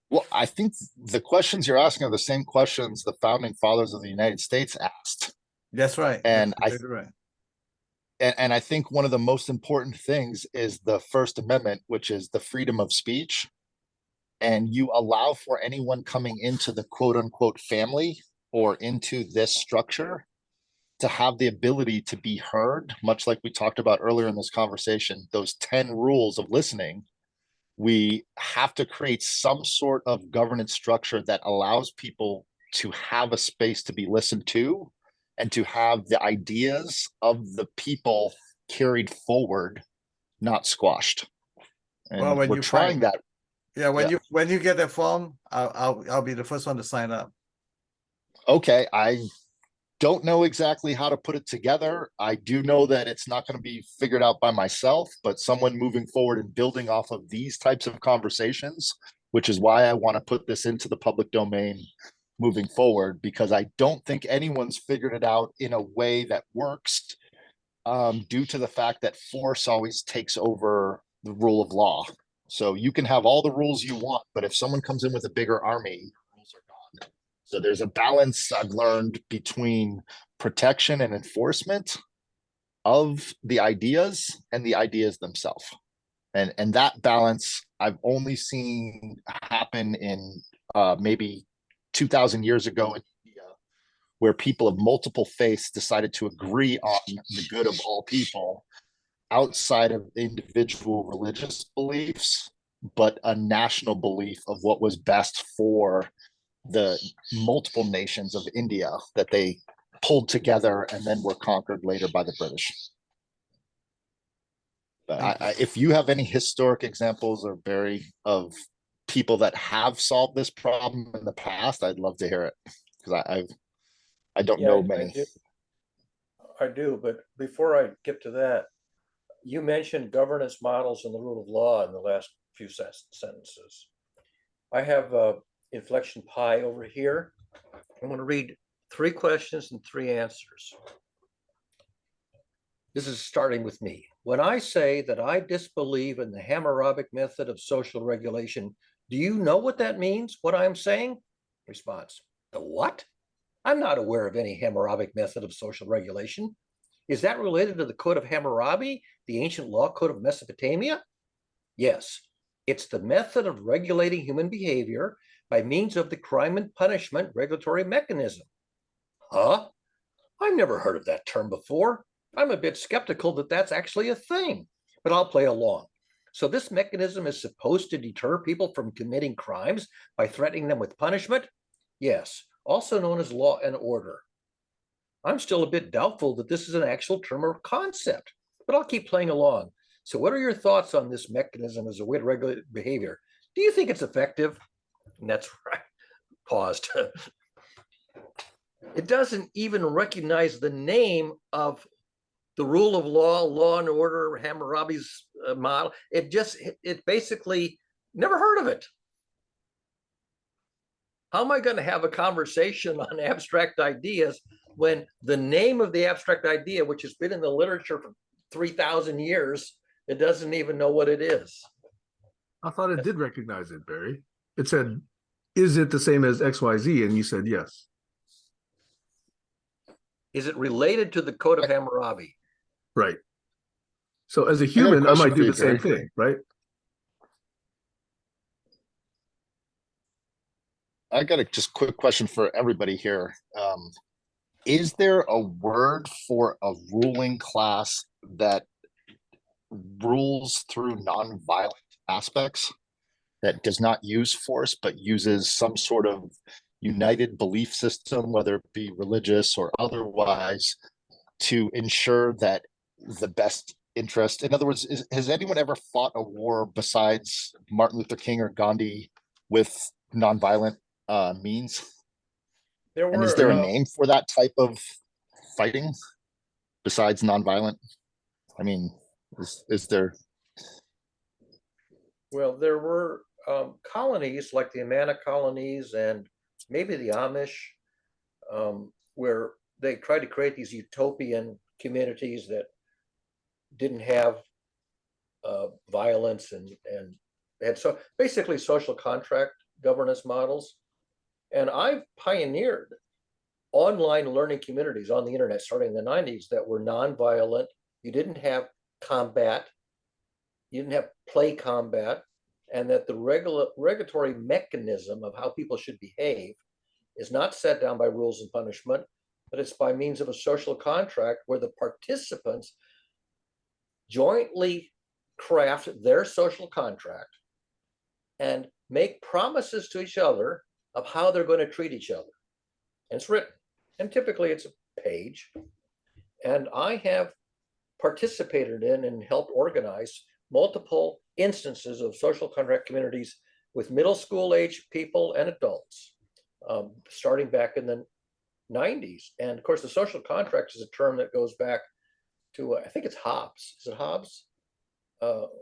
Well, I think the questions you're asking are the same questions the founding fathers of the United States asked. That's right. And That's exactly right. and I think one of the most important things is the First Amendment, which is the freedom of speech. And you allow for anyone coming into the quote unquote family or into this structure to have the ability to be heard, much like we talked about earlier in this conversation, those 10 rules of listening. We have to create some sort of governance structure that allows people to have a space to be listened to and to have the ideas of the people carried forward, not squashed. And Well, when we're you trying that. Yeah, when you get that form, I'll be the first one to sign up. Okay, I don't know exactly how to put it together. I do know that it's not going to be figured out by myself, but someone moving forward and building off of these types of conversations, which is why I want to put this into the public domain moving forward, because I don't think anyone's figured it out in a way that works, due to the fact that force always takes over the rule of law. So you can have all the rules you want, but if someone comes in with a bigger army, rules are gone. So there's a balance I've learned between protection and enforcement of the ideas and the ideas themselves. And that balance I've only seen happen in maybe 2,000 years ago in India, where people of multiple faiths decided to agree on the good of all people outside of individual religious beliefs, but a national belief of what was best for the multiple nations of India that they pulled together and then were conquered later by the British. But if you have any historic examples, or Barry, of people that have solved this problem in the past, I'd love to hear it, because I don't know many. I do, but before I get to that, you mentioned governance models and the rule of law in the last few sentences. I have inflection pi over here. I'm going to read 3 questions and 3 answers. This is starting with me. When I say that I disbelieve in the Hammurabic method of social regulation, do you know what that means, what I'm saying? Response: the what? I'm not aware of any Hammurabic method of social regulation. Is that related to the Code of Hammurabi, the ancient law code of Mesopotamia? Yes, it's the method of regulating human behavior by means of the crime and punishment regulatory mechanism. Huh? I've never heard of that term before. I'm a bit skeptical that that's actually a thing, but I'll play along. So this mechanism is supposed to deter people from committing crimes by threatening them with punishment? Yes, also known as law and order. I'm still a bit doubtful that this is an actual term or concept, but I'll keep playing along. So what are your thoughts on this mechanism as a way to regulate behavior? Do you think it's effective? And that's right. Paused. It doesn't even recognize the name of the rule of law, law and order, Hammurabi's model. It basically never heard of it. How am I going to have a conversation on abstract ideas when the name of the abstract idea, which has been in the literature for 3,000 years, it doesn't even know what it is? I thought it did recognize it, Barry. It said, is it the same as XYZ? And you said yes. Is it related to the Code of Hammurabi? Right. So as a human, I might do the same thing, right? I got a just quick question for everybody here. Is there a word for a ruling class that rules through nonviolent aspects, that does not use force, but uses some sort of united belief system, whether it be religious or otherwise, to ensure that the best interest? In other words, has anyone ever fought a war besides Martin Luther King or Gandhi with nonviolent means? And is there a name for that type of fighting besides nonviolent? I mean, is there? Well, there were colonies like the Amana colonies and maybe the Amish, where they tried to create these utopian communities that didn't have violence and had so basically social contract governance models. And I've pioneered online learning communities on the internet starting in the 90s that were nonviolent. You didn't have combat, you didn't have play combat, and that the regulatory mechanism of how people should behave is not set down by rules and punishment, but it's by means of a social contract where the participants jointly craft their social contract and make promises to each other of how they're going to treat each other. And it's written, and typically it's a page. And I have participated in and helped organize multiple instances of social contract communities with middle school age people and adults, starting back in the 90s. And of course, the social contract is a term that goes back to, I think it's Hobbes. Is it Hobbes?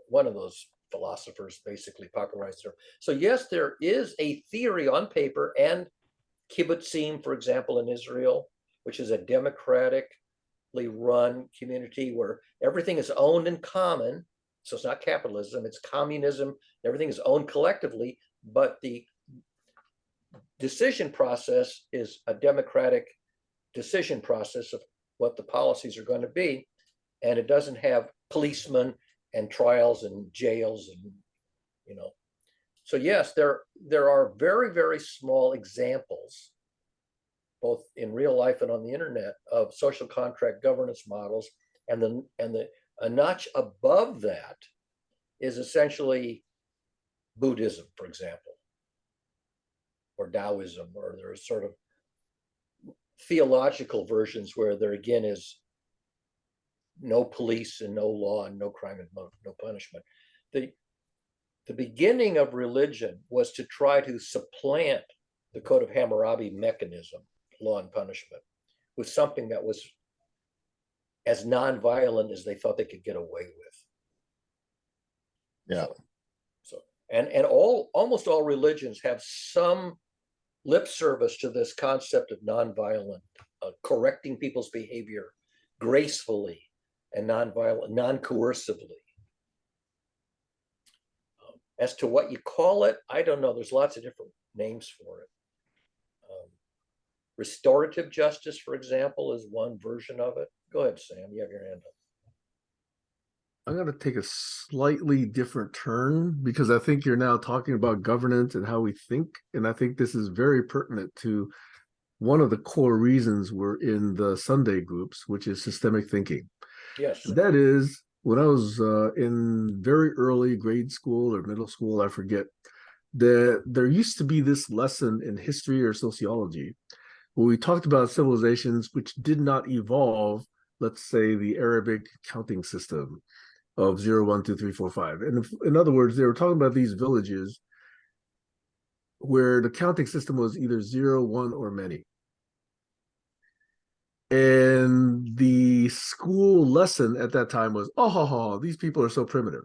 One of those philosophers basically popularized it. So yes, there is a theory on paper, and kibbutzim, for example, in Israel, which is a democratically run community where everything is owned in common. So it's not capitalism, it's communism. Everything is owned collectively, but the decision process is a democratic decision process of what the policies are going to be. And it doesn't have policemen and trials and jails and, you know. So yes, there are very, very small examples, both in real life and on the internet, of social contract governance models. And a notch above that is essentially Buddhism, for example, or Taoism, or there are sort of theological versions where there again is no police and no law and no crime and no punishment. The beginning of religion was to try to supplant the Code of Hammurabi mechanism, law and punishment, with something that was as nonviolent as they thought they could get away with. Yeah. So almost all religions have some lip service to this concept of nonviolent, correcting people's behavior gracefully and nonviolent, non-coercively. As to what you call it, I don't know. There's lots of different names for it. Restorative justice, for example, is one version of it. Go ahead, Sam. You have your hand up. I'm going to take a slightly different turn because I think you're now talking about governance and how we think. And I think this is very pertinent to one of the core reasons we're in the Sunday groups, which is systemic thinking. Yes. That is, when I was in very early grade school or middle school, I forget, there used to be this lesson in history or sociology where we talked about civilizations which did not evolve, let's say the Arabic counting system of 0, 1, 2, 3, 4, 5. And in other words, they were talking about these villages where the counting system was either 0, 1, or many. And the school lesson at that time was, oh, these people are so primitive.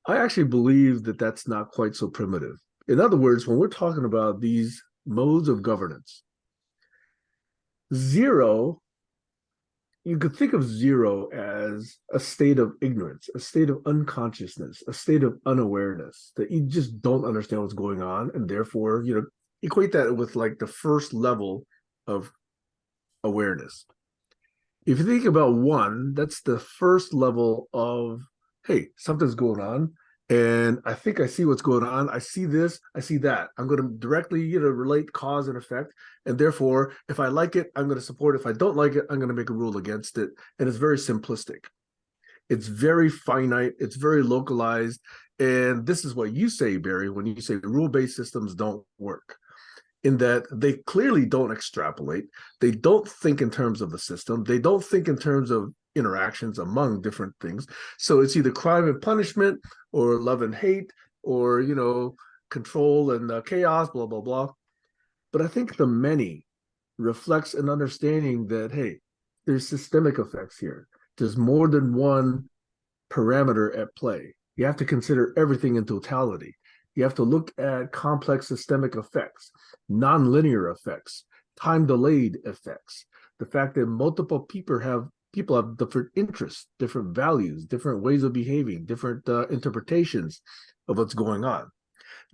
I actually believe that that's not quite so primitive. In other words, when we're talking about these modes of governance, zero, you could think of zero as a state of ignorance, a state of unconsciousness, a state of unawareness that you just don't understand what's going on. And therefore, equate that with like the first level of awareness. If you think about one, that's the first level of, hey, something's going on. And I think I see what's going on. I see this, I see that. I'm going to directly, relate cause and effect. And therefore, if I like it, I'm going to support it. If I don't like it, I'm going to make a rule against it. And it's very simplistic. It's very finite. It's very localized. And this is what you say, Barry, when you say rule-based systems don't work, in that they clearly don't extrapolate. They don't think in terms of the system. They don't think in terms of interactions among different things. So it's either crime and punishment or love and hate or, control and chaos, blah, blah, blah. But I think the many reflects an understanding that, hey, there's systemic effects here. There's more than one parameter at play. You have to consider everything in totality. You have to look at complex systemic effects, nonlinear effects, time-delayed effects, the fact that multiple people have different interests, different values, different ways of behaving, different interpretations of what's going on.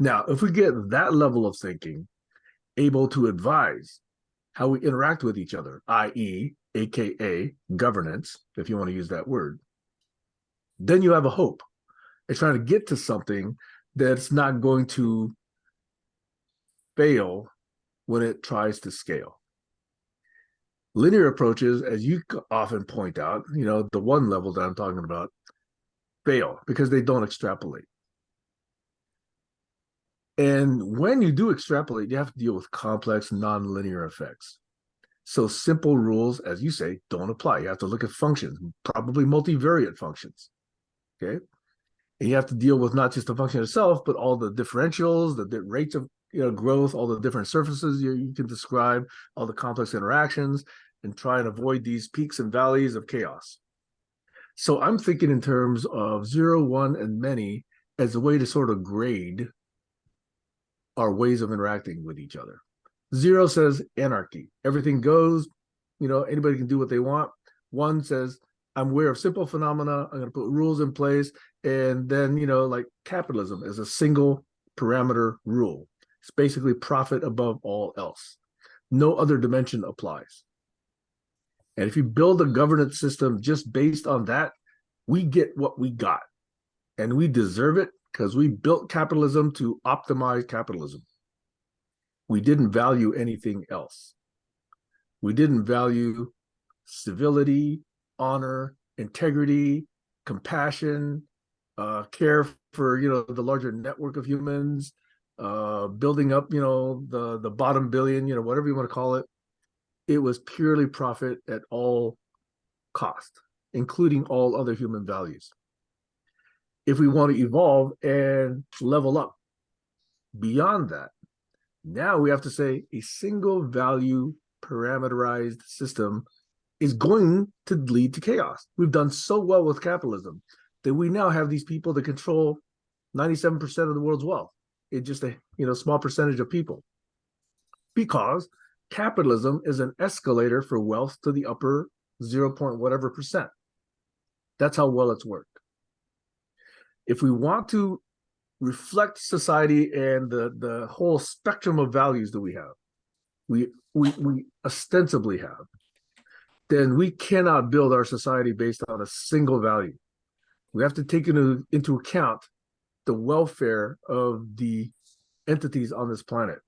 Now, if we get that level of thinking, able to advise how we interact with each other, i.e., aka governance, if you want to use that word, then you have a hope. It's trying to get to something that's not going to fail when it tries to scale. Linear approaches, as you often point out, the one level that I'm talking about, fail because they don't extrapolate. And when you do extrapolate, you have to deal with complex nonlinear effects. So simple rules, as you say, don't apply. You have to look at functions, probably multivariate functions, okay? And you have to deal with not just the function itself, but all the differentials, the rates of growth, all the different surfaces you can describe, all the complex interactions, and try and avoid these peaks and valleys of chaos. So I'm thinking in terms of 0, 1, and many as a way to sort of grade our ways of interacting with each other. 0 says anarchy. Everything goes, anybody can do what they want. 1 says, I'm aware of simple phenomena. I'm going to put rules in place. And then, like capitalism is a single parameter rule. It's basically profit above all else. No other dimension applies. And if you build a governance system just based on that, we get what we got. And we deserve it because we built capitalism to optimize capitalism. We didn't value anything else. We didn't value civility, honor, integrity, compassion, care for the larger network of humans, building up the bottom billion, whatever you want to call it. It was purely profit at all cost, including all other human values. If we want to evolve and level up beyond that, now we have to say a single value parameterized system is going to lead to chaos. We've done so well with capitalism that we now have these people that control 97% of the world's wealth. It's just a small percentage of people, because capitalism is an escalator for wealth to the upper 0. whatever percent. That's how well it's worked. If we want to reflect society and the whole spectrum of values that we have, we ostensibly have, then we cannot build our society based on a single value. We have to take into account the welfare of the entities on this planet.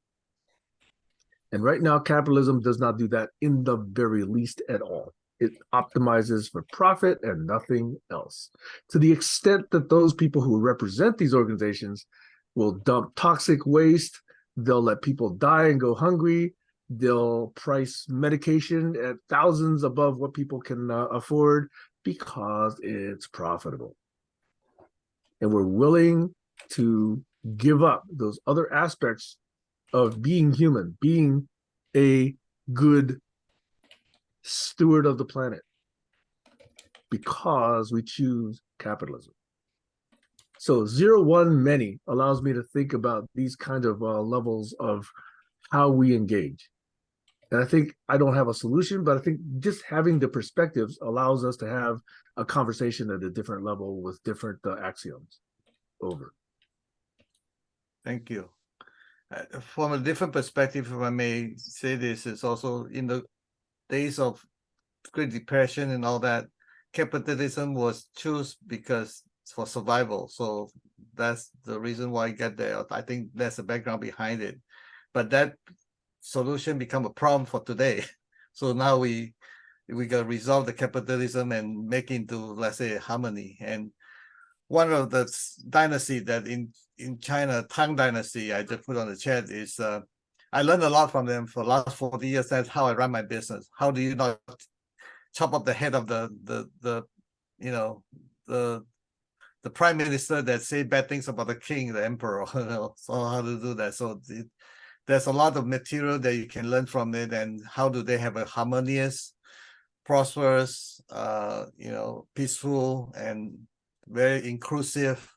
And right now, capitalism does not do that in the very least at all. It optimizes for profit and nothing else. To the extent that those people who represent these organizations will dump toxic waste, they'll let people die and go hungry, they'll price medication at thousands above what people can afford because it's profitable. And we're willing to give up those other aspects of being human, being a good steward of the planet because we choose capitalism. So 0, 1, many allows me to think about these kind of levels of how we engage. And I think I don't have a solution, but I think just having the perspectives allows us to have a conversation at a different level with different axioms. Over. Thank you. From a different perspective, if I may say this, is also in the days of Great Depression and all that, capitalism was chosen because it's for survival. So that's the reason why I get there. I think that's the background behind it. But that solution become a problem for today. So now we got to resolve the capitalism and make into, let's say, harmony. And one of the dynasty that in China, Tang Dynasty, I just put on the chat is I learned a lot from them for the last 40 years. That's how I run my business. How do you not chop up the head of the prime minister that say bad things about the king, the emperor, so how to do that. So there's a lot of material that you can learn from it, and how do they have a harmonious, prosperous, peaceful and very inclusive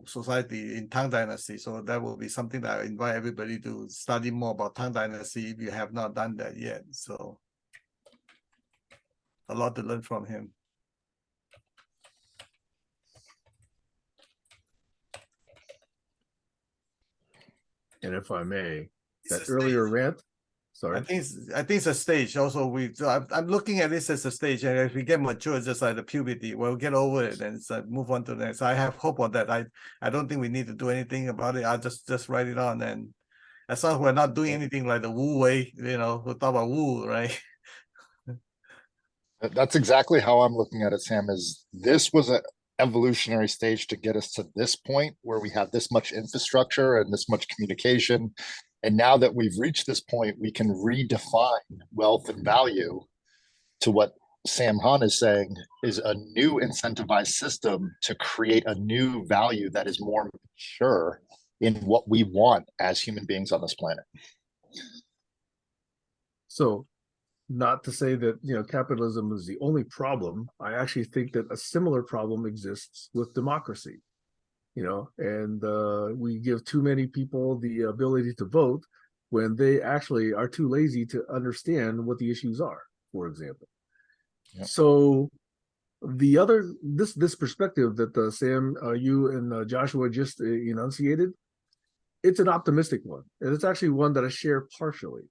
society in Tang Dynasty. So that will be something that I invite everybody to study more about Tang Dynasty if you have not done that yet. So a lot to learn from him. And if I may, It's that a earlier stage. rant, sorry. I think it's a stage. Also, I'm looking at this as a stage, and if we get mature, it's just like the puberty, we'll get over it and move on to the next. I have hope on that. I don't think we need to do anything about it. I'll just write it on, and as long as we're not doing anything like the Wu way, we'll talk about Wu, right? That's exactly how I'm looking at it, Sam, is this was an evolutionary stage to get us to this point where we have this much infrastructure and this much communication. And now that we've reached this point, we can redefine wealth and value to what Sam Han is saying is a new incentivized system to create a new value that is more mature in what we want as human beings on this planet. So not to say that capitalism is the only problem. I actually think that a similar problem exists with democracy. And we give too many people the ability to vote when they actually are too lazy to understand what the issues are, for example. Yep. So the other, this perspective that Sam, you and Joshua just enunciated, it's an optimistic one. And it's actually one that I share partially.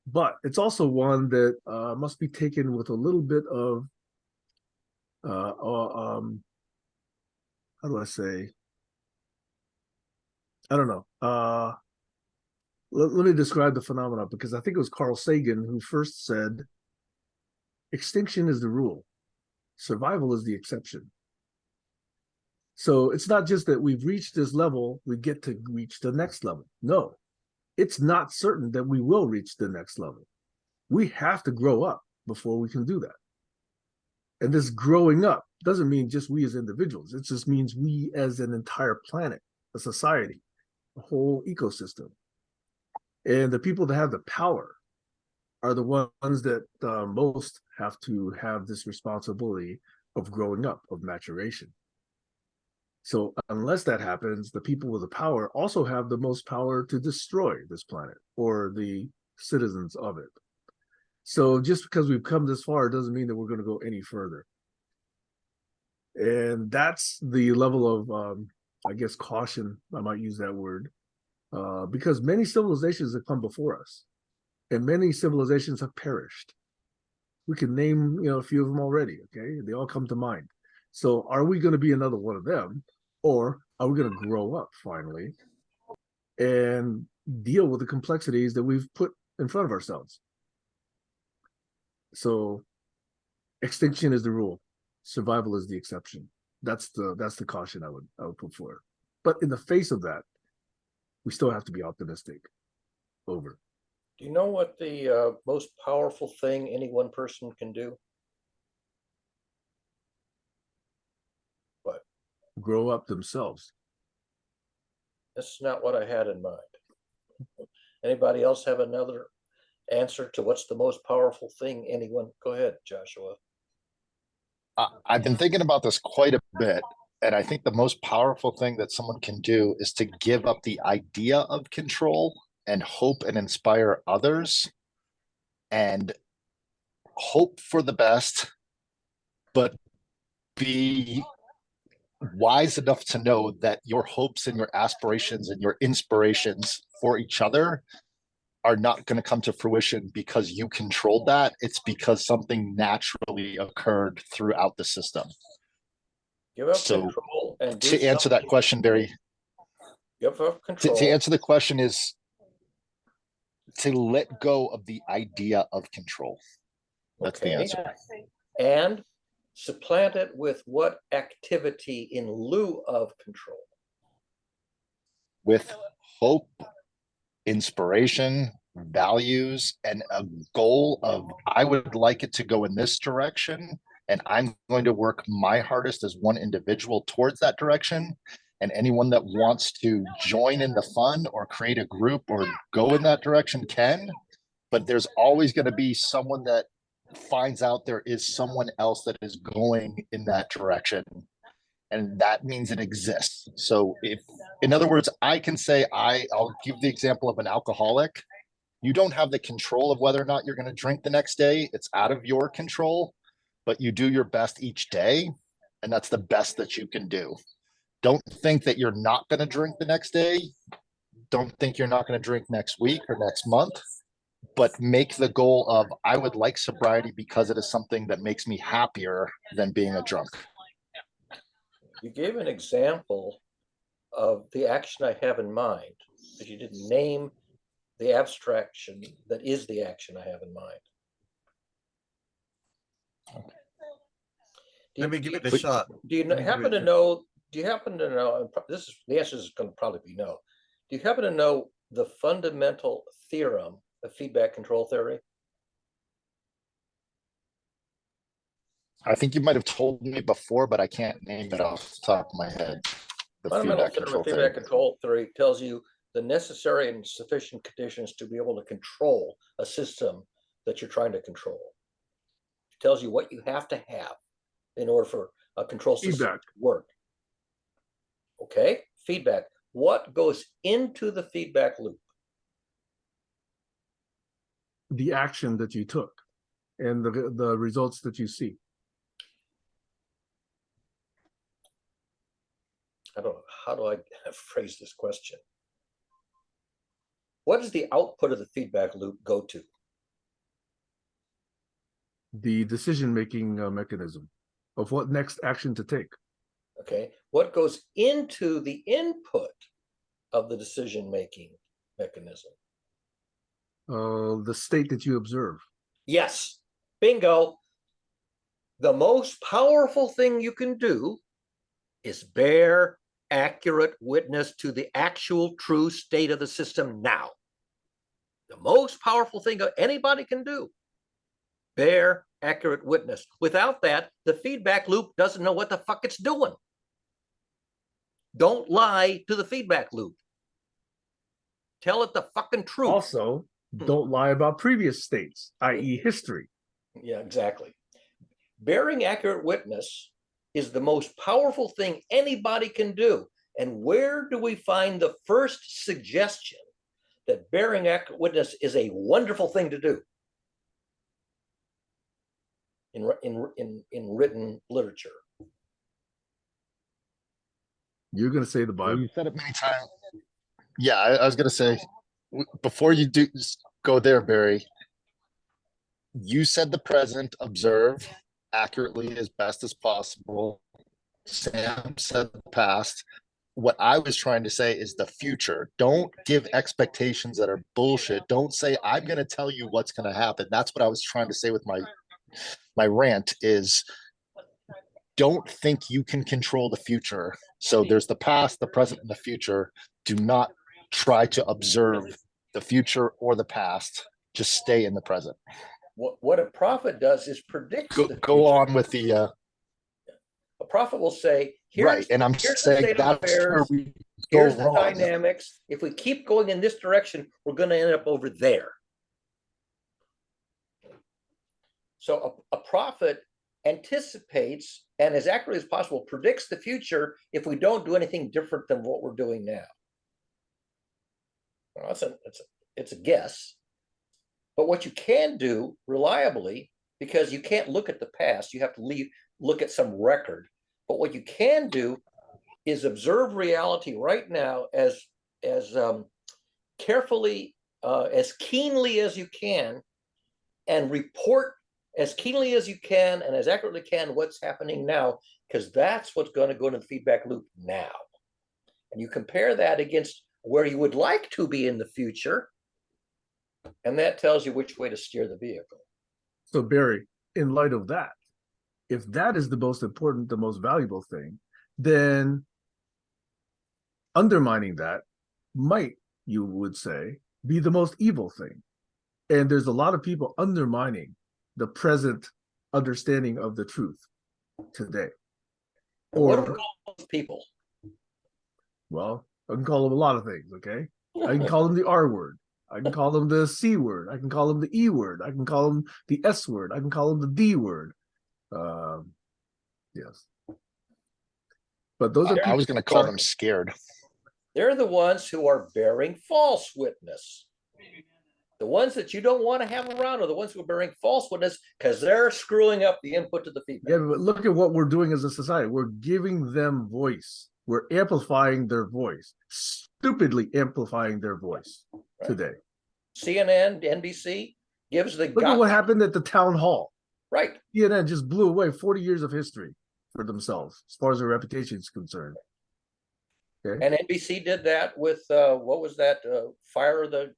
But it's also one that must be taken with a little bit of, how do I say? I don't know. Let me describe the phenomenon, because I think it was Carl Sagan who first said, extinction is the rule, survival is the exception. So it's not just that we've reached this level, we get to reach the next level. No, it's not certain that we will reach the next level. We have to grow up before we can do that. And this growing up doesn't mean just we as individuals. It just means we as an entire planet, a society, a whole ecosystem. And the people that have the power are the ones that most have to have this responsibility of growing up, of maturation. So unless that happens, the people with the power also have the most power to destroy this planet or the citizens of it. So just because we've come this far doesn't mean that we're going to go any further. And that's the level of, I guess, caution, I might use that word, because many civilizations have come before us and many civilizations have perished. We can name, a few of them already, okay? They all come to mind. So are we going to be another one of them, or are we going to grow up finally and deal with the complexities that we've put in front of ourselves? So extinction is the rule, survival is the exception. That's the caution I would put forward. But in the face of that, we still have to be optimistic. Over. Do you know what the most powerful thing any one person can do? What? Grow up themselves. That's not what I had in mind. Anybody else have another answer to what's the most powerful thing anyone, go ahead, Joshua. I've been thinking about this quite a bit, and I think the most powerful thing that someone can do is to give up the idea of control and hope and inspire others and hope for the best, but be wise enough to know that your hopes and your aspirations and your inspirations for each other are not going to come to fruition because you controlled that. It's because something naturally occurred throughout the system. Give up So, control and do to answer that something. question, Barry, Give up control. to answer the question is to let go of the idea of control. That's the answer. And supplant it with what activity in lieu of control? With hope, inspiration, values, and a goal of I would like it to go in this direction, and I'm going to work my hardest as one individual towards that direction. And anyone that wants to join in the fun or create a group or go in that direction can, but there's always going to be someone that finds out there is someone else that is going in that direction, and that means it exists. So if, in other words, I can say, I'll give the example of an alcoholic. You don't have the control of whether or not you're going to drink the next day. It's out of your control, but you do your best each day, and that's the best that you can do. Don't think that you're not going to drink the next day. Don't think you're not going to drink next week or next month, but make the goal of, I would like sobriety because it is something that makes me happier than being a drunk. You gave an example of the action I have in mind, but you didn't name the abstraction that is the action I have in mind. Let me give it a shot. Do you happen to know? Do you happen to know? This is the answer is going to probably be no. Do you happen to know the fundamental theorem of feedback control theory? I think you might have told me before, but I can't name it off the top of my head. The Fundamental feedback control theorem of feedback control theory tells you the necessary and sufficient conditions to be able to control a system that you're trying to control. It tells you what you have to have in order for a control system to work. Okay, feedback. What goes into the feedback loop? The action that you took and the results that you see. I don't know, how do I phrase this question? What does the output of the feedback loop go to? The decision-making mechanism of what next action to take. Okay, what goes into the input of the decision-making mechanism? The state that you observe. Yes, bingo. The most powerful thing you can do is bear accurate witness to the actual true state of the system now. The most powerful thing anybody can do, bear accurate witness. Without that, the feedback loop doesn't know what the fuck it's doing. Don't lie to the feedback loop. Tell it the fucking truth. Also, don't lie about previous states, i.e. history. Yeah, exactly. Bearing accurate witness is the most powerful thing anybody can do. And where do we find the first suggestion that bearing accurate witness is a wonderful thing to do in written literature? You're going to say the Bible. You said it many times. Yeah, I was going to say, before you do go there, Barry, you said the present, observe accurately as best as possible. Sam said the past. What I was trying to say is the future. Don't give expectations that are bullshit. Don't say, I'm going to tell you what's going to happen. That's what I was trying to say with my rant is, don't think you can control the future. So there's the past, the present, and the future. Do not try to observe the future or the past. Just stay in the present. What a prophet does is predicts the Go future. on with the A prophet will say, here's, right, and I'm here's saying the state of that's affairs, where we go here's the wrong. dynamics. If we keep going in this direction, we're going to end up over there. So a prophet anticipates and as accurately as possible predicts the future if we don't do anything different than what we're doing now. Well, it's a guess. But what you can do reliably, because you can't look at the past, you have to look at some record. But what you can do is observe reality right now as carefully, as keenly as you can, and report as keenly as you can and as accurately can what's happening now, because that's what's going to go into the feedback loop now. And you compare that against where you would like to be in the future, and that tells you which way to steer the vehicle. So Barry, in light of that, if that is the most important, the most valuable thing, then undermining that might, you would say, be the most evil thing. And there's a lot of people undermining the present understanding of the truth today. And what do we call those people? Well, I can call them a lot of things, okay? I can call them the R word. I can call them the C word. I can call them the E word. I can call them the S word. I can call them the D word. Yes. But those are I was going to call them scared. They're the ones who are bearing false witness. The ones that you don't want to have around are the ones who are bearing false witness because they're screwing up the input to the feedback. Yeah, but look at what we're doing as a society. We're giving them voice. We're amplifying their voice, stupidly amplifying their voice today. CNN, NBC gives the Look at what happened at the town hall. Right. CNN just blew away 40 years of history for themselves, as far as their reputation is concerned. Okay. And NBC did that with what was that? Fire the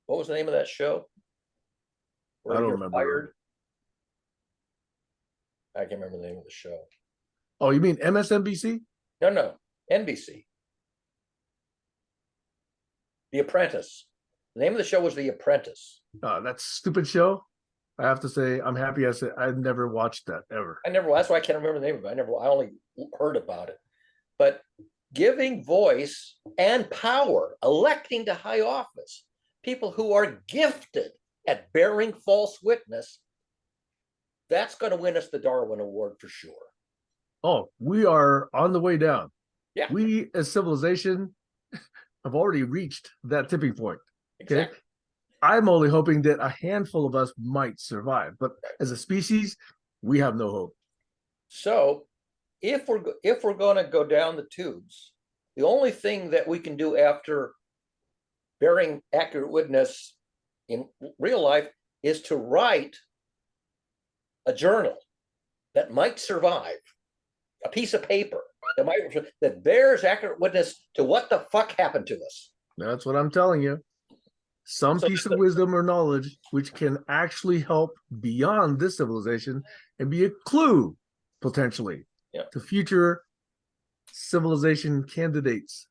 what was the name of that show? I don't remember. Fired. I can't remember the name of the show. Oh, you mean MSNBC? No, NBC. The Apprentice. The name of the show was The Apprentice. That stupid show. I have to say, I'm happy I said I've never watched that ever. That's why I can't remember the name of it. I only heard about it. But giving voice and power, electing to high office, people who are gifted at bearing false witness, that's going to win us the Darwin Award for sure. Oh, we are on the way down. Yeah. We as civilization have already reached that tipping point. Okay. Exactly. I'm only hoping that a handful of us might survive, but as a species, we have no hope. So if we're going to go down the tubes, the only thing that we can do after bearing accurate witness in real life is to write a journal that might survive, a piece of paper that bears accurate witness to what the fuck happened to us. That's what I'm telling you. Some piece of wisdom or knowledge which can actually help beyond this civilization and be a clue potentially to future civilization candidates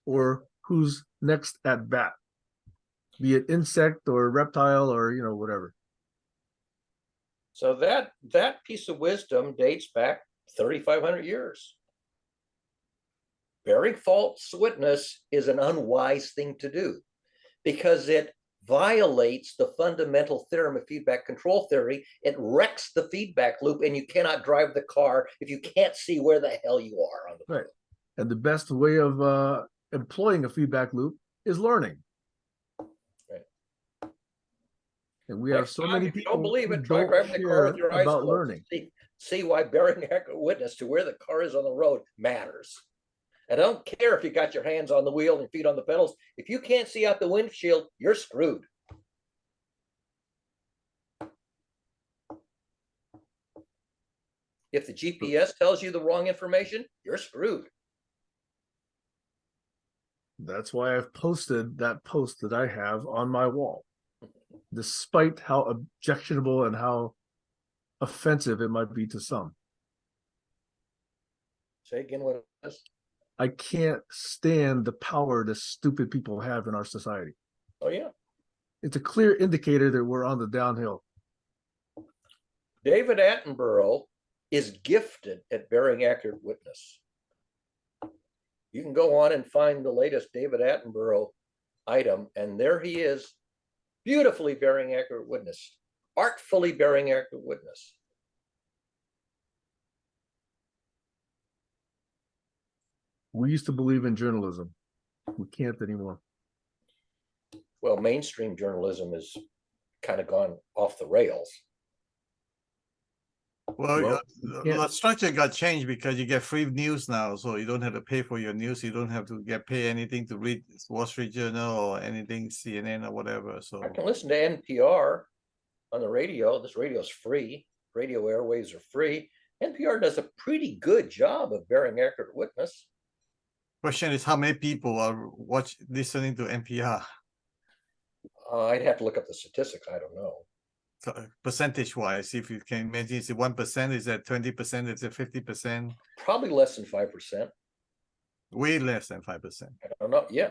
or who's next at bat, be it insect or reptile or whatever. So that piece of wisdom dates back 3,500 years. Bearing false witness is an unwise thing to do because it violates the fundamental theorem of feedback control theory. It wrecks the feedback loop, and you cannot drive the car if you can't see where the hell you are on the road. Right. And the best way of employing a feedback loop is learning. Right. And we have so many people. If you don't believe it, try don't driving the car with your eyes about closed. learning. See why bearing accurate witness to where the car is on the road matters. And I don't care if you got your hands on the wheel and your feet on the pedals. If you can't see out the windshield, you're screwed. If the GPS tells you the wrong information, you're screwed. That's why I've posted that post that I have on my wall, despite how objectionable and how offensive it might be to some. Say again what it is. I can't stand the power that stupid people have in our society. Oh, yeah. It's a clear indicator that we're on the downhill. David Attenborough is gifted at bearing accurate witness. You can go on and find the latest David Attenborough item, and there he is beautifully bearing accurate witness, artfully bearing accurate witness. We used to believe in journalism. We can't anymore. Well, mainstream journalism has kind of gone off the rails. Well, yeah. the structure got changed because you get free news now, so you don't have to pay for your news. You don't have to pay anything to read Wall Street Journal or anything, CNN or whatever. So I can listen to NPR on the radio. This radio is free. Radio airwaves are free. NPR does a pretty good job of bearing accurate witness. question is how many people are listening to NPR? I'd have to look up the statistics. I don't know. So, percentage-wise, if you can imagine, is it 1%? Is that 20%? Is it 50%? Probably less than 5%. Way less than 5%. I don't know. Yeah.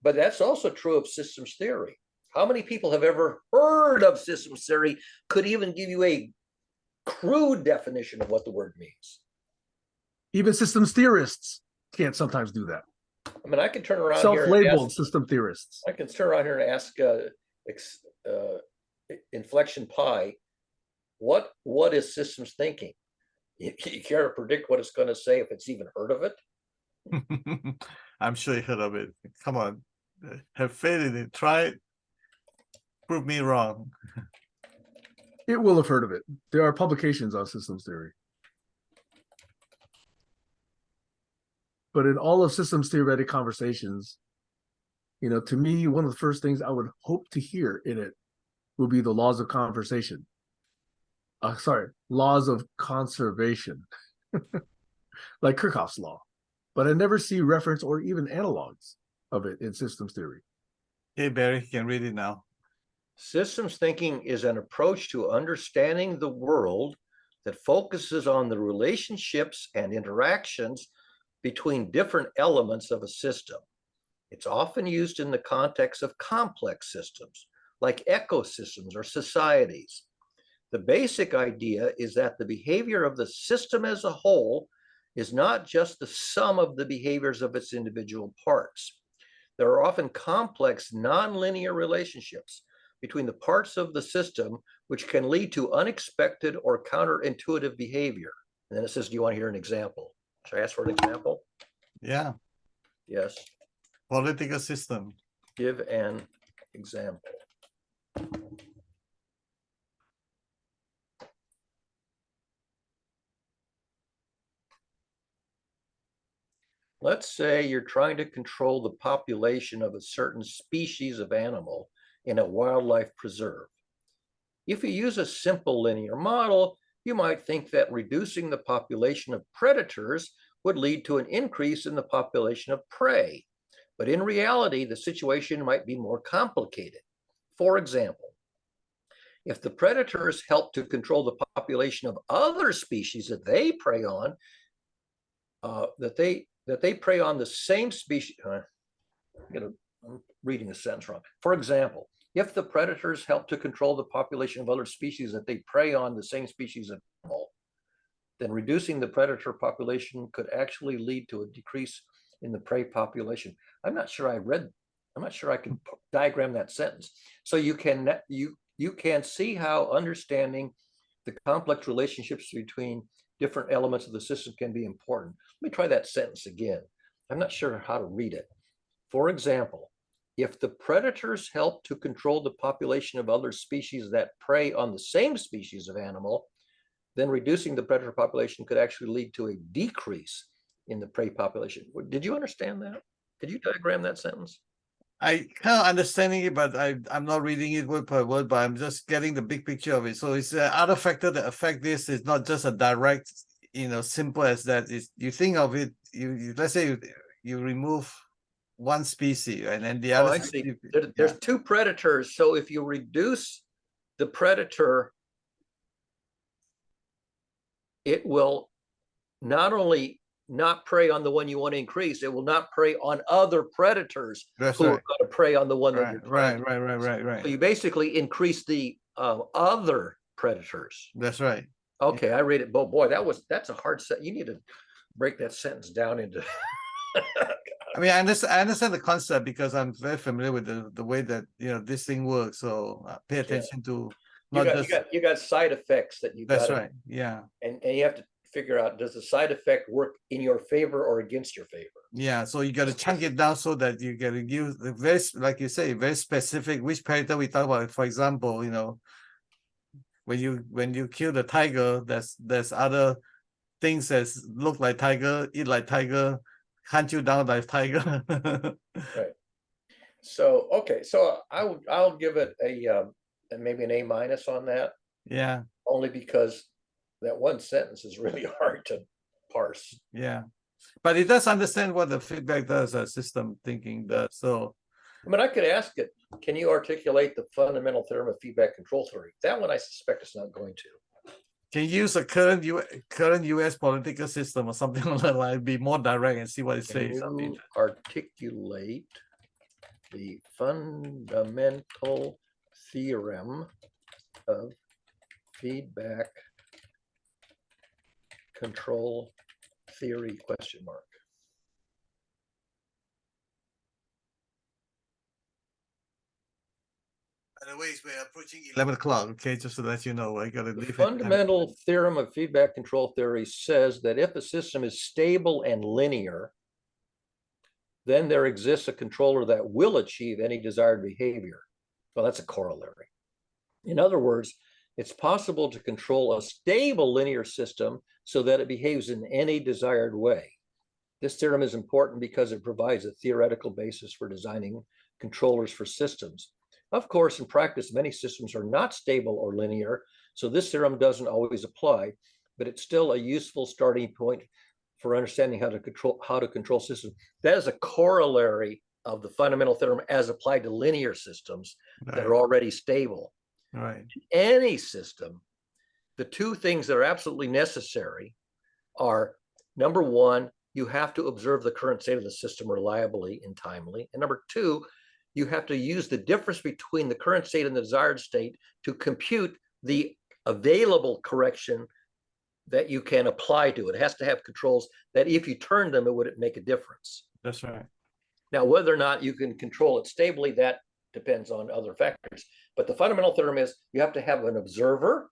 But that's also true of systems theory. How many people have ever heard of systems theory could even give you a crude definition of what the word means? Even systems theorists can't sometimes do that. I mean, I can turn around Self-labeled system theorists. I can turn around here and ask Inflection Pi, what is systems thinking? You care to predict what it's going to say if it's even heard of it? I'm sure you heard of it. Come on, have faith in it. Try it. Prove me wrong. It will have heard of it. There are publications on systems theory. But in all of systems theoretic conversations, you know, to me, one of the first things I would hope to hear in it will be the laws of conversation. Laws of conservation, like Kirchhoff's law. But I never see reference or even analogs of it in systems theory. Hey, Barry, you can read it now. Systems thinking is an approach to understanding the world that focuses on the relationships and interactions between different elements of a system. It's often used in the context of complex systems, like ecosystems or societies. The basic idea is that the behavior of the system as a whole is not just the sum of the behaviors of its individual parts. There are often complex, nonlinear relationships between the parts of the system, which can lead to unexpected or counterintuitive behavior. And then it says, do you want to hear an example? Should I ask for an example? Yeah. Yes. Political system. Give an example. Let's say you're trying to control the population of a certain species of animal in a wildlife preserve. If you use a simple linear model, you might think that reducing the population of predators would lead to an increase in the population of prey. But in reality, the situation might be more complicated. For example, if the predators help to control the population of other species that they prey on, that they prey on the same species. I'm reading the sentence wrong. For example, if the predators help to control the population of other species that they prey on the same species of animal, then reducing the predator population could actually lead to a decrease in the prey population. I'm not sure I can diagram that sentence. So you can see how understanding the complex relationships between different elements of the system can be important. Let me try that sentence again. I'm not sure how to read it. For example, if the predators help to control the population of other species that prey on the same species of animal, then reducing the predator population could actually lead to a decrease in the prey population. Did you understand that? Could you diagram that sentence? I kind of understanding it, but I'm not reading it word per word, but I'm just getting the big picture of it. So it's other factor that affect this. It's not just a direct, simple as that. Is you think of it, you let's say you remove one species and then the other. I see. There's two predators. So if you reduce the predator, it will not only not prey on the one you want to increase, it will not prey on other predators who are going to prey on the one that you're trying. Right. So you basically increase the other predators. That's right. Okay, I read it. Boy, that's a hard set. You need to break that sentence down into I mean, I understand the concept because I'm very familiar with the way that this thing works. So pay attention to You not got just you got side effects that you that's got, right. Yeah. and you have to figure out, does the side effect work in your favor or against your favor? Yeah, so you got to chunk it down so that you get to use the very, like you say, very specific. Which parameter we talk about? For example, when you kill the tiger, there's other things that look like tiger, eat like tiger, hunt you down like tiger. Right. So okay, so I'll give it a maybe an A- on that, Yeah, only because that one sentence is really hard to parse. yeah. But it does understand what the feedback does, system thinking does. So I mean, I could ask it, can you articulate the fundamental theorem of feedback control theory? That one I suspect it's not going to. can you use a current US political system or something like that, like be more direct and see what it Can says. you articulate the fundamental theorem of feedback control theory, question mark? By the way, we're approaching 11 o'clock, okay, just to let you know, I gotta The leave it. fundamental theorem of feedback control theory says that if a system is stable and linear, then there exists a controller that will achieve any desired behavior. Well, that's a corollary. In other words, it's possible to control a stable linear system so that it behaves in any desired way. This theorem is important because it provides a theoretical basis for designing controllers for systems. Of course, in practice, many systems are not stable or linear, so this theorem doesn't always apply, but it's still a useful starting point for understanding how to control systems. That is a corollary of the fundamental theorem as applied to linear systems that are already stable. Right. Any system, the two things that are absolutely necessary are, number one, you have to observe the current state of the system reliably and timely. And number two, you have to use the difference between the current state and the desired state to compute the available correction that you can apply to it. It has to have controls that if you turn them, it would make a difference. That's right. Now, whether or not you can control it stably, that depends on other factors. But the fundamental theorem is you have to have an observer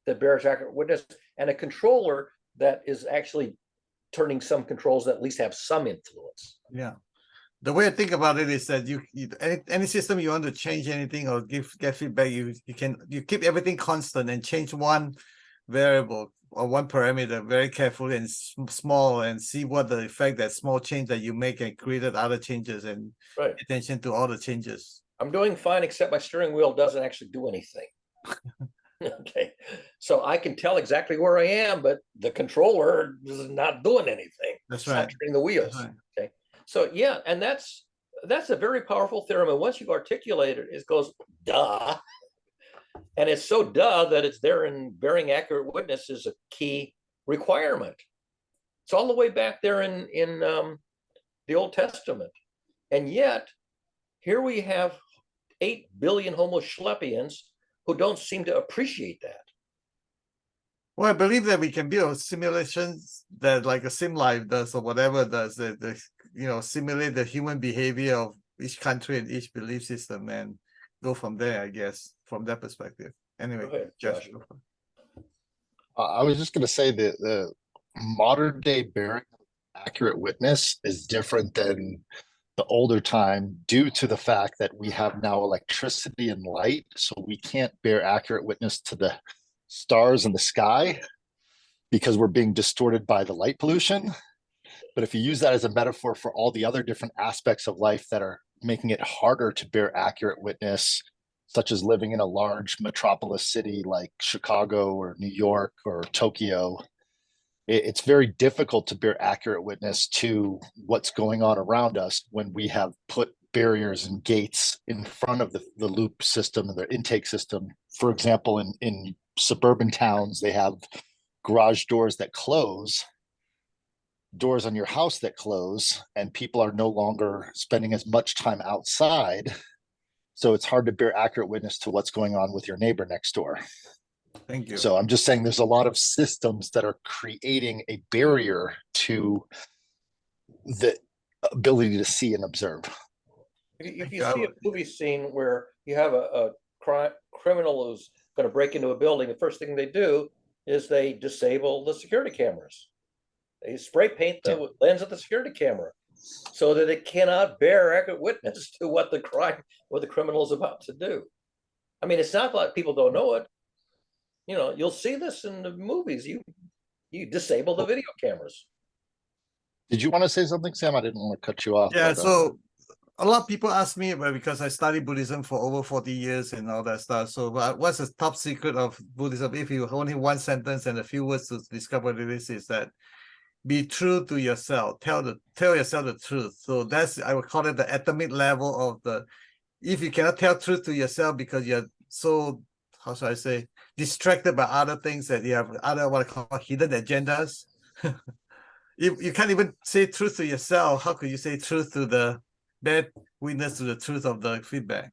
that bears accurate witness and a controller that is actually turning some controls that at least have some influence. Yeah. The way I think about it is that any system you want to change anything or get feedback, you keep everything constant and change one variable or one parameter very carefully and small and see what the effect that small change that you make and created other changes and Right. pay attention to all the changes. I'm doing fine, except my steering wheel doesn't actually do anything. Okay, so I can tell exactly where I am, but the controller is not doing anything. That's It's right. not turning the wheels. Right. Okay, so yeah, and that's a very powerful theorem. And once you've articulated it, it goes duh, and it's so duh that it's there in bearing accurate witness is a key requirement. It's all the way back there in the Old Testament, and yet here we have 8 billion Homo sapiens who don't seem to appreciate that. Well, I believe that we can build simulations that like a SimLife does or whatever does that simulate the human behavior of each country and each belief system and go from there, I guess, from that perspective. Anyway, Go ahead, Josh. I was just going to say that the modern day bearing accurate witness is different than the older time due to the fact that we have now electricity and light, so we can't bear accurate witness to the stars in the sky because we're being distorted by the light pollution. But if you use that as a metaphor for all the other different aspects of life that are making it harder to bear accurate witness, such as living in a large metropolis city like Chicago or New York or Tokyo, it's very difficult to bear accurate witness to what's going on around us when we have put barriers and gates in front of the loop system and the intake system. For example, in suburban towns, they have garage doors that close, doors on your house that close, and people are no longer spending as much time outside. So it's hard to bear accurate witness to what's going on with your neighbor next door. Thank you. So I'm just saying there's a lot of systems that are creating a barrier to the ability to see and observe. If you see a movie scene where you have a criminal who's going to break into a building, the first thing they do is they disable the security cameras. They spray paint the lens of the security camera so that it cannot bear accurate witness to what the criminal is about to do. I mean, it's not like people don't know it. You know, you'll see this in the movies. You disable the video cameras. Did you want to say something, Sam? I didn't want to cut you off. Yeah, so a lot of people ask me about, because I studied Buddhism for over 40 years and all that stuff. So what's the top secret of Buddhism? If you only one sentence and a few words to describe what it is that be true to yourself. Tell yourself the truth. So that's, I would call it the atomic level of the, if you cannot tell truth to yourself because you're so, how should I say, distracted by other things, that you have other, what I call hidden agendas. If you can't even say truth to yourself, how could you say truth to the bad witness to the truth of the feedback?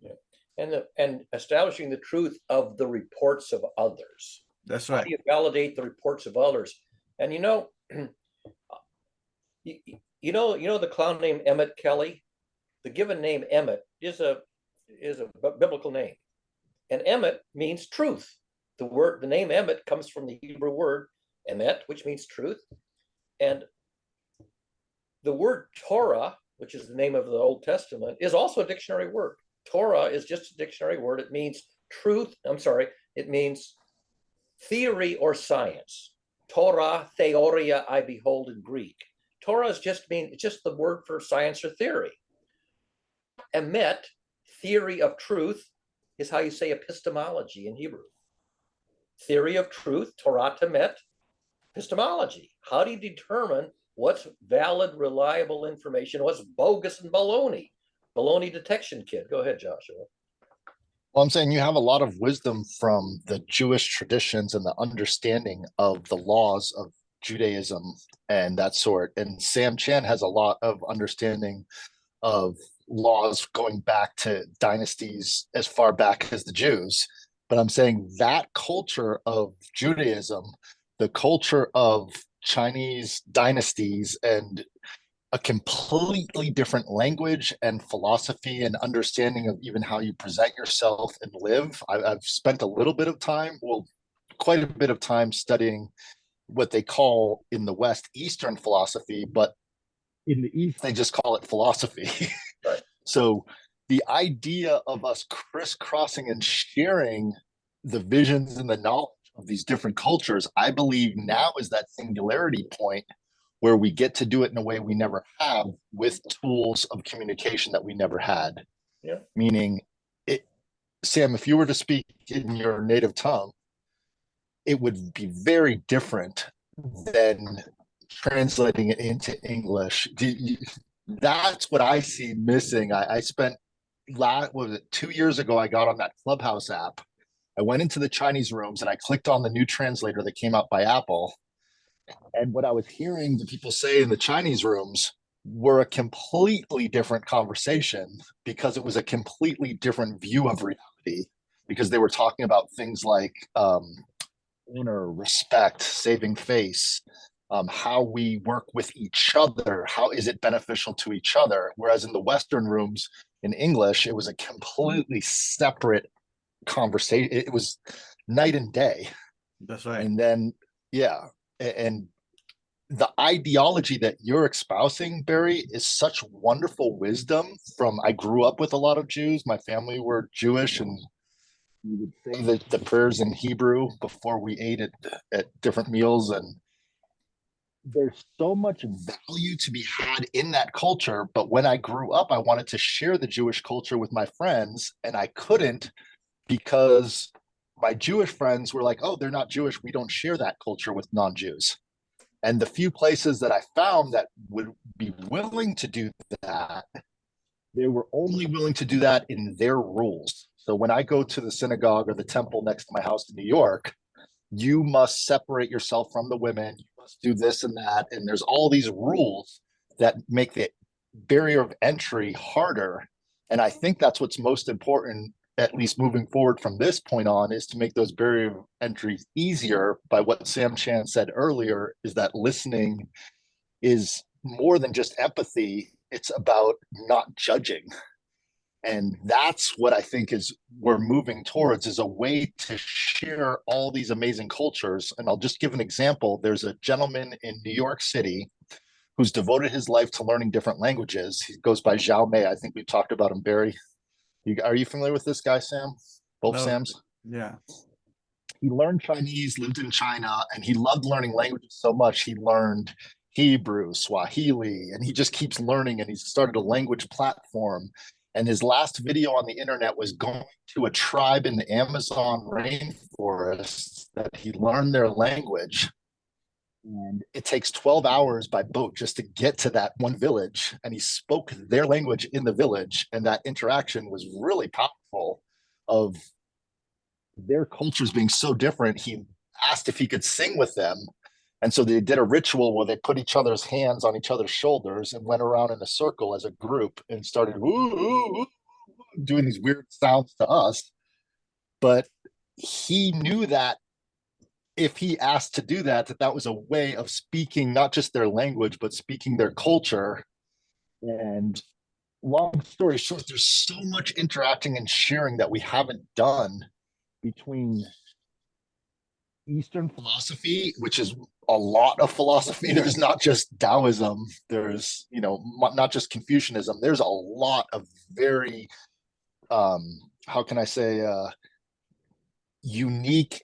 Yeah. And establishing the truth of the reports of others. That's right. How do you validate the reports of others? And you know the clown named Emmett Kelly. The given name Emmett is a biblical name, and Emmett means truth. The name Emmett comes from the Hebrew word emet, which means truth, and the word Torah, which is the name of the Old Testament, is also a dictionary word. Torah is just a dictionary word. It means truth. It means theory or science. Torah, theoria, I behold in Greek. Torah is just the word for science or theory. Emet, theory of truth, is how you say epistemology in Hebrew. Theory of truth, Torah emet, epistemology. How do you determine what's valid, reliable information, what's bogus and baloney? Baloney detection kit. Go ahead, Joshua. Well, I'm saying you have a lot of wisdom from the Jewish traditions and the understanding of the laws of Judaism and that sort. And Sam Chan has a lot of understanding of laws going back to dynasties as far back as the Jews. But I'm saying that culture of Judaism, the culture of Chinese dynasties, and a completely different language and philosophy and understanding of even how you present yourself and live. I've spent a little bit of time, quite a bit of time studying what they call in the West Eastern philosophy, but in the East, they just call it philosophy. Right. So the idea of us crisscrossing and sharing the visions and the knowledge of these different cultures, I believe now is that singularity point where we get to do it in a way we never have, with tools of communication that we never had. Yeah. Meaning, Sam, if you were to speak in your native tongue, it would be very different than translating it into English. That's what I see missing. I spent, what was it, 2 years ago, I got on that Clubhouse app. I went into the Chinese rooms and I clicked on the new translator that came out by Apple. And what I was hearing the people say in the Chinese rooms were a completely different conversation, because it was a completely different view of reality, because they were talking about things like honor, respect, saving face, how we work with each other, how is it beneficial to each other. Whereas in the Western rooms in English, it was a completely separate conversation. It was night and day. That's right. And then, yeah. And the ideology that you're espousing, Barry, is such wonderful wisdom from, I grew up with a lot of Jews. My family were Jewish, and we would say the prayers in Hebrew before we ate at different meals. And there's so much value to be had in that culture. But when I grew up, I wanted to share the Jewish culture with my friends, and I couldn't, because my Jewish friends were like, oh, they're not Jewish. We don't share that culture with non-Jews. And the few places that I found that would be willing to do that, they were only willing to do that in their rules. So when I go to the synagogue or the temple next to my house in New York, you must separate yourself from the women, you must do this and that. And there's all these rules that make the barrier of entry harder. And I think that's what's most important, at least moving forward from this point on, is to make those barrier of entries easier by what Sam Chan said earlier, is that listening is more than just empathy. It's about not judging. And that's what I think is we're moving towards, is a way to share all these amazing cultures. And I'll just give an example. There's a gentleman in New York City who's devoted his life to learning different languages. He goes by Zhao Mei. I think we've talked about him, Barry. Are you familiar with this guy, Sam? Both No. Sams? Yeah. He learned Chinese, lived in China, and he loved learning languages so much. He learned Hebrew, Swahili, and he just keeps learning, and he's started a language platform. And his last video on the internet was going to a tribe in the Amazon rainforest that he learned their language. And it takes 12 hours by boat just to get to that one village. And he spoke their language in the village. And that interaction was really powerful, of their cultures being so different. He asked if he could sing with them. And so they did a ritual where they put each other's hands on each other's shoulders and went around in a circle as a group and started doing these weird sounds to us. But he knew that if he asked to do that, that was a way of speaking not just their language, but speaking their culture. And long story short, there's so much interacting and sharing that we haven't done between Eastern philosophy, which is a lot of philosophy. There's not just Taoism, there's, not just Confucianism. There's a lot of very, how can I say, unique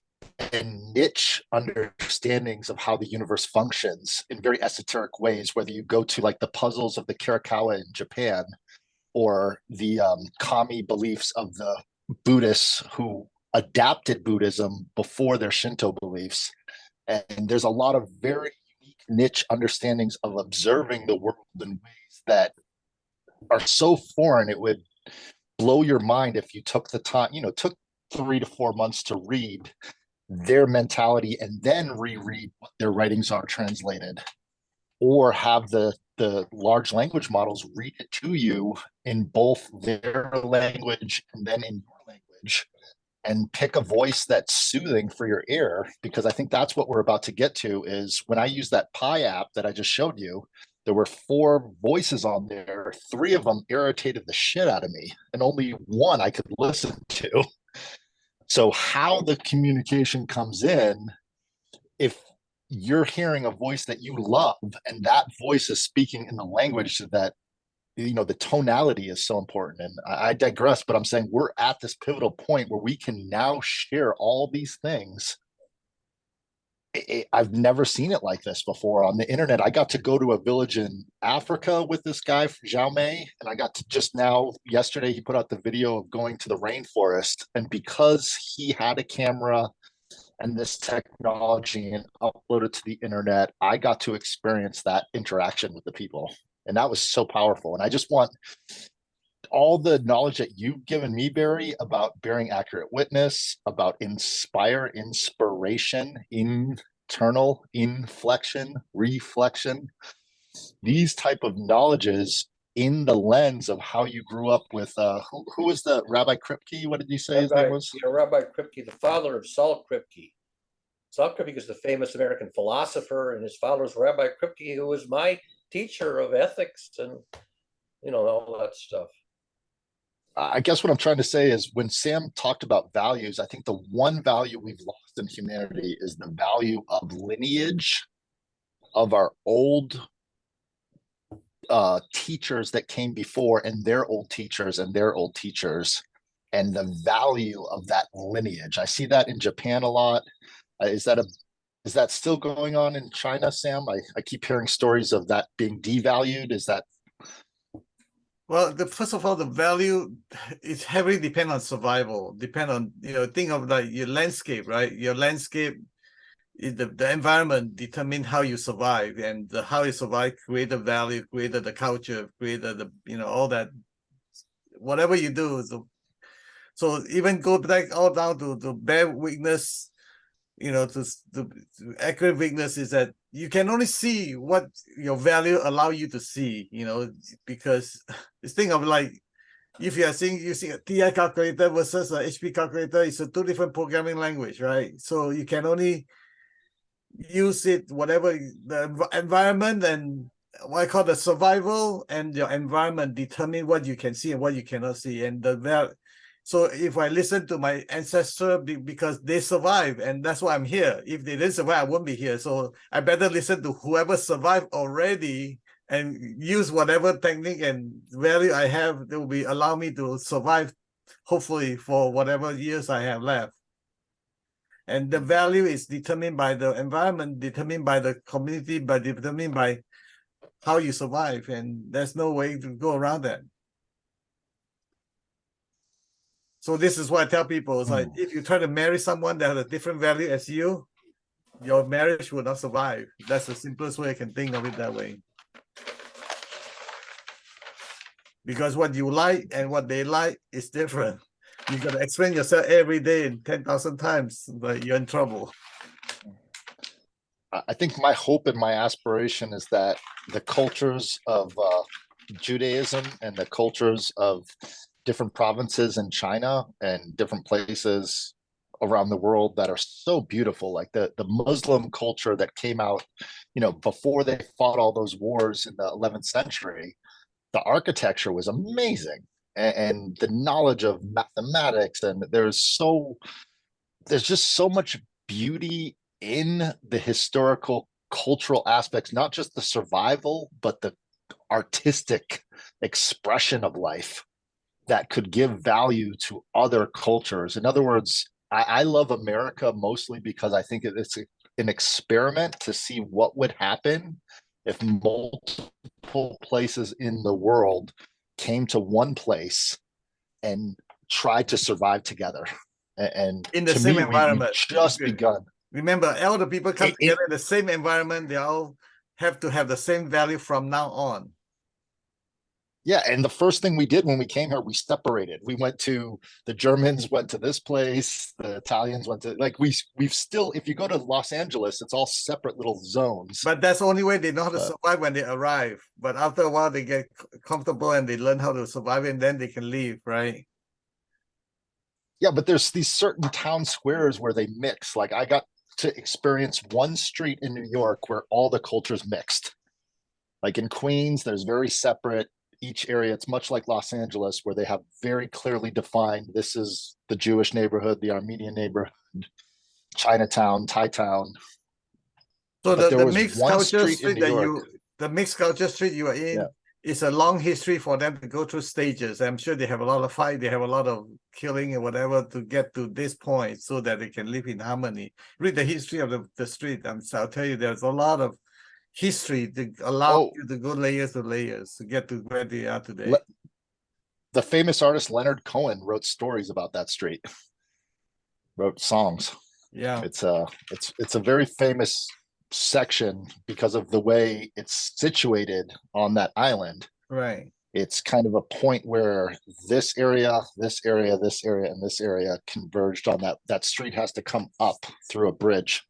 and niche understandings of how the universe functions in very esoteric ways, whether you go to like the puzzles of the Karakawa in Japan, or the kami beliefs of the Buddhists who adapted Buddhism before their Shinto beliefs. And there's a lot of very unique niche understandings of observing the world in ways that are so foreign, it would blow your mind if you took the time, took 3 to 4 months to read their mentality and then reread what their writings are translated, or have the large language models read it to you in both their language and then in your language, and pick a voice that's soothing for your ear. Because I think that's what we're about to get to, is when I use that Pi app that I just showed you, there were 4 voices on there. 3 of them irritated the shit out of me, and only one I could listen to. So how the communication comes in, if you're hearing a voice that you love and that voice is speaking in the language that, the tonality is so important. And I digress, but I'm saying we're at this pivotal point where we can now share all these things. I've never seen it like this before on the internet. I got to go to a village in Africa with this guy, Zhao Mei, and I got to just now, yesterday, he put out the video of going to the rainforest. And because he had a camera and this technology and upload it to the internet, I got to experience that interaction with the people. And that was so powerful. And I just want all the knowledge that you've given me, Barry, about bearing accurate witness, about inspiration, internal inflection, reflection, these type of knowledges in the lens of how you grew up with, who was the Rabbi Kripke? What did you say his name was? Rabbi Kripke, the father of Saul Kripke. Saul Kripke is the famous American philosopher, and his father was Rabbi Kripke, who was my teacher of ethics and, all that stuff. I guess what I'm trying to say is, when Sam talked about values, I think the one value we've lost in humanity is the value of lineage of our old teachers that came before, and their old teachers and their old teachers, and the value of that lineage. I see that in Japan a lot. Is that still going on in China, Sam? I keep hearing stories of that being devalued. Is that? Well, first of all, the value is heavily depend on survival. Depend on, think of like your landscape, right? Your landscape is the environment determine how you survive, and how you survive create the value, created the culture, created the, all that, whatever you do. So even go back all down to the bare weakness, to accurate weakness, is that you can only see what your value allow you to see, because this thing of like, if you are using a TI calculator versus a HP calculator, it's a 2 different programming language, right? So you can only use it, whatever the environment and what I call the survival and your environment determine what you can see and what you cannot see. And so if I listen to my ancestor because they survive, and that's why I'm here. If they didn't survive, I wouldn't be here. So I better listen to whoever survived already and use whatever technique and value I have that will allow me to survive, hopefully, for whatever years I have left. And the value is determined by the environment, determined by the community, determined by how you survive. And there's no way to go around that. So this is what I tell people. It's like, if you try to marry someone that has a different value as you, your marriage will not survive. That's the simplest way I can think of it that way. Because what you like and what they like is different. You got to explain yourself every day and 10,000 times, but you're in trouble. I think my hope and my aspiration is that the cultures of Judaism and the cultures of different provinces in China and different places around the world that are so beautiful, like the Muslim culture that came out, before they fought all those wars in the 11th century, the architecture was amazing. And the knowledge of mathematics, and there's just so much beauty in the historical cultural aspects, not just the survival, but the artistic expression of life that could give value to other cultures. In other words, I love America mostly because I think it's an experiment to see what would happen if multiple places in the world came to one place and tried to survive together. And in the same environment. We've just begun. Remember, all the people come together in the same environment. They all have to have the same value from now on. Yeah, and the first thing we did when we came here, we separated. The Germans went to this place, the Italians went to, we've still, if you go to Los Angeles, it's all separate little zones. But that's the only way they know how to survive when they arrive. But after a while, they get comfortable and they learn how to survive, and then they can leave, right? Yeah, but there's these certain town squares where they mix. Like I got to experience one street in New York where all the cultures mixed. Like in Queens, there's very separate each area. It's much like Los Angeles, where they have very clearly defined, this is the Jewish neighborhood, the Armenian neighborhood, Chinatown, Thai town. So the mixed culture street the mixed culture street you are in, is a long history for them to go through stages. I'm sure they have a lot of fight, they have a lot of killing and whatever to get to this point so that they can live in harmony. Read the history of the street. I'll tell you, there's a lot of history to allow you to go layers to layers to get to where they are today. The famous artist Leonard Cohen wrote stories about that street, wrote songs. Yeah, it's a very famous section because of the way it's situated on that island. Right. It's kind of a point where this area, this area, this area, and this area converged on that street has to come up through a bridge.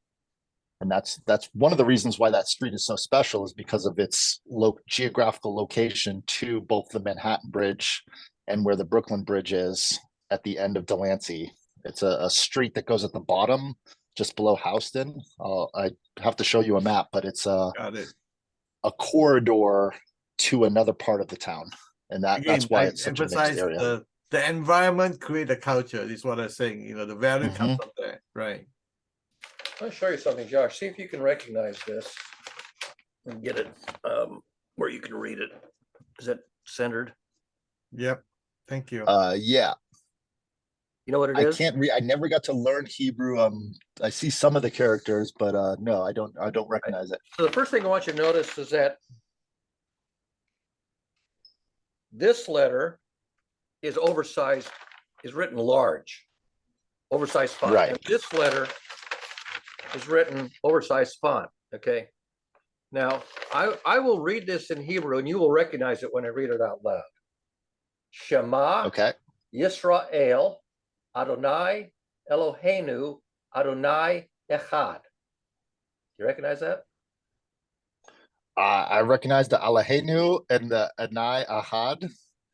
And that's one of the reasons why that street is so special, is because of its geographical location to both the Manhattan Bridge and where the Brooklyn Bridge is at the end of Delancey. It's a street that goes at the bottom, just below Houston. I have to show you a map, but it's a corridor to another part of the town. And that's why it's such a mixed area. The environment create the culture, is what I'm saying. The value comes from there, right? I'll show you something, Josh. See if you can recognize this and get it where you can read it. Is it centered? Yep. Thank you. Yeah. You know what it is? I can't read. I never got to learn Hebrew. I see some of the characters, but no, I don't recognize it. So the first thing I want you to notice is that this letter is oversized, is written large, oversized font. Right. And this letter is written oversized font. Okay. Now I will read this in Hebrew, and you will recognize it when I read it out loud. Shema. Okay. Yisrael, Adonai Eloheinu, Adonai Echad. You recognize that? I recognize the Eloheinu and the Adonai Ahad.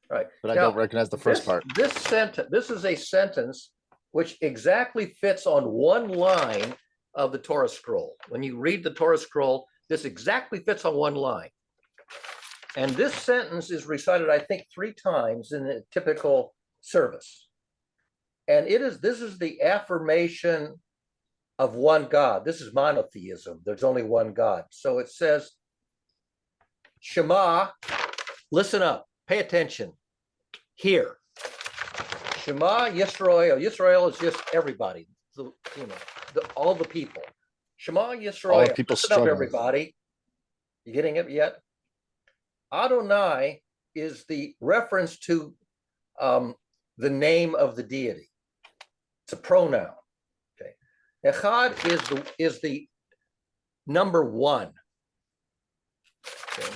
Right. But now, I don't recognize the first part. This sentence, this is a sentence which exactly fits on one line of the Torah scroll. When you read the Torah scroll, this exactly fits on one line. And this sentence is recited, I think, 3 times in a typical service. And this is the affirmation of one God. This is monotheism. There's only one God. So it says, Shema, listen up, pay attention, hear. Shema Yisrael. Yisrael is just everybody, all the people. Shema Yisrael. All the people listen up, struggling. everybody. You getting it yet? Adonai is the reference to the name of the deity. It's a pronoun. Okay. Echad is the number 1. Okay.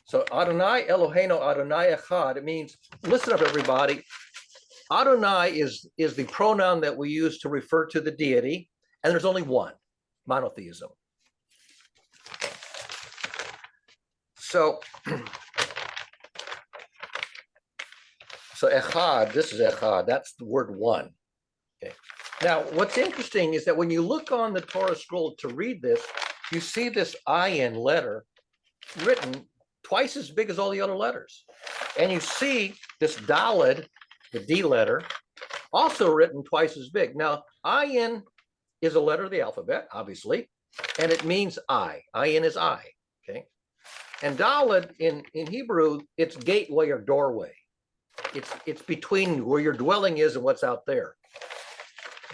So Adonai Eloheinu Adonai Echad. It means, listen up, everybody. Adonai is the pronoun that we use to refer to the deity, and there's only one, monotheism. So echad, this is echad, that's the word one. Okay. Now, what's interesting is that when you look on the Torah scroll to read this, you see this ayin letter written twice as big as all the other letters. And you see this daled, the D letter, also written twice as big. Now, ayin is a letter of the alphabet, obviously, and it means I. Ayin is I, okay? And daled in Hebrew, it's gateway or doorway. It's between where your dwelling is and what's out there.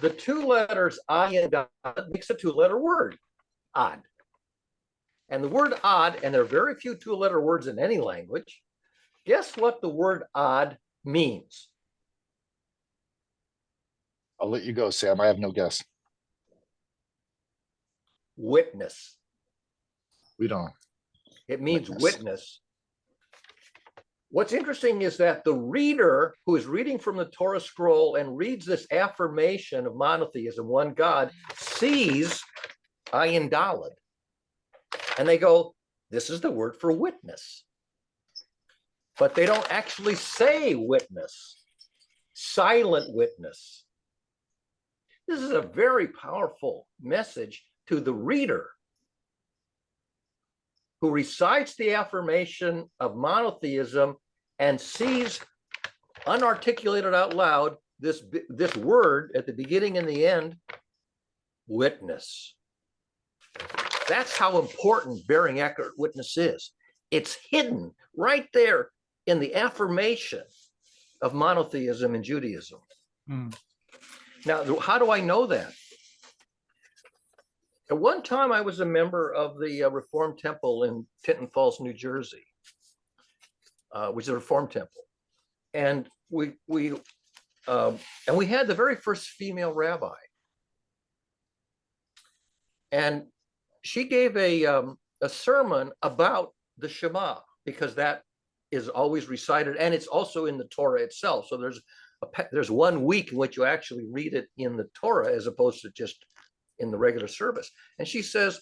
The 2 letters ayin daled makes a 2-letter word, ad. And the word ad, and there are very few 2-letter words in any language. Guess what the word ad means? I'll let you go, Sam. I have no guess. Witness. We don't. It means Witness. witness. What's interesting is that the reader who is reading from the Torah scroll and reads this affirmation of monotheism, one God, sees ayin daled. And they go, this is the word for witness. But they don't actually say witness, silent witness. This is a very powerful message to the reader who recites the affirmation of monotheism and sees unarticulated out loud this word at the beginning and the end, witness. That's how important bearing accurate witness is. It's hidden right there in the affirmation of monotheism in Judaism. Now, how do I know that? At one time, I was a member of the Reformed Temple in Tinton Falls, New Jersey, which is a Reformed temple, and we had the very first female rabbi, and she gave a sermon about the Shema, because that is always recited, and it's also in the Torah itself. So there's 1 week in which you actually read it in the Torah as opposed to just in the regular service. And she says,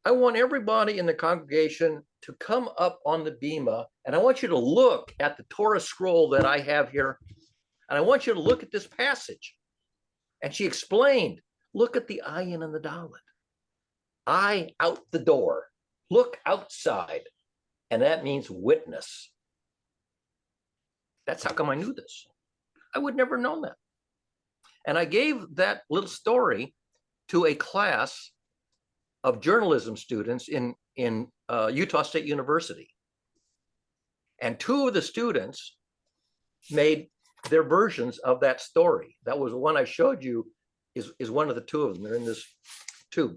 I want everybody in the congregation to come up on the bima, and I want you to look at the Torah scroll that I have here, and I want you to look at this passage. And she explained, look at the ayin and the daled. I out the door, look outside, and that means witness. That's how come I knew this. I would never known that. And I gave that little story to a class of journalism students in Utah State University. And 2 of the students made their versions of that story. That was the one I showed you is one of the 2 of them. They're in this tube.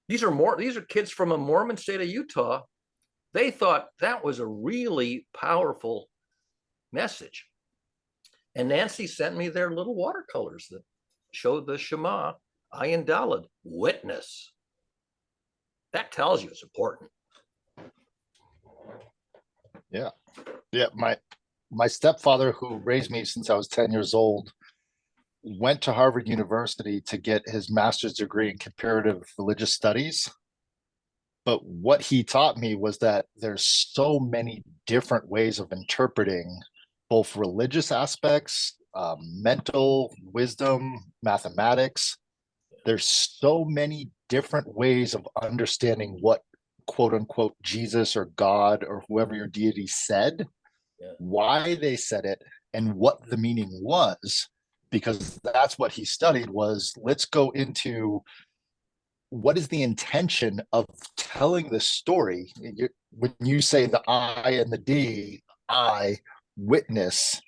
These are kids from a Mormon state of Utah. They thought that was a really powerful message. And Nancy sent me their little watercolors that show the Shema, ayin daled, witness. That tells you it's important. Yeah. My stepfather, who raised me since I was 10 years old, went to Harvard University to get his master's degree in comparative religious studies. But what he taught me was that there's so many different ways of interpreting both religious aspects, mental wisdom, mathematics. There's so many different ways of understanding what quote unquote Jesus or God or whoever your deity said, Yeah. why they said it, and what the meaning was, because that's what he studied. Was, let's go into what is the intention of telling the story. When you say the I and the D, I witness,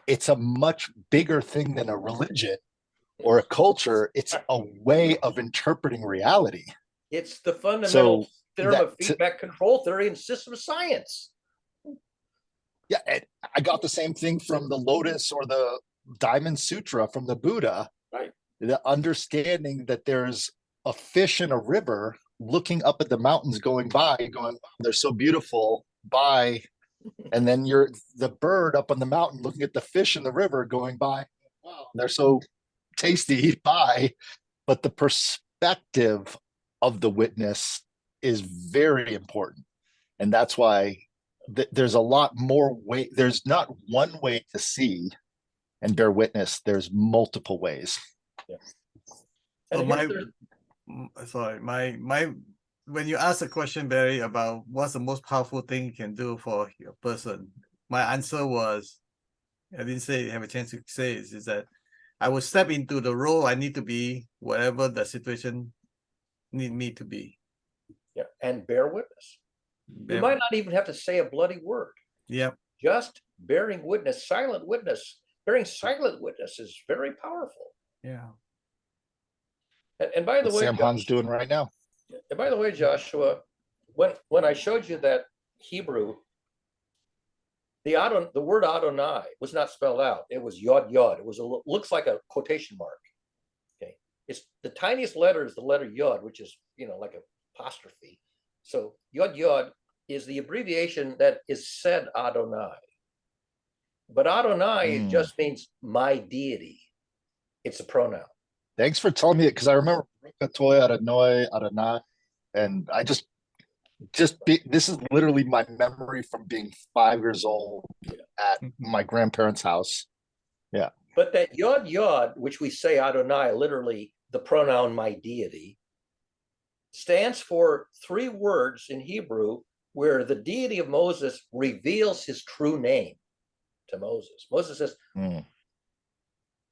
it's a much bigger thing than a religion or a culture. It's a way of interpreting reality. It's the fundamental So theorem of feedback control theory and system science. Yeah, I got the same thing from the Lotus or the Diamond Sutra from the Buddha. Right. The understanding that there's a fish in a river looking up at the mountains going by, going, wow, they're so beautiful, bye. And then you're the bird up on the mountain looking at the fish in the river going by, wow, they're so tasty, bye. But the perspective of the witness is very important. And that's why there's a lot more way. There's not one way to see and bear witness. There's multiple ways. Yeah. So And my when you ask a question, Barry, about what's the most powerful thing you can do for a person, my answer was, I didn't say have a chance to say it, is that I will step into the role I need to be, whatever the situation need me to be. Yeah, and bear witness. You might not even have to say a bloody word. Yep. Just bearing witness, silent witness. Bearing silent witness is very powerful. Yeah. And by the way, Sam Han's doing right now. And by the way, Joshua, when I showed you that Hebrew, the word Adonai was not spelled out. It was yod yod. It was looks like a quotation mark. Okay, it's the tiniest letter is the letter yod, which is like an apostrophe. So yod yod is the abbreviation that is said Adonai. But Adonai just means my deity. It's a pronoun. Thanks for telling me it, because I remember Toy Adonai, Adonai, and I this is literally my memory from being 5 years old at my grandparents' house. Yeah. But that yod yod, which we say Adonai, literally the pronoun my deity, stands for 3 words in Hebrew where the deity of Moses reveals his true name to Moses. Moses says,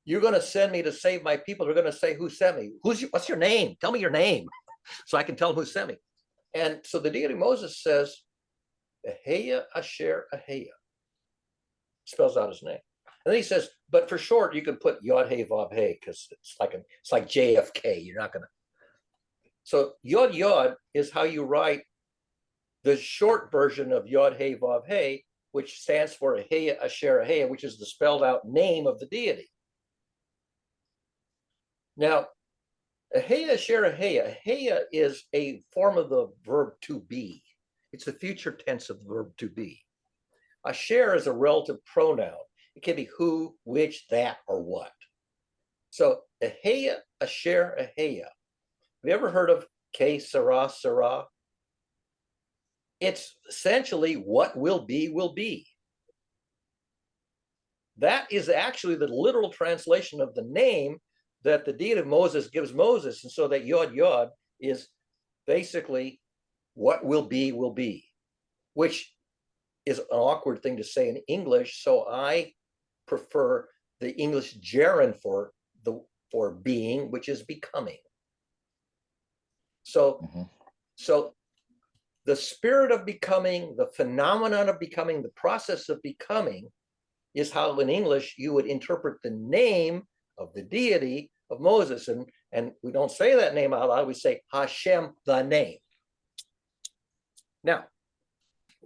you're going to send me to save my people. They're going to say, who sent me? What's your name? Tell me your name so I can tell them who sent me. And so the deity of Moses says, Aheya Asher Aheya, spells out his name. And then he says, but for short, you can put Yod Hey Vav Hey, because it's like JFK. You're not going to. So Yod Yod is how you write the short version of Yod Hey Vav Hey, which stands for Aheya Asher Aheya, which is the spelled out name of the deity. Now, Aheya Asher Aheya, Aheya is a form of the verb to be. It's the future tense of the verb to be. Asher is a relative pronoun. It can be who, which, that, or what. So Aheya Asher Aheya. Have you ever heard of Ke Sarah Sarah? It's essentially what will be, will be. That is actually the literal translation of the name that the deity of Moses gives Moses. And so that Yod Yod is basically what will be, which is an awkward thing to say in English. So I prefer the English gerund for being, which is becoming. So, so the spirit of becoming, the phenomenon of becoming, the process of becoming is how in English you would interpret the name of the deity of Moses. And we don't say that name out loud, we say Hashem, the name. Now,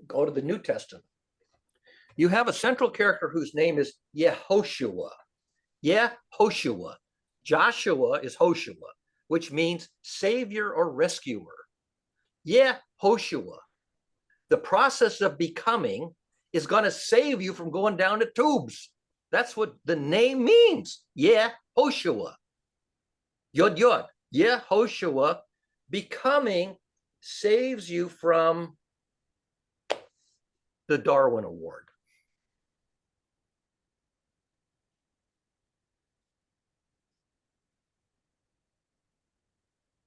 go to the New Testament. You have a central character whose name is Yehoshua. Yehoshua. Joshua is Hoshua, which means savior or rescuer. Yehoshua. The process of becoming is going to save you from going down the tubes. That's what the name means. Yehoshua. Yod Yod. Yehoshua. Becoming saves you from the Darwin Award.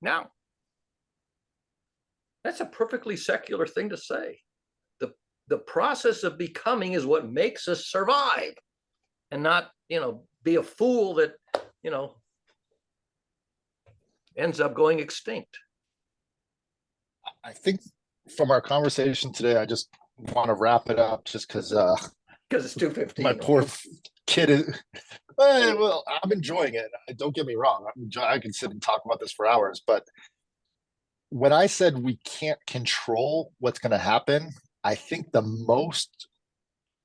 Now, That's a perfectly secular thing to say. The process of becoming is what makes us survive, and not, be a fool that, ends up going extinct. I think from our conversation today, I just want to wrap it up just because Because it's 2:15. my poor kid is. Well, I'm enjoying it. Don't get me wrong. I can sit and talk about this for hours, but when I said we can't control what's going to happen, I think the most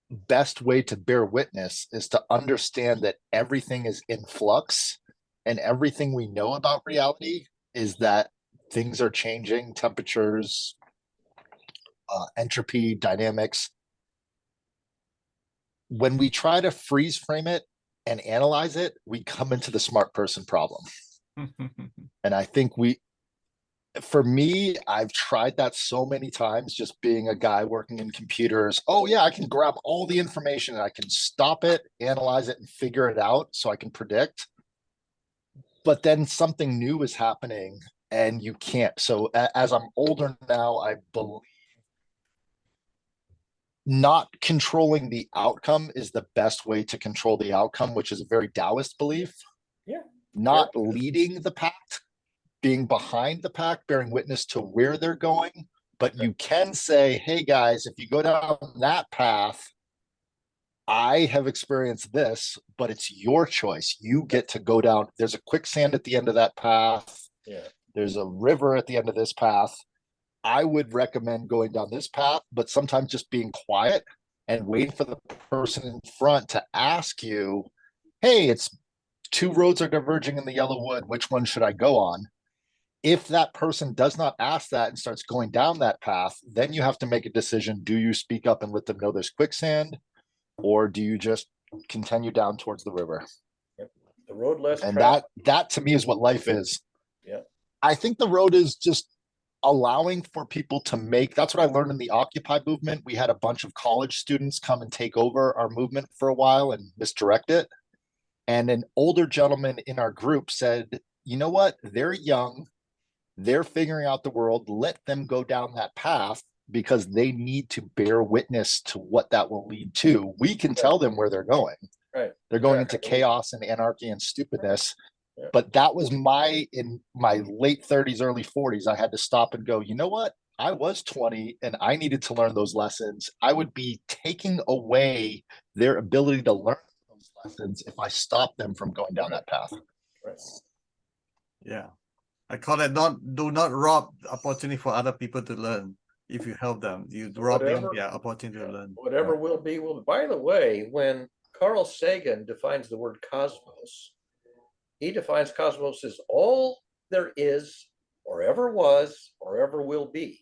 best way to bear witness is to understand that everything is in flux, and everything we know about reality is that things are changing, temperatures, entropy, dynamics. When we try to freeze frame it and analyze it, we come into the smart person problem. And I think for me, I've tried that so many times, just being a guy working in computers. Oh yeah, I can grab all the information and I can stop it, analyze it, and figure it out so I can predict. But then something new is happening and you can't. So as I'm older now, I believe not controlling the outcome is the best way to control the outcome, which is a very Taoist belief. Yeah. Not leading the pack, being behind the pack, bearing witness to where they're going. But you can say, hey guys, if you go down that path, I have experienced this, but it's your choice. You get to go down. There's a quicksand at the end of that path. Yeah. There's a river at the end of this path. I would recommend going down this path, but sometimes just being quiet and waiting for the person in front to ask you, hey, it's 2 roads are diverging in the yellow wood. Which one should I go on? If that person does not ask that and starts going down that path, then you have to make a decision. Do you speak up and let them know there's quicksand, or do you just continue down towards the river? Yep. The road less and traveled. that to me is what life is. Yeah. I think the road is just allowing for people to make. That's what I learned in the Occupy movement. We had a bunch of college students come and take over our movement for a while and misdirect it. And an older gentleman in our group said, you know what? They're young. They're figuring out the world. Let them go down that path because they need to bear witness to what that will lead to. We can tell them where they're going. Right. They're going into chaos and anarchy and stupidness. Yeah. But that was in my late 30s, early 40s. I had to stop and go, you know what? I was 20 and I needed to learn those lessons. I would be taking away their ability to learn those lessons if I stopped them from going down that path. Right. Yeah. I call it do not rob the opportunity for other people to learn. If you help them, you robbing their opportunity to learn. Whatever will be, will be. By the way, when Carl Sagan defines the word cosmos, he defines cosmos as all there is, or ever was, or ever will be.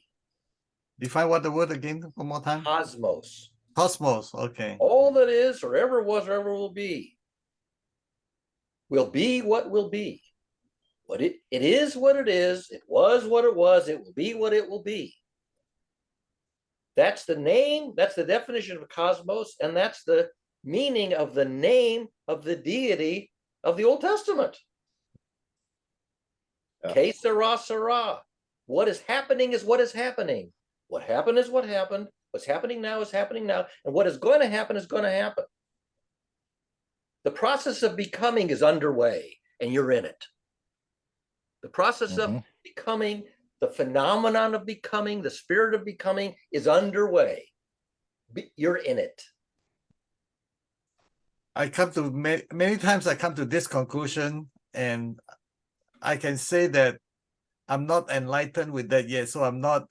Define what the word again one more time? Cosmos. Cosmos, okay. All that is, or ever was, or ever will be. Will be what will be. What it is what it is, it was what it was, it will be what it will be. That's the name, that's the definition of cosmos, and that's the meaning of the name of the deity of the Old Testament. Que sera, sera. What is happening is what is happening. What happened is what happened. What's happening now is happening now. And what is going to happen is going to happen. The process of becoming is underway, and you're in it. The process of becoming, the phenomenon of becoming, the spirit of becoming is underway. You're in it. I come to many times I come to this conclusion, and I can say that I'm not enlightened with that yet. So I'm not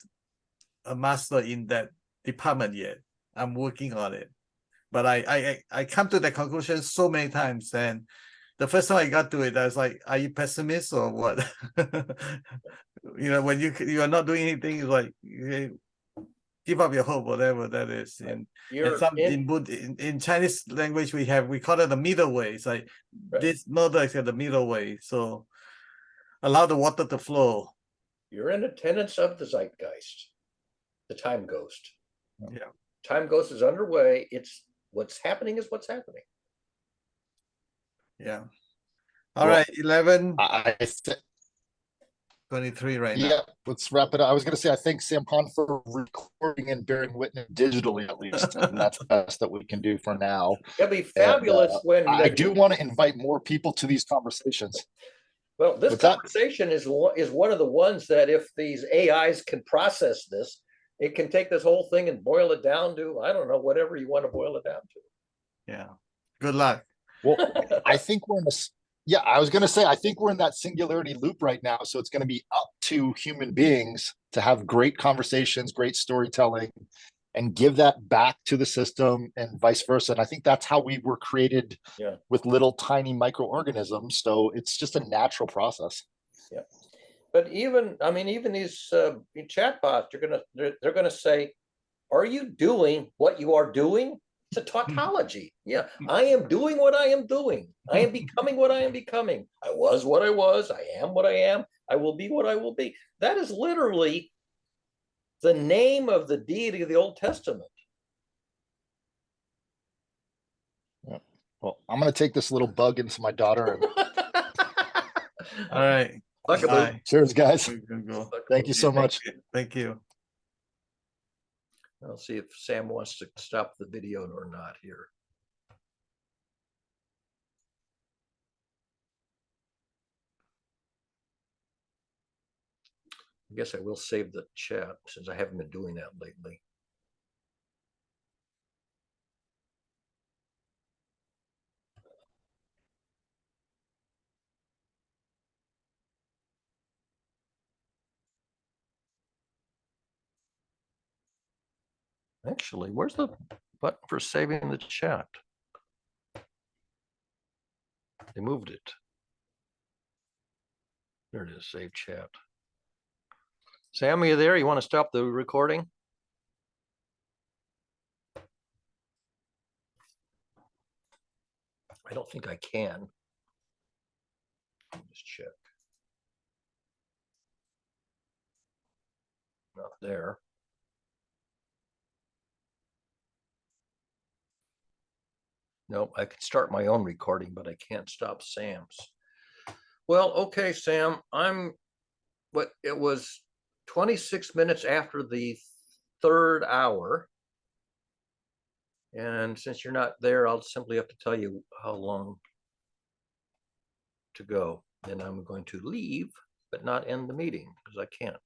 a master in that department yet. I'm working on it. But I come to that conclusion so many times, and the first time I got to it, I was like, "Are you pessimist or what?" When you are not doing anything, it's like give up your hope, whatever that is. And in Chinese language, we call it the middle way. It's like this mother is the middle way. So allow the water to flow. You're in attendance of the zeitgeist, the time ghost. Yeah, time ghost is underway. It's what's happening is what's happening. Yeah. All right, 11. 23 right Yeah, now. let's wrap it up. I was going to say, I thank Sam Han for recording and bearing witness digitally, at least, and that's the best that we can do for now. It'd be And, fabulous when I do want to invite more people to these conversations. well, this What's that? conversation is one of the ones that if these AIs can process this, it can take this whole thing and boil it down to, I don't know, whatever you want to boil it down to. Yeah. Good luck. Well, I think we're in this. Yeah, I was going to say, I think we're in that singularity loop right now. So it's going to be up to human beings to have great conversations, great storytelling, and give that back to the system and vice versa. And I think that's how we were created Yeah. with little tiny microorganisms. So it's just a natural process. Yeah. But even, I mean, even these chatbots, they're gonna say, are you doing what you are doing? It's a tautology. Yeah, I am doing what I am doing. I am becoming what I am becoming. I was what I was. I am what I am. I will be what I will be. That is literally the name of the deity of the Old Testament. Yeah. Well, I'm going to take this little bug into my daughter. And All right. Bye. cheers, guys. Go. Thank you so much. Thank you. I'll see if Sam wants to stop the video or not here. I guess I will save the chat since I haven't been doing that lately. Actually, where's the button for saving the chat? They moved it. There it is, save chat. Sam, are you there? You want to stop the recording? I don't think I can. Just check. Not there. Nope, I can start my own recording, but I can't stop Sam's. Well, okay, Sam, it was 26 minutes after the third hour. And since you're not there, I'll simply have to tell you how long to go. And I'm going to leave, but not end the meeting because I can't.